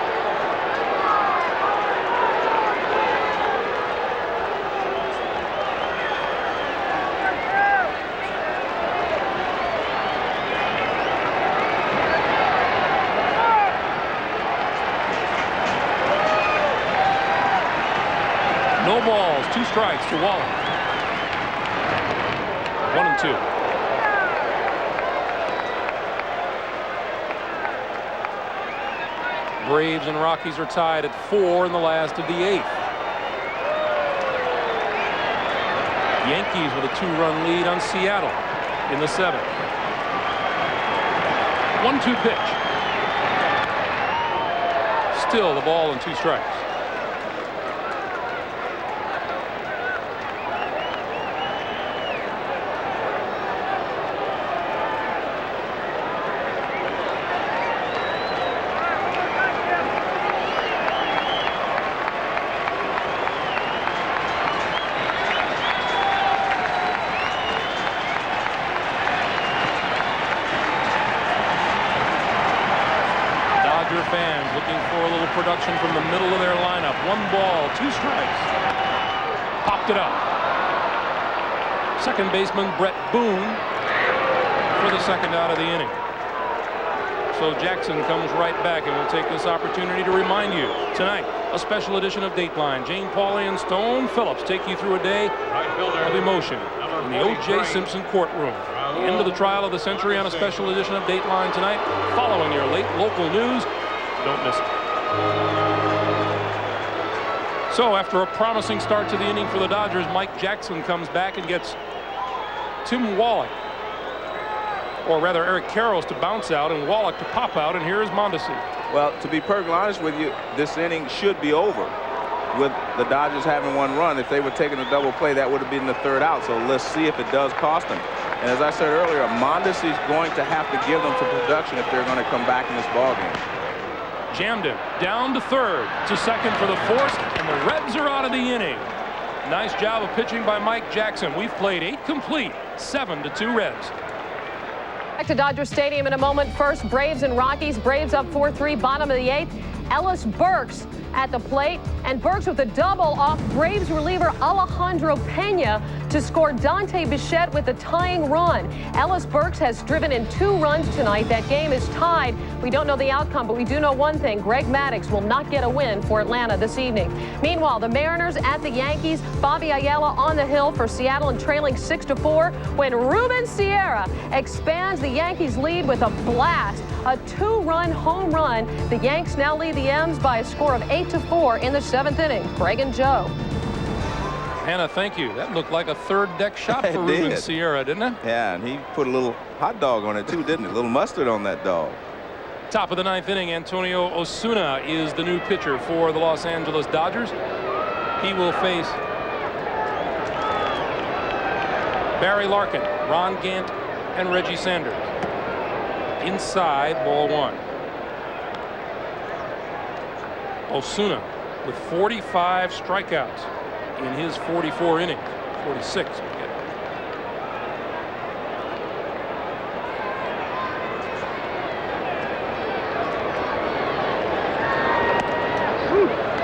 No balls, 2 strikes to Wallach. 1-2. Braves and Rockies are tied at 4 in the last of the 8th. Yankees with a 2-run lead on Seattle in the 7th. 1-2 pitch. Still the ball and 2 strikes. Fans looking for a little production from the middle of their lineup. 1 ball, 2 strikes. Popped it up. Second baseman Brett Boone for the 2nd out of the inning. So Jackson comes right back, and we'll take this opportunity to remind you tonight a special edition of Dateline. Jane Pauley and Stone Phillips take you through a day of emotion in the O.J. Simpson courtroom. The end of the trial of the century on a special edition of Dateline tonight, following your late local news. Don't miss it. So after a promising start to the inning for the Dodgers, Mike Jackson comes back and gets Tim Wallach, or rather Eric Karros, to bounce out and Wallach to pop out, and here is Mondesi. Well, to be perfectly honest with you, this inning should be over with the Dodgers having 1 run. If they were taking a double play, that would have been the 3rd out. So let's see if it does cost them. And as I said earlier, Mondesi is going to have to give them some production if they're going to come back in this ballgame. Jammed him down to 3rd, to 2nd for the 4th, and the Reds are out of the inning. Nice job of pitching by Mike Jackson. We've played 8 complete, 7-2 Reds. Back to Dodger Stadium in a moment. First, Braves and Rockies. Braves up 4-3, bottom of the 8th. Ellis Burks at the plate, and Burks with a double off Braves reliever Alejandro Pena to to score Dante Bichette with the tying run. Ellis Burks has driven in 2 runs tonight. That game is tied. We don't know the outcome, but we do know one thing. Greg Maddux will not get a win for Atlanta this evening. Meanwhile, the Mariners at the Yankees. Bobby Ayala on the hill for Seattle and trailing 6-4 when Ruben Sierra expands the Yankees lead with a blast. A 2-run home run. The Yanks now lead the M's by a score of 8-4 in the 7th inning. Greg and Joe. Hannah, thank you. That looked like a third-deck shot for Ruben Sierra, didn't it? Yeah, and he put a little hot dog on it too, didn't he? A little mustard on that dog. Top of the 9th inning, Antonio Osuna is the new pitcher for the Los Angeles Dodgers. He will face Barry Larkin, Ron Gant, and Reggie Sanders. Inside, ball 1. Osuna with 45 strikeouts in his 44 innings. 46.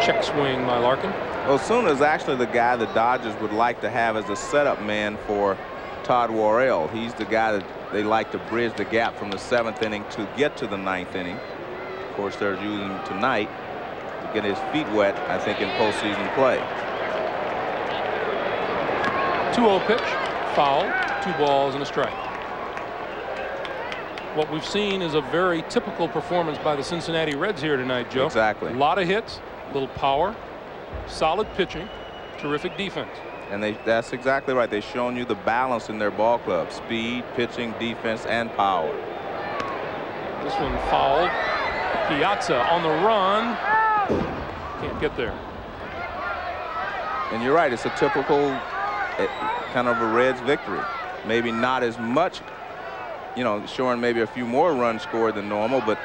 Check swing by Larkin. Osuna is actually the guy the Dodgers would like to have as a setup man for Todd Worrell. He's the guy that they like to bridge the gap from the 7th inning to get to the 9th inning. Of course, they're using him tonight to get his feet wet, I think, in postseason play. 2-0 pitch, foul, 2 balls and a strike. What we've seen is a very typical performance by the Cincinnati Reds here tonight, Joe. Exactly. A lot of hits, little power, solid pitching, terrific defense. And that's exactly right. They've shown you the balance in their ball club. Speed, pitching, defense, and power. This one fouled. Piazza on the run. Can't get there. And you're right. It's a typical kind of a Reds victory. Maybe not as much, you know, showing maybe a few more runs scored than normal, but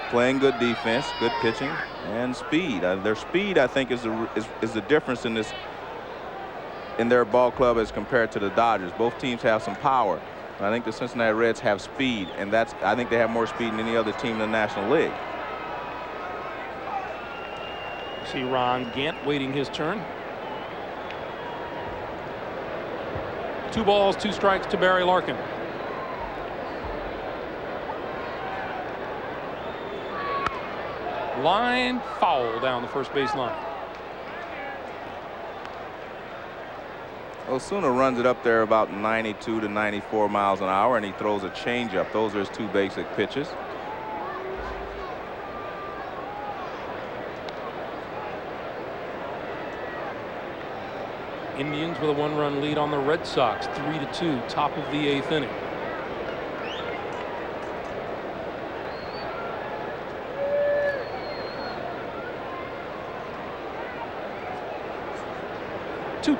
playing good defense, good pitching, and speed. Their speed, I think, is the difference in this, in their ball club as compared to the Dodgers. Both teams have some power. And I think the Cincinnati Reds have speed, and I think they have more speed than any other team in the National League. See Ron Gant waiting his turn. 2 balls, 2 strikes to Barry Larkin. Line foul down the first base line. Osuna runs it up there about 92 to 94 miles an hour, and he throws a changeup. Those are his 2 basic pitches. Indians with a 1-run lead on the Red Sox, 3-2, top of the 8th inning.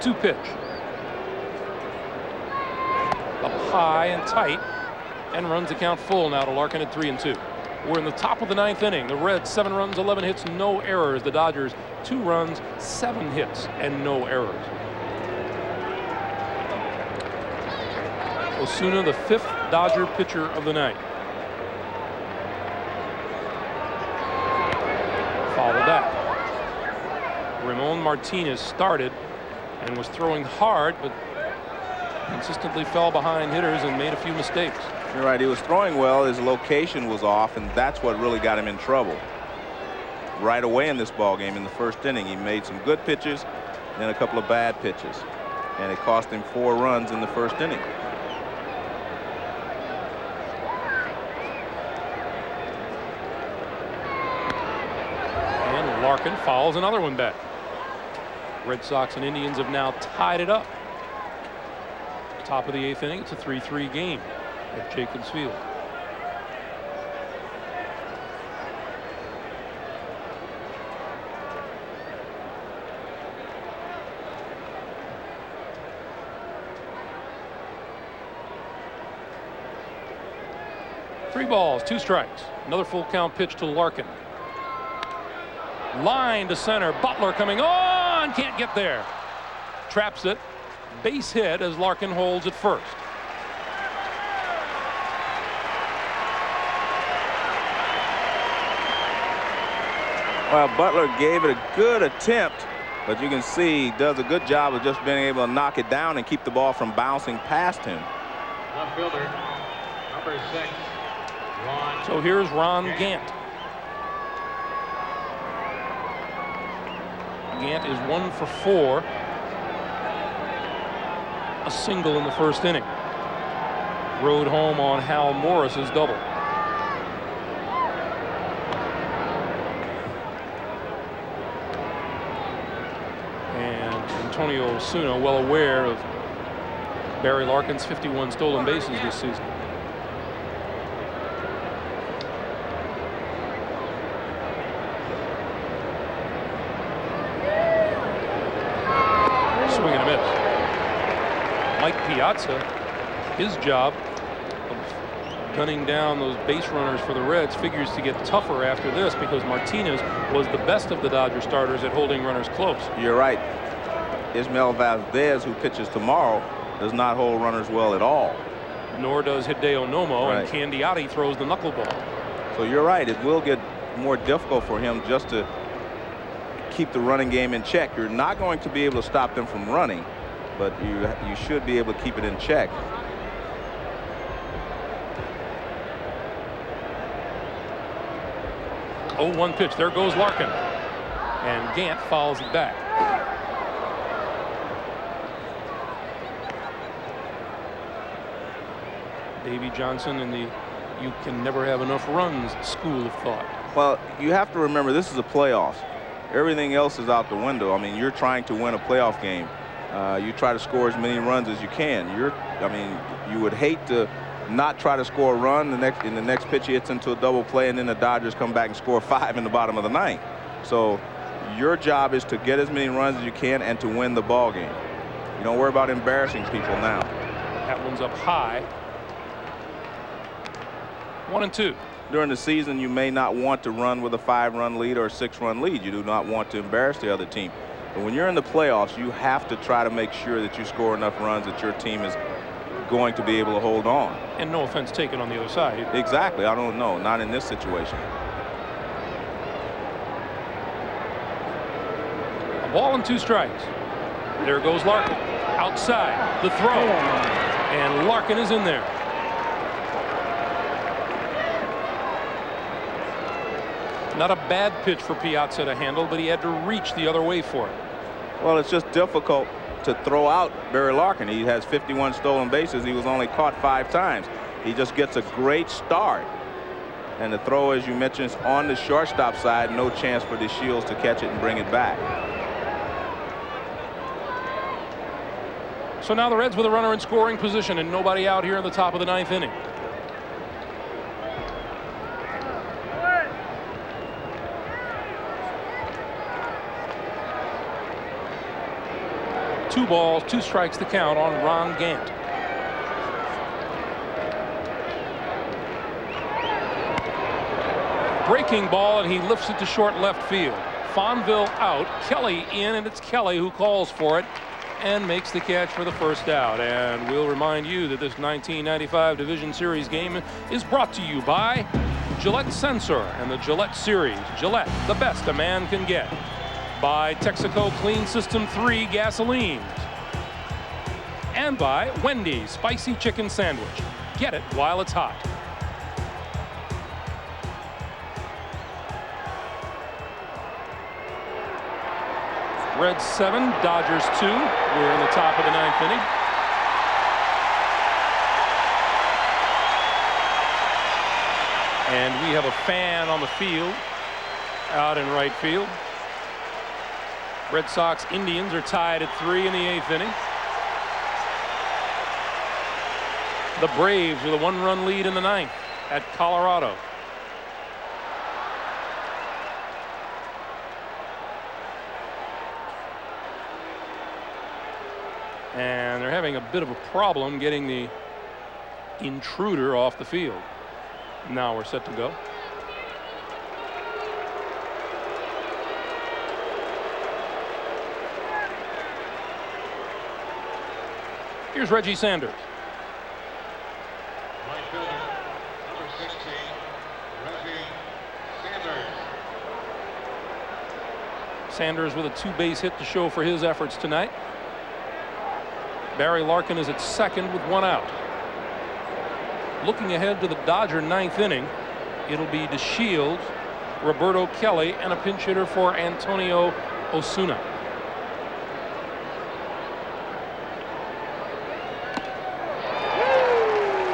Two pitch. Up high and tight, and runs the count full now to Larkin at 3-2. We're in the top of the 9th inning. The Reds 7 runs, 11 hits, no errors. The Dodgers 2 runs, 7 hits, and no errors. Osuna, the 5th Dodger pitcher of the night. Followed that. Ramon Martinez started and was throwing hard, but consistently fell behind hitters and made a few mistakes. You're right. He was throwing well. His location was off, and that's what really got him in trouble. Right away in this ball game, in the 1st inning, he made some good pitches and a couple of bad pitches, and it cost him 4 runs in the 1st inning. And Larkin fouls another one back. Red Sox and Indians have now tied it up. Top of the 8th inning. It's a 3-3 game at Jacobs Field. Three balls, 2 strikes. Another full count pitch to Larkin. Line to center. Butler coming on. Can't get there. Traps it. Base hit as Larkin holds at first. Well, Butler gave it a good attempt, But you can see he does a good job of just being able to knock it down and keep the ball from bouncing past him. Left fielder, number 6, Ron. So here's Ron Gant. Gant is 1 for 4. A single in the first inning. Rode home on Hal Morris's double. And Antonio Osuna, well aware of Barry Larkin's 51 stolen bases this season. Swing and a miss. Mike Piazza, his job of gunning down those base runners for the Reds figures to get tougher after this because Martinez was the best of the Dodger starters at holding runners close. You're right. Ismael Valdez, who pitches tomorrow, does not hold runners well at all. Nor does Hideo Nomo, Right. and Candiotti throws the knuckleball. So you're right. It will get more difficult for him just to keep the running game in check. You're not going to be able to stop them from running, but you should be able to keep it in check. Oh, 1 pitch. There goes Larkin. And Gant fouls it back. Davey Johnson in the you can never have enough runs school of thought. Well, you have to remember this is a playoffs. Everything else is out the window. I mean, you're trying to win a playoff game. You try to score as many runs as you can. You would hate to not try to score a run. In the next pitch, he hits into a double play, and then the Dodgers come back and score 5 in the bottom of the 9th. So your job is to get as many runs as you can and to win the ball game. You don't worry about embarrassing people now. That one's up high. 1-2. During the season, you may not want to run with a 5-run lead or a 6-run lead. You do not want to embarrass the other team. But when you're in the playoffs, you have to try to make sure that you score enough runs that your team is going to be able to hold on. And no offense taken on the other side. Exactly. I don't know. Not in this situation. A ball and 2 strikes. There goes Larkin. Outside. The throw. And Larkin is in there. Not a bad pitch for Piazza to handle, but he had to reach the other way for it. Well, it's just difficult to throw out Barry Larkin. He has 51 stolen bases. He was only caught 5 times. He just gets a great start. And the throw, as you mentioned, is on the shortstop side. No chance for the Shields to catch it and bring it back. So now the Reds with a runner in scoring position and nobody out here in the top of the 9th inning. Two balls, 2 strikes to count on Ron Gant. Breaking ball, and he lifts it to short left field. Fonville out, Kelly in, and it's Kelly who calls for it and makes the catch for the first out. And we'll remind you that this 1995 Division Series game is brought to you by Gillette Sensor and the Gillette Series. Gillette, the best a man can get. By Texaco Clean System 3 gasolines. And by Wendy's Spicy Chicken Sandwich. Get it while it's hot. Reds 7, Dodgers 2. We're in the top of the 9th inning. And we have a fan on the field out in right field. Red Sox Indians are tied at 3 in the 8th inning. The Braves with a 1-run lead in the 9th at Colorado. And they're having a bit of a problem getting the intruder off the field. Now we're set to go. Here's Reggie Sanders. Right fielder, number 16, Reggie Sanders. Sanders with a 2-base hit to show for his efforts tonight. Barry Larkin is at second with 1 out. Looking ahead to the Dodger 9th inning, it'll be DeShields, Roberto Kelly, and a pinch hitter for Antonio Osuna.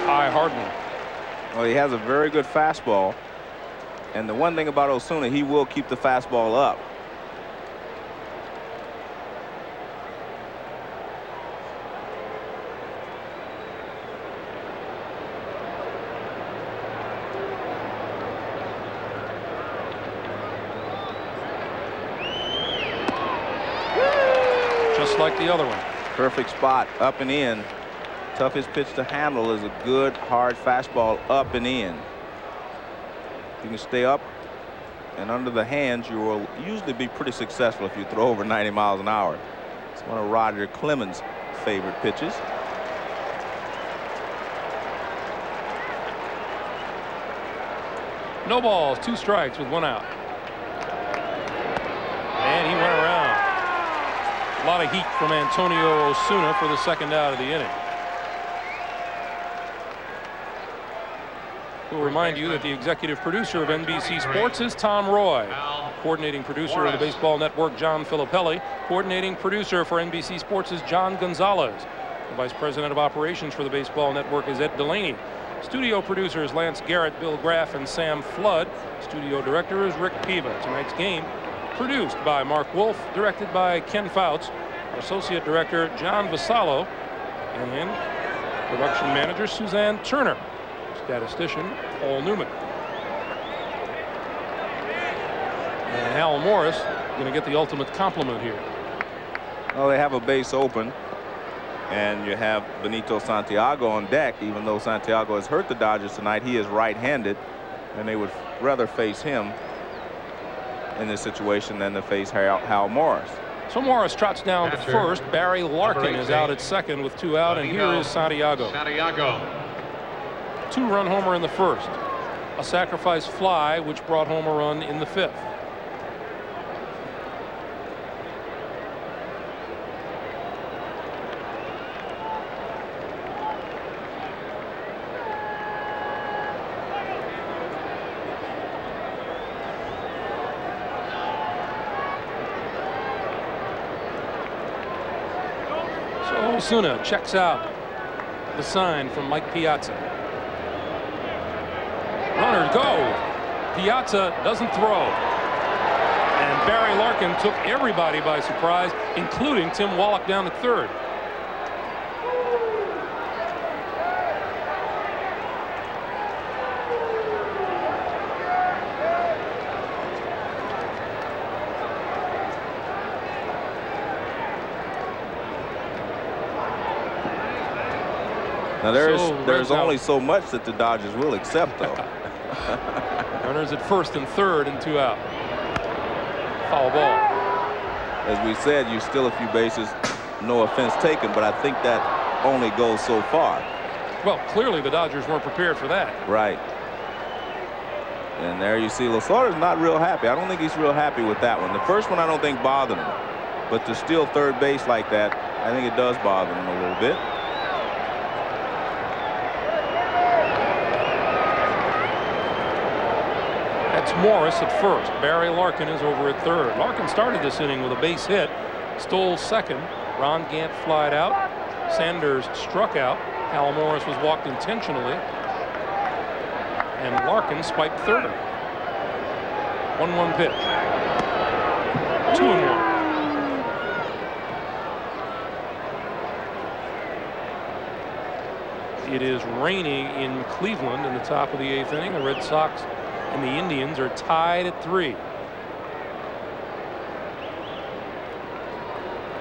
High Hardman. Well, he has a very good fastball. And the one thing about Osuna, he will keep the fastball up. Just like the other one. Perfect spot, up and in. Toughest pitch to handle is a good, hard fastball up and in. If you can stay up and under the hands, you will usually be pretty successful if you throw over 90 miles an hour. It's one of Roger Clemens' favorite pitches. No balls, 2 strikes with 1 out. And he went around. A lot of heat from Antonio Osuna for the 2nd out of the inning. We'll remind you that the executive producer of NBC Sports is Tom Roy. Coordinating producer of the Baseball Network, John Filippelli. Coordinating producer for NBC Sports is John Gonzalez. The Vice President of Operations for the Baseball Network is Ed Delaney. Studio producers Lance Garrett, Bill Graff, and Sam Flood. Studio director is Rick Piva. Tonight's game produced by Mark Wolf, directed by Ken Fouts, associate director John Vassallo, and production manager Suzanne Turner. Statistician Paul Newman. And Hal Morris going to get the ultimate compliment here. Well, they have a base open, and you have Benito Santiago on deck. Even though Santiago has hurt the Dodgers tonight, he is right-handed, and they would rather face him in this situation than to face Hal Morris. So Morris trots down to first. Barry Larkin is out at second with 2 out, and here is Santiago. 2-run homer in the first. A sacrifice fly which brought home a run in the 5th. So Osuna checks out. The sign from Mike Piazza. Runner goes. Piazza doesn't throw. And Barry Larkin took everybody by surprise, including Tim Wallach down at third. Now there's only so much that the Dodgers will accept, though. Runners at first and third and 2 out. Foul ball. As we said, you steal a few bases, no offense taken, but I think that only goes so far. Well, clearly the Dodgers weren't prepared for that. Right. And there you see Lasorda's not real happy. I don't think he's real happy with that one. The first one I don't think bothered him. But to steal third base like that, I think it does bother him a little bit. That's Morris at first. Barry Larkin is over at third. Larkin started this inning with a base hit, stole second. Ron Gant flied out. Sanders struck out. Hal Morris was walked intentionally. And Larkin spiked third. 1-1 pitch. 2-1. It is raining in Cleveland in the top of the 8th inning. The Red Sox and the Indians are tied at 3.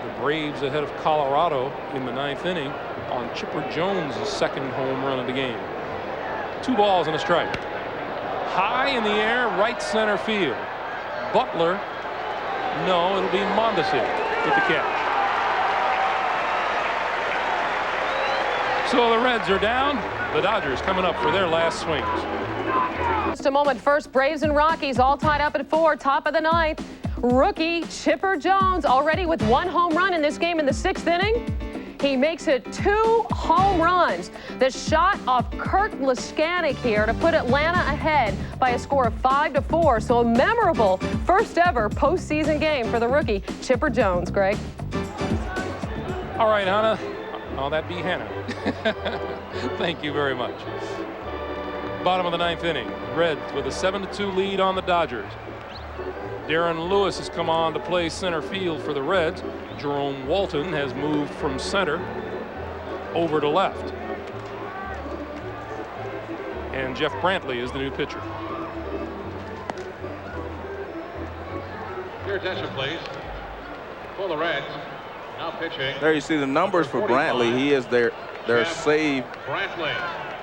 The Braves ahead of Colorado in the 9th inning on Chipper Jones' 2nd home run of the game. 2 balls and a strike. High in the air, right center field. Butler, no, it'll be Mondesi with the catch. So the Reds are down. The Dodgers coming up for their last swings. Just a moment. First, Braves and Rockies all tied up at 4, top of the 9th. Rookie Chipper Jones already with 1 home run in this game in the 6th inning. He makes it 2 home runs. The shot off Kirk Leskanic here to put Atlanta ahead by a score of 5-4. So a memorable first ever postseason game for the rookie Chipper Jones. Greg. All right, Hannah. Oh, that'd be Hannah. Thank you very much. Bottom of the 9th inning. Reds with a 7-2 lead on the Dodgers. Darren Lewis has come on to play center field for the Reds. Jerome Walton has moved from center over to left. And Jeff Brantley is the new pitcher. Your attention, please. For the Reds, now pitching. There you see the numbers for Brantley. He is their save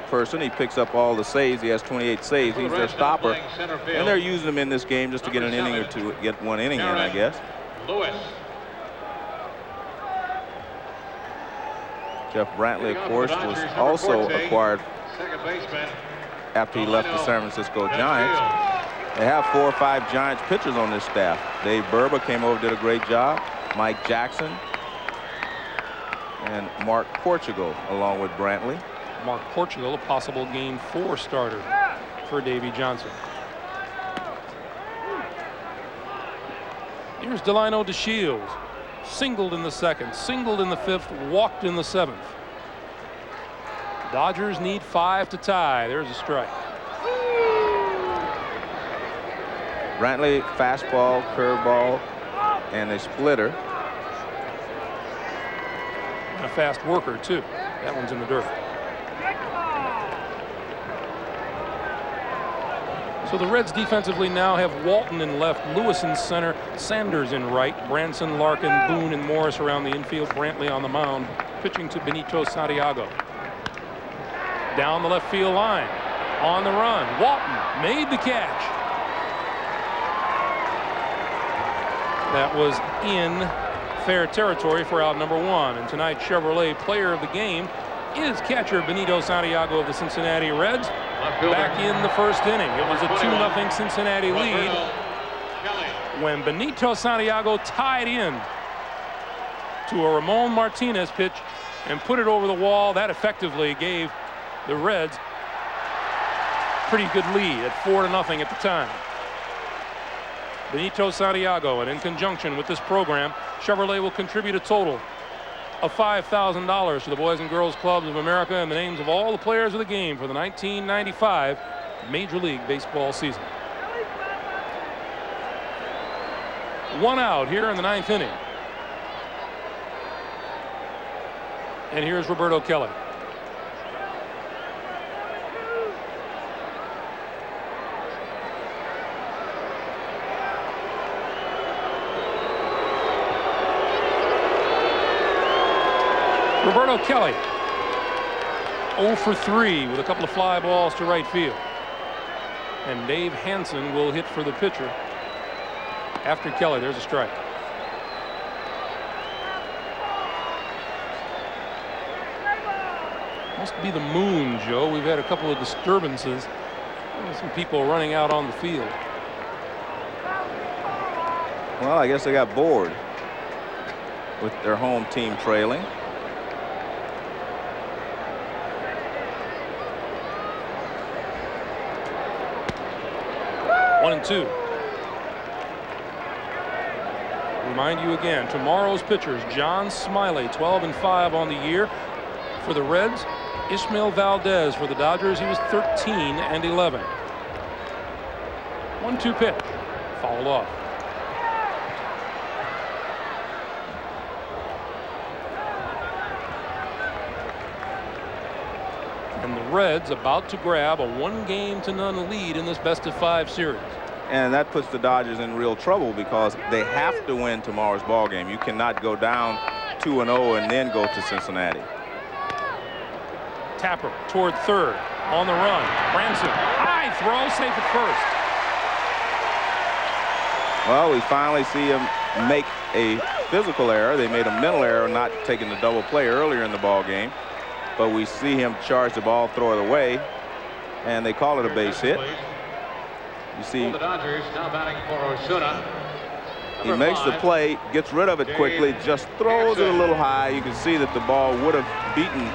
person. He picks up all the saves. He has 28 saves. He's their stopper. And they're using him in this game just to get an inning or two, get 1 inning in, I guess. Lewis. Jeff Brantley, of course, was also acquired after he left the San Francisco Giants. They have 4 or 5 Giants pitchers on this staff. Dave Burba came over, did a great job. Mike Jackson and Mark Portugal along with Brantley. Mark Portugal, a possible Game 4 starter for Davey Johnson. Here's Delino DeShields. Singled in the 2nd, singled in the 5th, walked in the 7th. Dodgers need 5 to tie. There's a strike. Brantley, fastball, curveball, and a splitter. And a fast worker, too. That one's in the dirt. So the Reds defensively now have Walton in left, Lewis in center, Sanders in right, Branson, Larkin, Boone, and Morris around the infield, Brantley on the mound, pitching to Benito Santiago. Down the left field line, on the run, Walton made the catch. That was in fair territory for out number 1. And tonight's Chevrolet player of the game is catcher Benito Santiago of the Cincinnati Reds. Back in the 1st inning. It was a 2-0 Cincinnati lead when Benito Santiago tied in to a Ramon Martinez pitch and put it over the wall. That effectively gave the Reds a pretty good lead at 4-0 at the time. Benito Santiago, and in conjunction with this program, Chevrolet will contribute a total of $5,000 to the Boys and Girls Clubs of America and the names of all the players of the game for the 1995 Major League Baseball season. 1 out here in the 9th inning. And here's Roberto Kelly. Roberto Kelly 0 for 3 with a couple of fly balls to right field. And Dave Hansen will hit for the pitcher. After Kelly, there's a strike. Must be the moon, Joe. We've had a couple of disturbances. Some people running out on the field. Well, I guess they got bored with their home team trailing. One and two. Remind you again, tomorrow's pitchers, John Smiley, 12-5 on the year for the Reds. Ishmael Valdez for the Dodgers, he was 13-11. 1-2 pitch, fouled off. And the Reds about to grab a 1-0 lead in this best-of-5 series. And that puts the Dodgers in real trouble because they have to win tomorrow's ball game. You cannot go down 2-0 and then go to Cincinnati. Tapper toward third, on the run. Branson, high throw, safe at first. Well, we finally see him make a physical error. They made a mental error not taking the double play earlier in the ball game. But we see him charge the ball, throw it away, and they call it a base hit. You see, the Dodgers now batting for Osuna, He makes the play, gets rid of it quickly, just throws it a little high. You can see that the ball would have beaten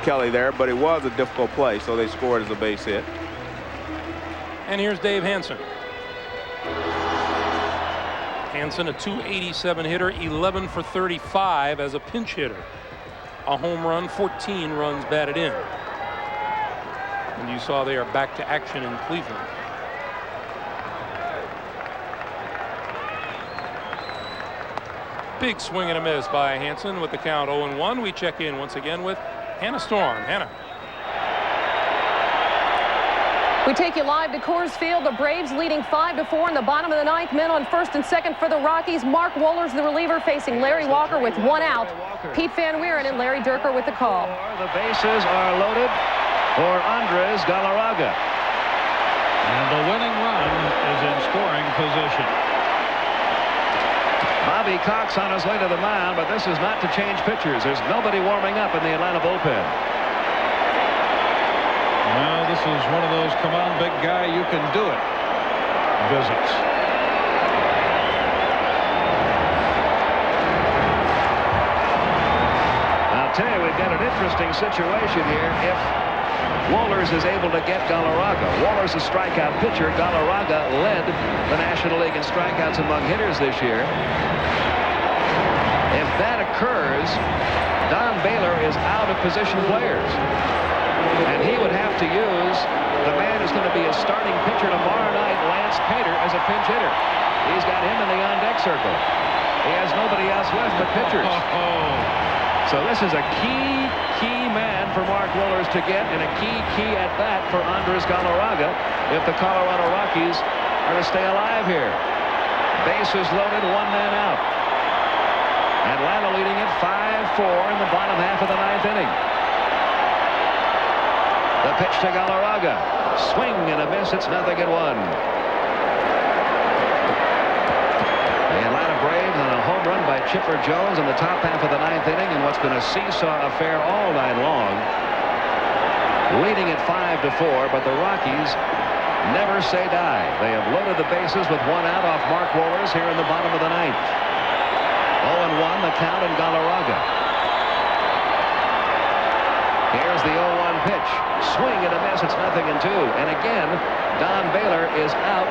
Kelly there, but it was a difficult play, so they scored as a base hit. And here's Dave Hansen. Hansen, a .287 hitter, 11 for 35 as a pinch hitter. A home run, 14 runs batted in. And you saw they are back to action in Cleveland. Big swing and a miss by Hansen with the count 0-1. We check in once again with Hannah Storm. Hannah. We take you live to Coors Field. The Braves leading 5-4 in the bottom of the ninth. Men on first and second for the Rockies. Mark Wohlers, the reliever, facing Larry Walker with one out. Pete Van Wieren and Larry Dierker with the call. The bases are loaded for Andres Galarraga. And the winning run is in scoring position. Bobby Cox on his way to the mound, but this is not to change pitchers. There's nobody warming up in the Atlanta bullpen. Well, this is one of those come on big guy, you can do it visits. I'll tell you, we've got an interesting situation here. If Wohlers is able to get Galarraga, Wohlers a strikeout pitcher. Galarraga led the National League in strikeouts among hitters this year. If that occurs, Don Baylor is out of position players. And he would have to use the man who's going to be a starting pitcher tomorrow night, Lance Painter, as a pinch hitter. He's got him in the on-deck circle. He has nobody else left but pitchers. So this is a key man for Mark Wohlers to get, and a key at bat for Andres Galarraga if the Colorado Rockies are to stay alive here. Bases loaded, one man out. Atlanta leading it 5-4 in the bottom half of the ninth inning. The pitch to Galarraga. Swing and a miss. It's 0-1. The Atlanta Braves on a home run by Chipper Jones in the top half of the ninth inning in what's been a seesaw affair all night long. Leading at 5-4, but the Rockies never say die. They have loaded the bases with one out off Mark Wohlers here in the bottom of the ninth. 0-1 the count in Galarraga. Here's the 0-1 pitch. Swing and a miss. It's 0-2. And again, Don Baylor is out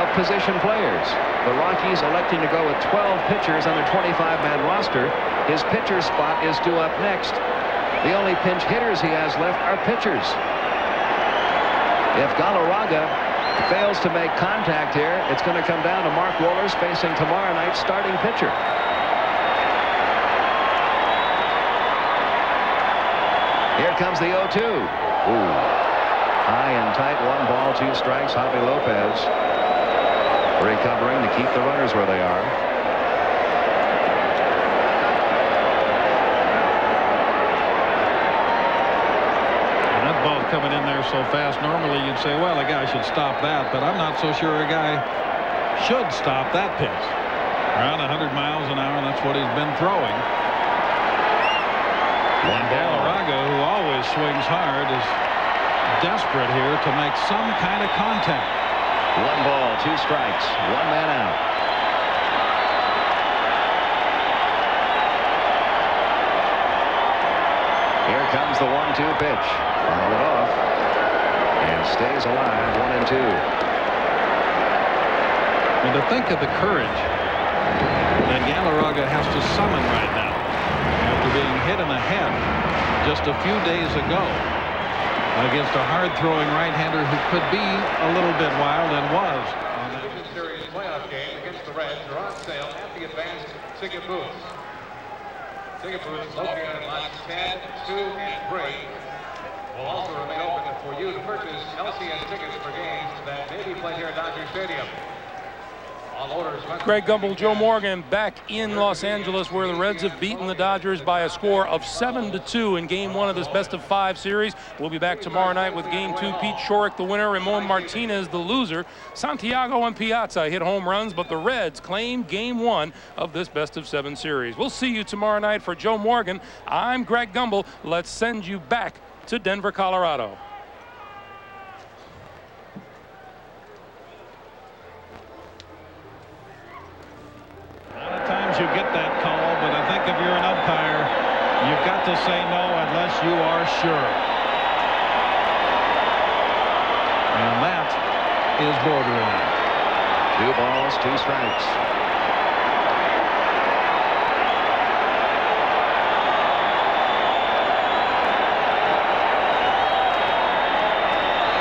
of position players. The Rockies electing to go with 12 pitchers on their 25-man roster. His pitcher spot is due up next. The only pinch hitters he has left are pitchers. If Galarraga fails to make contact here, it's going to come down to Mark Wohlers facing tomorrow night's starting pitcher. Here comes the 0-2. Ooh. High and tight, 1 ball, 2 strikes. Javi Lopez recovering to keep the runners where they are. And that ball coming in there so fast, normally you'd say, well, a guy should stop that, but I'm not so sure a guy should stop that pitch. Around 100 miles an hour, and that's what he's been throwing. And Galarraga, who always swings hard, is desperate here to make some kind of contact. 1 ball, 2 strikes, 1 man out. Here comes the 1-2 pitch. Fouled it off and stays alive. 1-2. And to think of the courage that Galarraga has to summon right now after being hit in the head just a few days ago against a hard-throwing right-hander who could be a little bit wild and was. The Division Series playoff game against the Reds are on sale at the advanced ticket booths. Ticket booths located in lots 10, 2, and 3 will also remain open for you to purchase LCS tickets for games that may be played here at Dodger Stadium. Greg Gumbel, Joe Morgan back in Los Angeles, where the Reds have beaten the Dodgers by a score of 7-2 in Game 1 of this best-of-5 series. We'll be back tomorrow night with Game 2. Pete Shorrock, the winner, Ramon Martinez, the loser. Santiago and Piazza hit home runs, but the Reds claim Game 1 of this best-of-7 series. We'll see you tomorrow night. For Joe Morgan, I'm Greg Gumbel. Let's send you back to Denver, Colorado. to say no unless you are sure. And that is borderline. 2 balls, 2 strikes.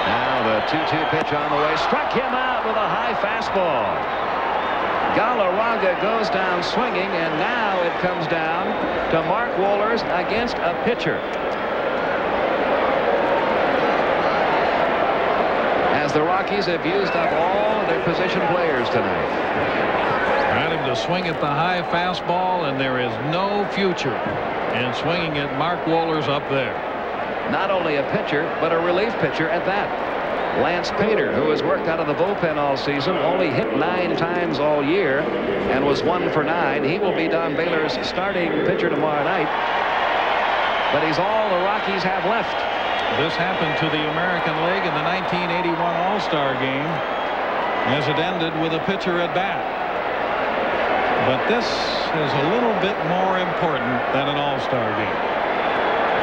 Now the 2-2 pitch on the way. Struck him out with a high fastball. Galarraga goes down swinging, and now it comes down to Mark Wohlers against a pitcher. As the Rockies have used up all their position players tonight. Got him to swing at the high fastball, and there is no future in swinging at Mark Wohlers up there. Not only a pitcher, but a relief pitcher at that. Lance Pater, who has worked out of the bullpen all season, only hit 9 times all year and was 1 for 9. He will be Don Baylor's starting pitcher tomorrow night. But he's all the Rockies have left. This happened to the American League in the 1981 All-Star game as it ended with a pitcher at bat. But this is a little bit more important than an All-Star game.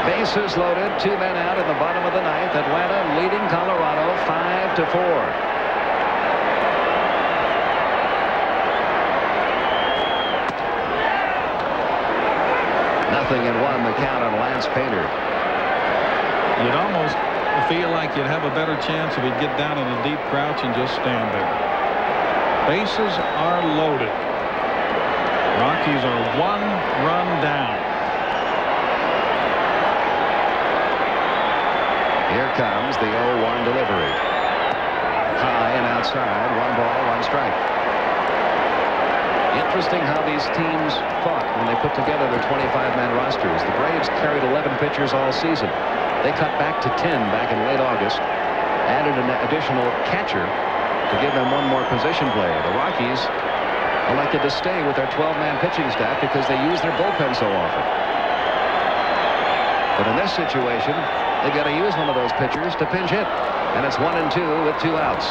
Bases loaded, 2 men out in the bottom of the 9th. Atlanta leading Colorado 5-4. Nothing in 1, the count on Lance Pater. You'd almost feel like you'd have a better chance if he'd get down in a deep crouch and just stand there. Bases are loaded. Rockies are 1 run down. Here comes the 0-1 delivery. High and outside, 1 ball, 1 strike. Interesting how these teams fought when they put together their 25-man rosters. The Braves carried 11 pitchers all season. They cut back to 10 back in late August, added an additional catcher to give them 1 more position player. The Rockies elected to stay with their 12-man pitching staff because they use their bullpen so often. But in this situation, they've got to use one of those pitchers to pinch hit. And it's 1-2 with 2 outs.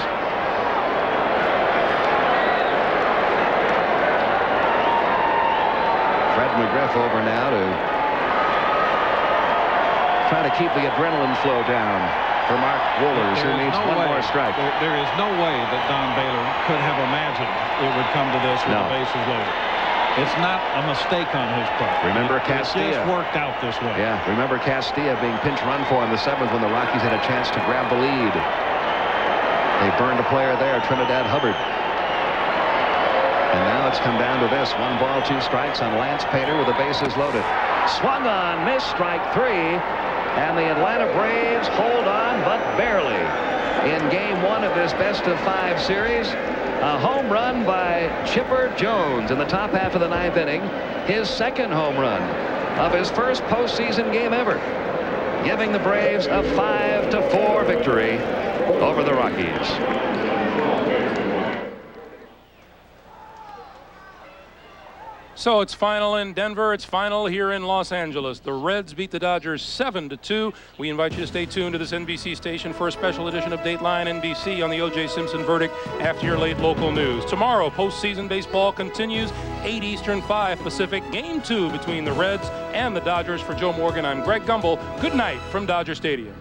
Fred McGriff over now to try to keep the adrenaline flow down for Mark Wohlers, who needs 1 more strike. There is no way that Don Baylor could have imagined it would come to this with the bases loaded. It's not a mistake on his part. Remember Castilla. It just worked out this way. Yeah, remember Castilla being pinch run for in the 7th when the Rockies had a chance to grab the lead. They burned a player there, Trinidad Hubbard. And now it's come down to this. 1 ball, 2 strikes on Lance Pater with the bases loaded. Swung on, missed, strike 3. And the Atlanta Braves hold on, but barely. In game 1 of this best-of-5 series, a home run by Chipper Jones in the top half of the 9th inning. His 2nd home run of his first postseason game ever, giving the Braves a 5-4 victory over the Rockies. So it's final in Denver. It's final here in Los Angeles. The Reds beat the Dodgers 7-2. We invite you to stay tuned to this NBC station for a special edition of Dateline NBC on the O.J. Simpson verdict after your late local news. Tomorrow, postseason baseball continues. 8 Eastern, 5 Pacific. Game 2 between the Reds and the Dodgers. For Joe Morgan, I'm Greg Gumbel. Good night from Dodger Stadium.